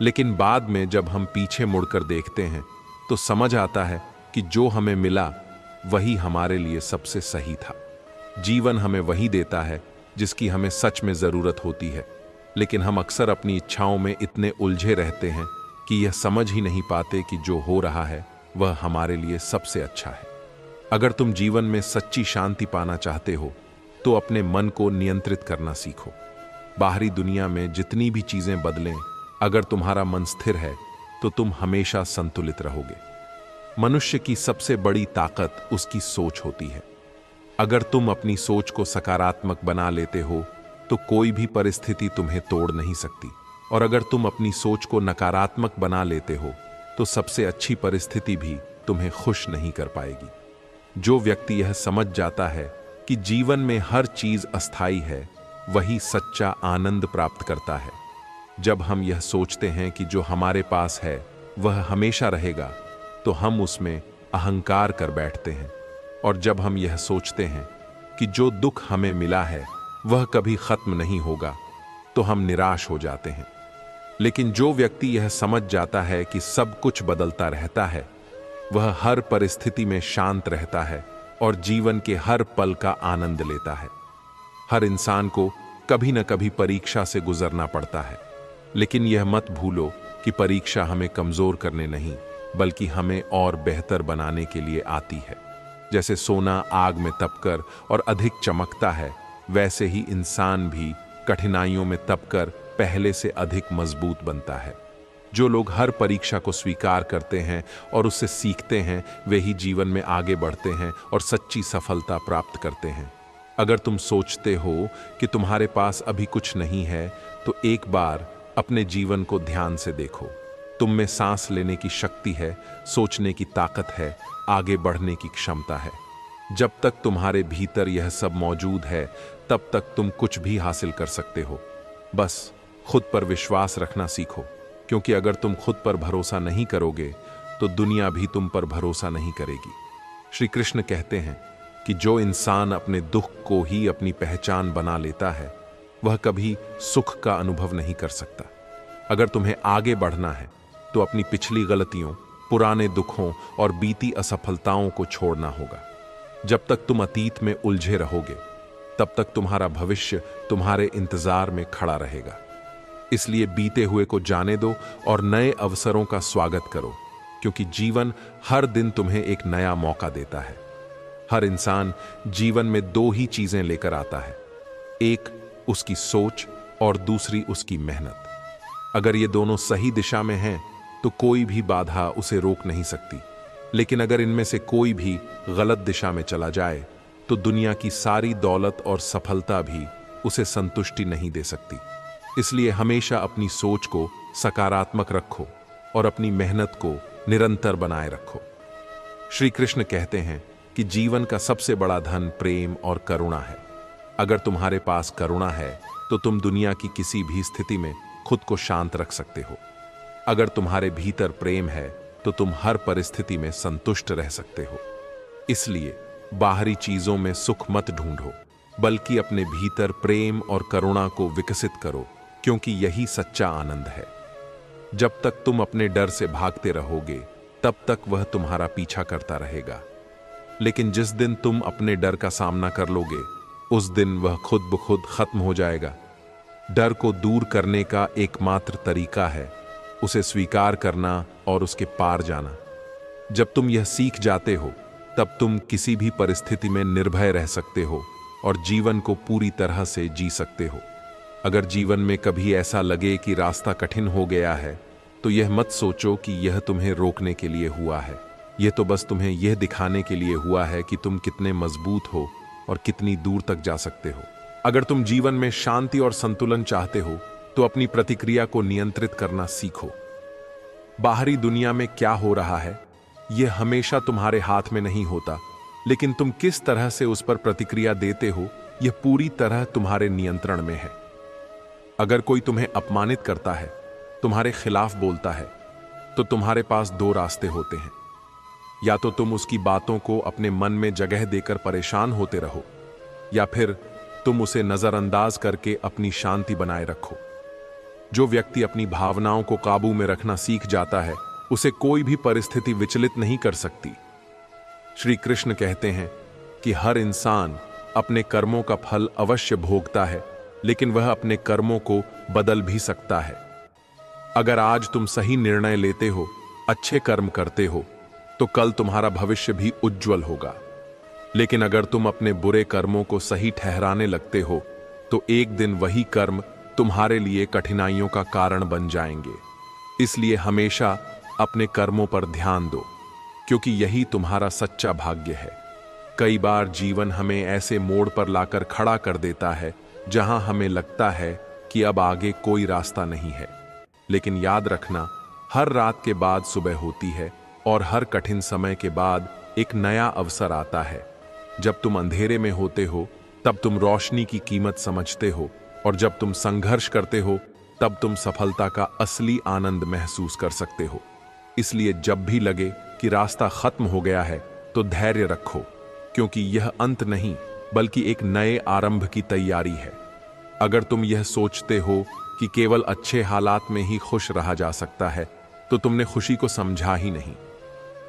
लेकिन बाद में जब हम पीछे मुड़कर देखते हैं तो समझ आता है कि जो हमें मिला वही हमारे लिए सबसे सही था। जीवन हमें वही देता है जिसकी हमें सच में जरूरत होती है, लेकिन हम अक्सर अपनी इच्छाओं में इतने उलझे रहते हैं कि यह समझ ही नहीं पाते कि जो हो रहा है वह हमारे लिए सबसे अच्छा है। अगर तुम जीवन में सच्ची शांति पाना चाहते हो तो अपने मन को नियंत्रित करना सीखो। बाहरी दुनिया में जितनी भी चीजें बदलें, अगर तुम्हारा मन स्थिर है तो तुम हमेशा संतुलित रहोगे। मनुष्य की सबसे बड़ी ताकत उसकी सोच होती है। अगर तुम अपनी सोच को सकारात्मक बना लेते हो तो कोई भी परिस्थिति तुम्हें तोड़ नहीं सकती, और अगर तुम अपनी सोच को नकारात्मक बना लेते हो तो सबसे अच्छी परिस्थिति भी तुम्हें खुश नहीं कर पाएगी। जो व्यक्ति यह समझ जाता है कि जीवन में हर चीज अस्थायी है, वही सच्चा आनंद प्राप्त करता है। जब हम यह सोचते हैं कि जो हमारे पास है वह हमेशा रहेगा, तो हम उसमें अहंकार कर बैठते हैं, और जब हम यह सोचते हैं कि जो दुख हमें मिला है वह कभी खत्म नहीं होगा, तो हम निराश हो जाते हैं। लेकिन जो व्यक्ति यह समझ जाता है कि सब कुछ बदलता रहता है, वह हर परिस्थिति में शांत रहता है और जीवन के हर पल का आनंद लेता है। हर इंसान को कभी न कभी परीक्षा से गुजरना पड़ता है, लेकिन यह मत भूलो कि परीक्षा हमें कमजोर करने नहीं, बल्कि हमें और बेहतर बनाने के लिए आती है। जैसे सोना आग में तपकर और अधिक चमकता है, वैसे ही इंसान भी कठिनाइयों में तपकर पहले से अधिक मजबूत बनता है। जो लोग हर परीक्षा को स्वीकार करते हैं और उससे सीखते हैं, वे ही जीवन में आगे बढ़ते हैं और सच्ची सफलता प्राप्त करते हैं। अगर तुम सोचते हो कि तुम्हारे पास अभी कुछ नहीं है, तो एक बार अपने जीवन को ध्यान से देखो। तुम में सांस लेने की शक्ति है, सोचने की ताकत है, आगे बढ़ने की क्षमता है। जब तक तुम्हारे भीतर यह सब मौजूद है, तब तक तुम कुछ भी हासिल कर सकते हो। बस खुद पर विश्वास रखना सीखो, क्योंकि अगर तुम खुद पर भरोसा नहीं करोगे तो दुनिया भी तुम पर भरोसा नहीं करेगी। श्री कृष्ण कहते हैं कि जो इंसान अपने दुख को ही अपनी पहचान बना लेता है वह कभी सुख का अनुभव नहीं कर सकता। अगर तुम्हें आगे बढ़ना है तो अपनी पिछली गलतियों, पुराने दुखों और बीती असफलताओं को छोड़ना होगा। जब तक तुम अतीत में उलझे रहोगे तब तक तुम्हारा भविष्य तुम्हारे इंतजार में खड़ा रहेगा। इसलिए बीते हुए को जाने दो और नए अवसरों का स्वागत करो, क्योंकि जीवन हर दिन तुम्हें एक नया मौका देता है। हर इंसान जीवन में दो ही चीजें लेकर आता है, एक उसकी सोच और दूसरी उसकी मेहनत। अगर ये दोनों सही दिशा में हैं तो कोई भी बाधा उसे रोक नहीं सकती, लेकिन अगर इनमें से कोई भी गलत दिशा में चला जाए तो दुनिया की सारी दौलत और सफलता भी उसे संतुष्टि नहीं दे सकती। इसलिए हमेशा अपनी सोच को सकारात्मक रखो और अपनी मेहनत को निरंतर बनाए रखो। श्री कृष्ण कहते हैं कि जीवन का सबसे बड़ा धन प्रेम और करुणा है। अगर तुम्हारे पास करुणा है तो तुम दुनिया की किसी भी स्थिति में खुद को शांत रख सकते हो। अगर तुम्हारे भीतर प्रेम है तो तुम हर परिस्थिति में संतुष्ट रह सकते हो। इसलिए बाहरी चीजों में सुख मत ढूंढो, बल्कि अपने भीतर प्रेम और करुणा को विकसित करो, क्योंकि यही सच्चा आनंद है। जब तक तुम अपने डर से भागते रहोगे तब तक वह तुम्हारा पीछा करता रहेगा, लेकिन जिस दिन तुम अपने डर का सामना कर लोगे उस दिन वह खुद ब खुद खत्म हो जाएगा। डर को दूर करने का एकमात्र तरीका है उसे स्वीकार करना और उसके पार जाना। जब तुम यह सीख जाते हो तब तुम किसी भी परिस्थिति में निर्भय रह सकते हो और जीवन को पूरी तरह से जी सकते हो। अगर जीवन में कभी ऐसा लगे कि रास्ता कठिन हो गया है तो यह मत सोचो कि यह तुम्हें रोकने के लिए हुआ है। यह तो बस तुम्हें यह दिखाने के लिए हुआ है कि तुम कितने मजबूत हो और कितनी दूर तक जा सकते हो। अगर तुम जीवन में शांति और संतुलन चाहते हो तो अपनी प्रतिक्रिया को नियंत्रित करना सीखो। बाहरी दुनिया में क्या हो रहा है यह हमेशा तुम्हारे हाथ में नहीं होता, लेकिन तुम किस तरह से उस पर प्रतिक्रिया देते हो यह पूरी तरह तुम्हारे नियंत्रण में है। अगर कोई तुम्हें अपमानित करता है, तुम्हारे खिलाफ बोलता है, तो तुम्हारे पास दो रास्ते होते हैं। या तो तुम उसकी बातों को अपने मन में जगह देकर परेशान होते रहो, या फिर तुम उसे नजरअंदाज करके अपनी शांति बनाए रखो। जो व्यक्ति अपनी भावनाओं को काबू में रखना सीख जाता है उसे कोई भी परिस्थिति विचलित नहीं कर सकती। श्री कृष्ण कहते हैं कि हर इंसान अपने कर्मों का फल अवश्य भोगता है, लेकिन वह अपने कर्मों को बदल भी सकता है। अगर आज तुम सही निर्णय लेते हो, अच्छे कर्म करते हो, तो कल तुम्हारा भविष्य भी उज्जवल होगा। लेकिन अगर तुम अपने बुरे कर्मों को सही ठहराने लगते हो तो एक दिन वही कर्म तुम्हारे लिए कठिनाइयों का कारण बन जाएंगे। इसलिए हमेशा अपने कर्मों पर ध्यान दो, क्योंकि यही तुम्हारा सच्चा भाग्य है। कई बार जीवन हमें ऐसे मोड़ पर लाकर खड़ा कर देता है जहां हमें लगता है कि अब आगे कोई रास्ता नहीं है। लेकिन याद रखना, हर रात के बाद सुबह होती है और हर कठिन समय के बाद एक नया अवसर आता है। जब तुम अंधेरे में होते हो तब तुम रोशनी की कीमत समझते हो, और जब तुम संघर्ष करते हो तब तुम सफलता का असली आनंद महसूस कर सकते हो। इसलिए जब भी लगे कि रास्ता खत्म हो गया है तो धैर्य रखो, क्योंकि यह अंत नहीं बल्कि एक नए आरंभ की तैयारी है। अगर तुम यह सोचते हो कि केवल अच्छे हालात में ही खुश रहा जा सकता है तो तुमने खुशी को समझा ही नहीं।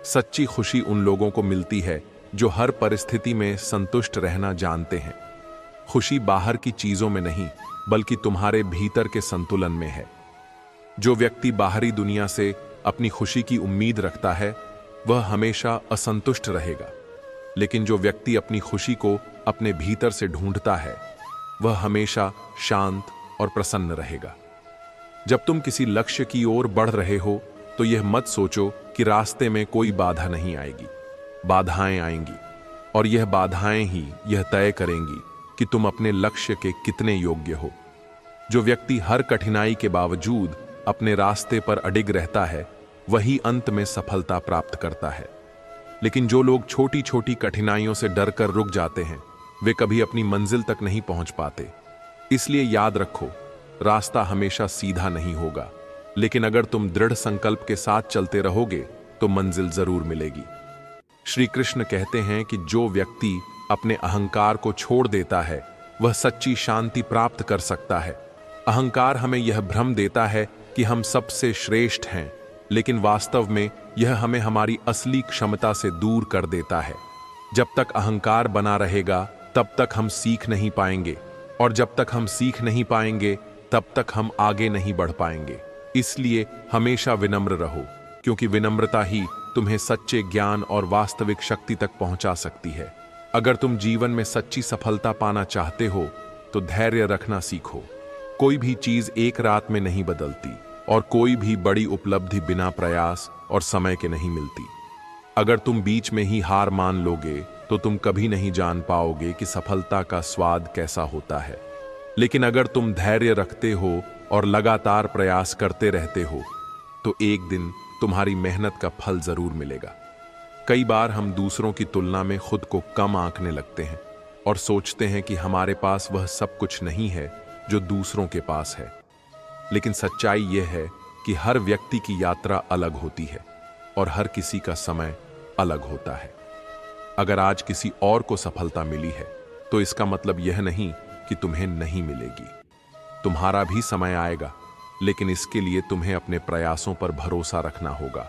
सच्ची खुशी उन लोगों को मिलती है जो हर परिस्थिति में संतुष्ट रहना जानते हैं। खुशी बाहर की चीजों में नहीं बल्कि तुम्हारे भीतर के संतुलन में है। जो व्यक्ति बाहरी दुनिया से अपनी खुशी की उम्मीद रखता है वह हमेशा असंतुष्ट रहेगा, लेकिन जो व्यक्ति अपनी खुशी को अपने भीतर से ढूंढता है वह हमेशा शांत और प्रसन्न रहेगा। जब तुम किसी लक्ष्य की ओर बढ़ रहे हो तो यह मत सोचो कि रास्ते में कोई बाधा नहीं आएगी। बाधाएं आएंगी, और यह बाधाएं ही यह तय करेंगी कि तुम अपने लक्ष्य के कितने योग्य हो। जो व्यक्ति हर कठिनाई के बावजूद अपने रास्ते पर अडिग रहता है वही अंत में सफलता प्राप्त करता है। लेकिन जो लोग छोटी छोटी कठिनाइयों से डरकर रुक जाते हैं वे कभी अपनी मंजिल तक नहीं पहुंच पाते। इसलिए याद रखो, रास्ता हमेशा सीधा नहीं होगा, लेकिन अगर तुम दृढ़ संकल्प के साथ चलते रहोगे तो मंजिल जरूर मिलेगी। श्री कृष्ण कहते हैं कि जो व्यक्ति अपने अहंकार को छोड़ देता है वह सच्ची शांति प्राप्त कर सकता है। अहंकार हमें यह भ्रम देता है कि हम सबसे श्रेष्ठ हैं, लेकिन वास्तव में यह हमें हमारी असली क्षमता से दूर कर देता है। जब तक अहंकार बना रहेगा तब तक हम सीख नहीं पाएंगे, और जब तक हम सीख नहीं पाएंगे तब तक हम आगे नहीं बढ़ पाएंगे। इसलिए हमेशा विनम्र रहो, क्योंकि विनम्रता ही तुम्हें सच्चे ज्ञान और वास्तविक शक्ति तक पहुंचा सकती है। अगर तुम जीवन में सच्ची सफलता पाना चाहते हो तो धैर्य रखना सीखो। कोई भी चीज एक रात में नहीं बदलती, और कोई भी बड़ी उपलब्धि बिना प्रयास और समय के नहीं मिलती। अगर तुम बीच में ही हार मान लोगे तो तुम कभी नहीं जान पाओगे कि सफलता का स्वाद कैसा होता है। लेकिन अगर तुम धैर्य रखते हो और लगातार प्रयास करते रहते हो तो एक दिन तुम्हारी मेहनत का फल जरूर मिलेगा। कई बार हम दूसरों की तुलना में खुद को कम आंकने लगते हैं और सोचते हैं कि हमारे पास वह सब कुछ नहीं है जो दूसरों के पास है। लेकिन सच्चाई यह है कि हर व्यक्ति की यात्रा अलग होती है और हर किसी का समय अलग होता है। अगर आज किसी और को सफलता मिली है तो इसका मतलब यह नहीं कि तुम्हें नहीं मिलेगी। तुम्हारा भी समय आएगा, लेकिन इसके लिए तुम्हें अपने प्रयासों पर भरोसा रखना होगा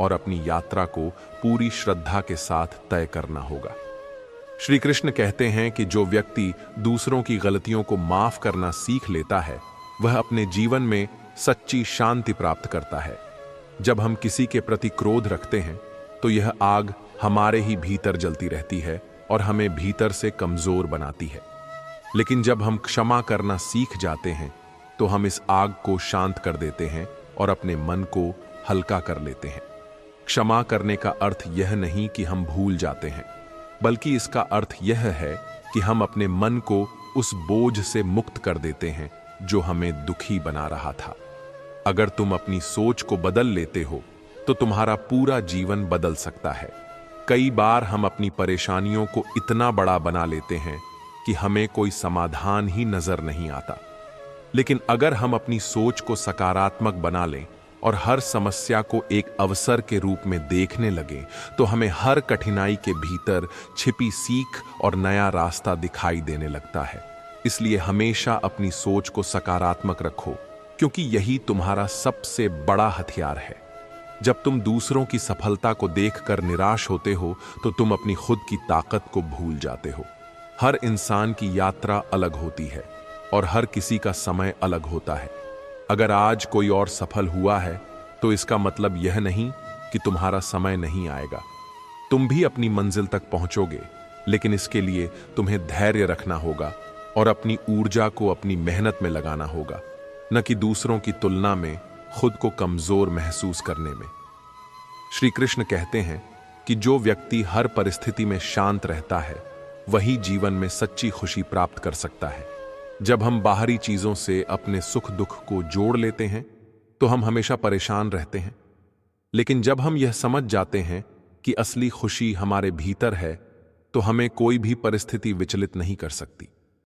और अपनी यात्रा को पूरी श्रद्धा के साथ तय करना होगा। श्री कृष्ण कहते हैं कि जो व्यक्ति दूसरों की गलतियों को माफ करना सीख लेता है वह अपने जीवन में सच्ची शांति प्राप्त करता है। जब हम किसी के प्रति क्रोध रखते हैं तो यह आग हमारे ही भीतर जलती रहती है और हमें भीतर से कमजोर बनाती है। लेकिन जब हम क्षमा करना सीख जाते हैं तो हम इस आग को शांत कर देते हैं और अपने मन को हल्का कर लेते हैं। क्षमा करने का अर्थ यह नहीं कि हम भूल जाते हैं, बल्कि इसका अर्थ यह है कि हम अपने मन को उस बोझ से मुक्त कर देते हैं जो हमें दुखी बना रहा था। अगर तुम अपनी सोच को बदल लेते हो तो तुम्हारा पूरा जीवन बदल सकता है। कई बार हम अपनी परेशानियों को इतना बड़ा बना लेते हैं कि हमें कोई समाधान ही नजर नहीं आता। लेकिन अगर हम अपनी सोच को सकारात्मक बना लें और हर समस्या को एक अवसर के रूप में देखने लगे तो हमें हर कठिनाई के भीतर छिपी सीख और नया रास्ता दिखाई देने लगता है। इसलिए हमेशा अपनी सोच को सकारात्मक रखो, क्योंकि यही तुम्हारा सबसे बड़ा हथियार है। जब तुम दूसरों की सफलता को देखकर निराश होते हो तो तुम अपनी खुद की ताकत को भूल जाते हो। हर इंसान की यात्रा अलग होती है और हर किसी का समय अलग होता है। अगर आज कोई और सफल हुआ है तो इसका मतलब यह नहीं कि तुम्हारा समय नहीं आएगा। तुम भी अपनी मंजिल तक पहुंचोगे, लेकिन इसके लिए तुम्हें धैर्य रखना होगा और अपनी ऊर्जा को अपनी मेहनत में लगाना होगा, न कि दूसरों की तुलना में खुद को कमजोर महसूस करने में। श्री कृष्ण कहते हैं कि जो व्यक्ति हर परिस्थिति में शांत रहता है वही जीवन में सच्ची खुशी प्राप्त कर सकता है। जब हम बाहरी चीजों से अपने सुख दुख को जोड़ लेते हैं तो हम हमेशा परेशान रहते हैं। लेकिन जब हम यह समझ जाते हैं कि असली खुशी हमारे भीतर है तो हमें कोई भी परिस्थिति विचलित नहीं कर सकती।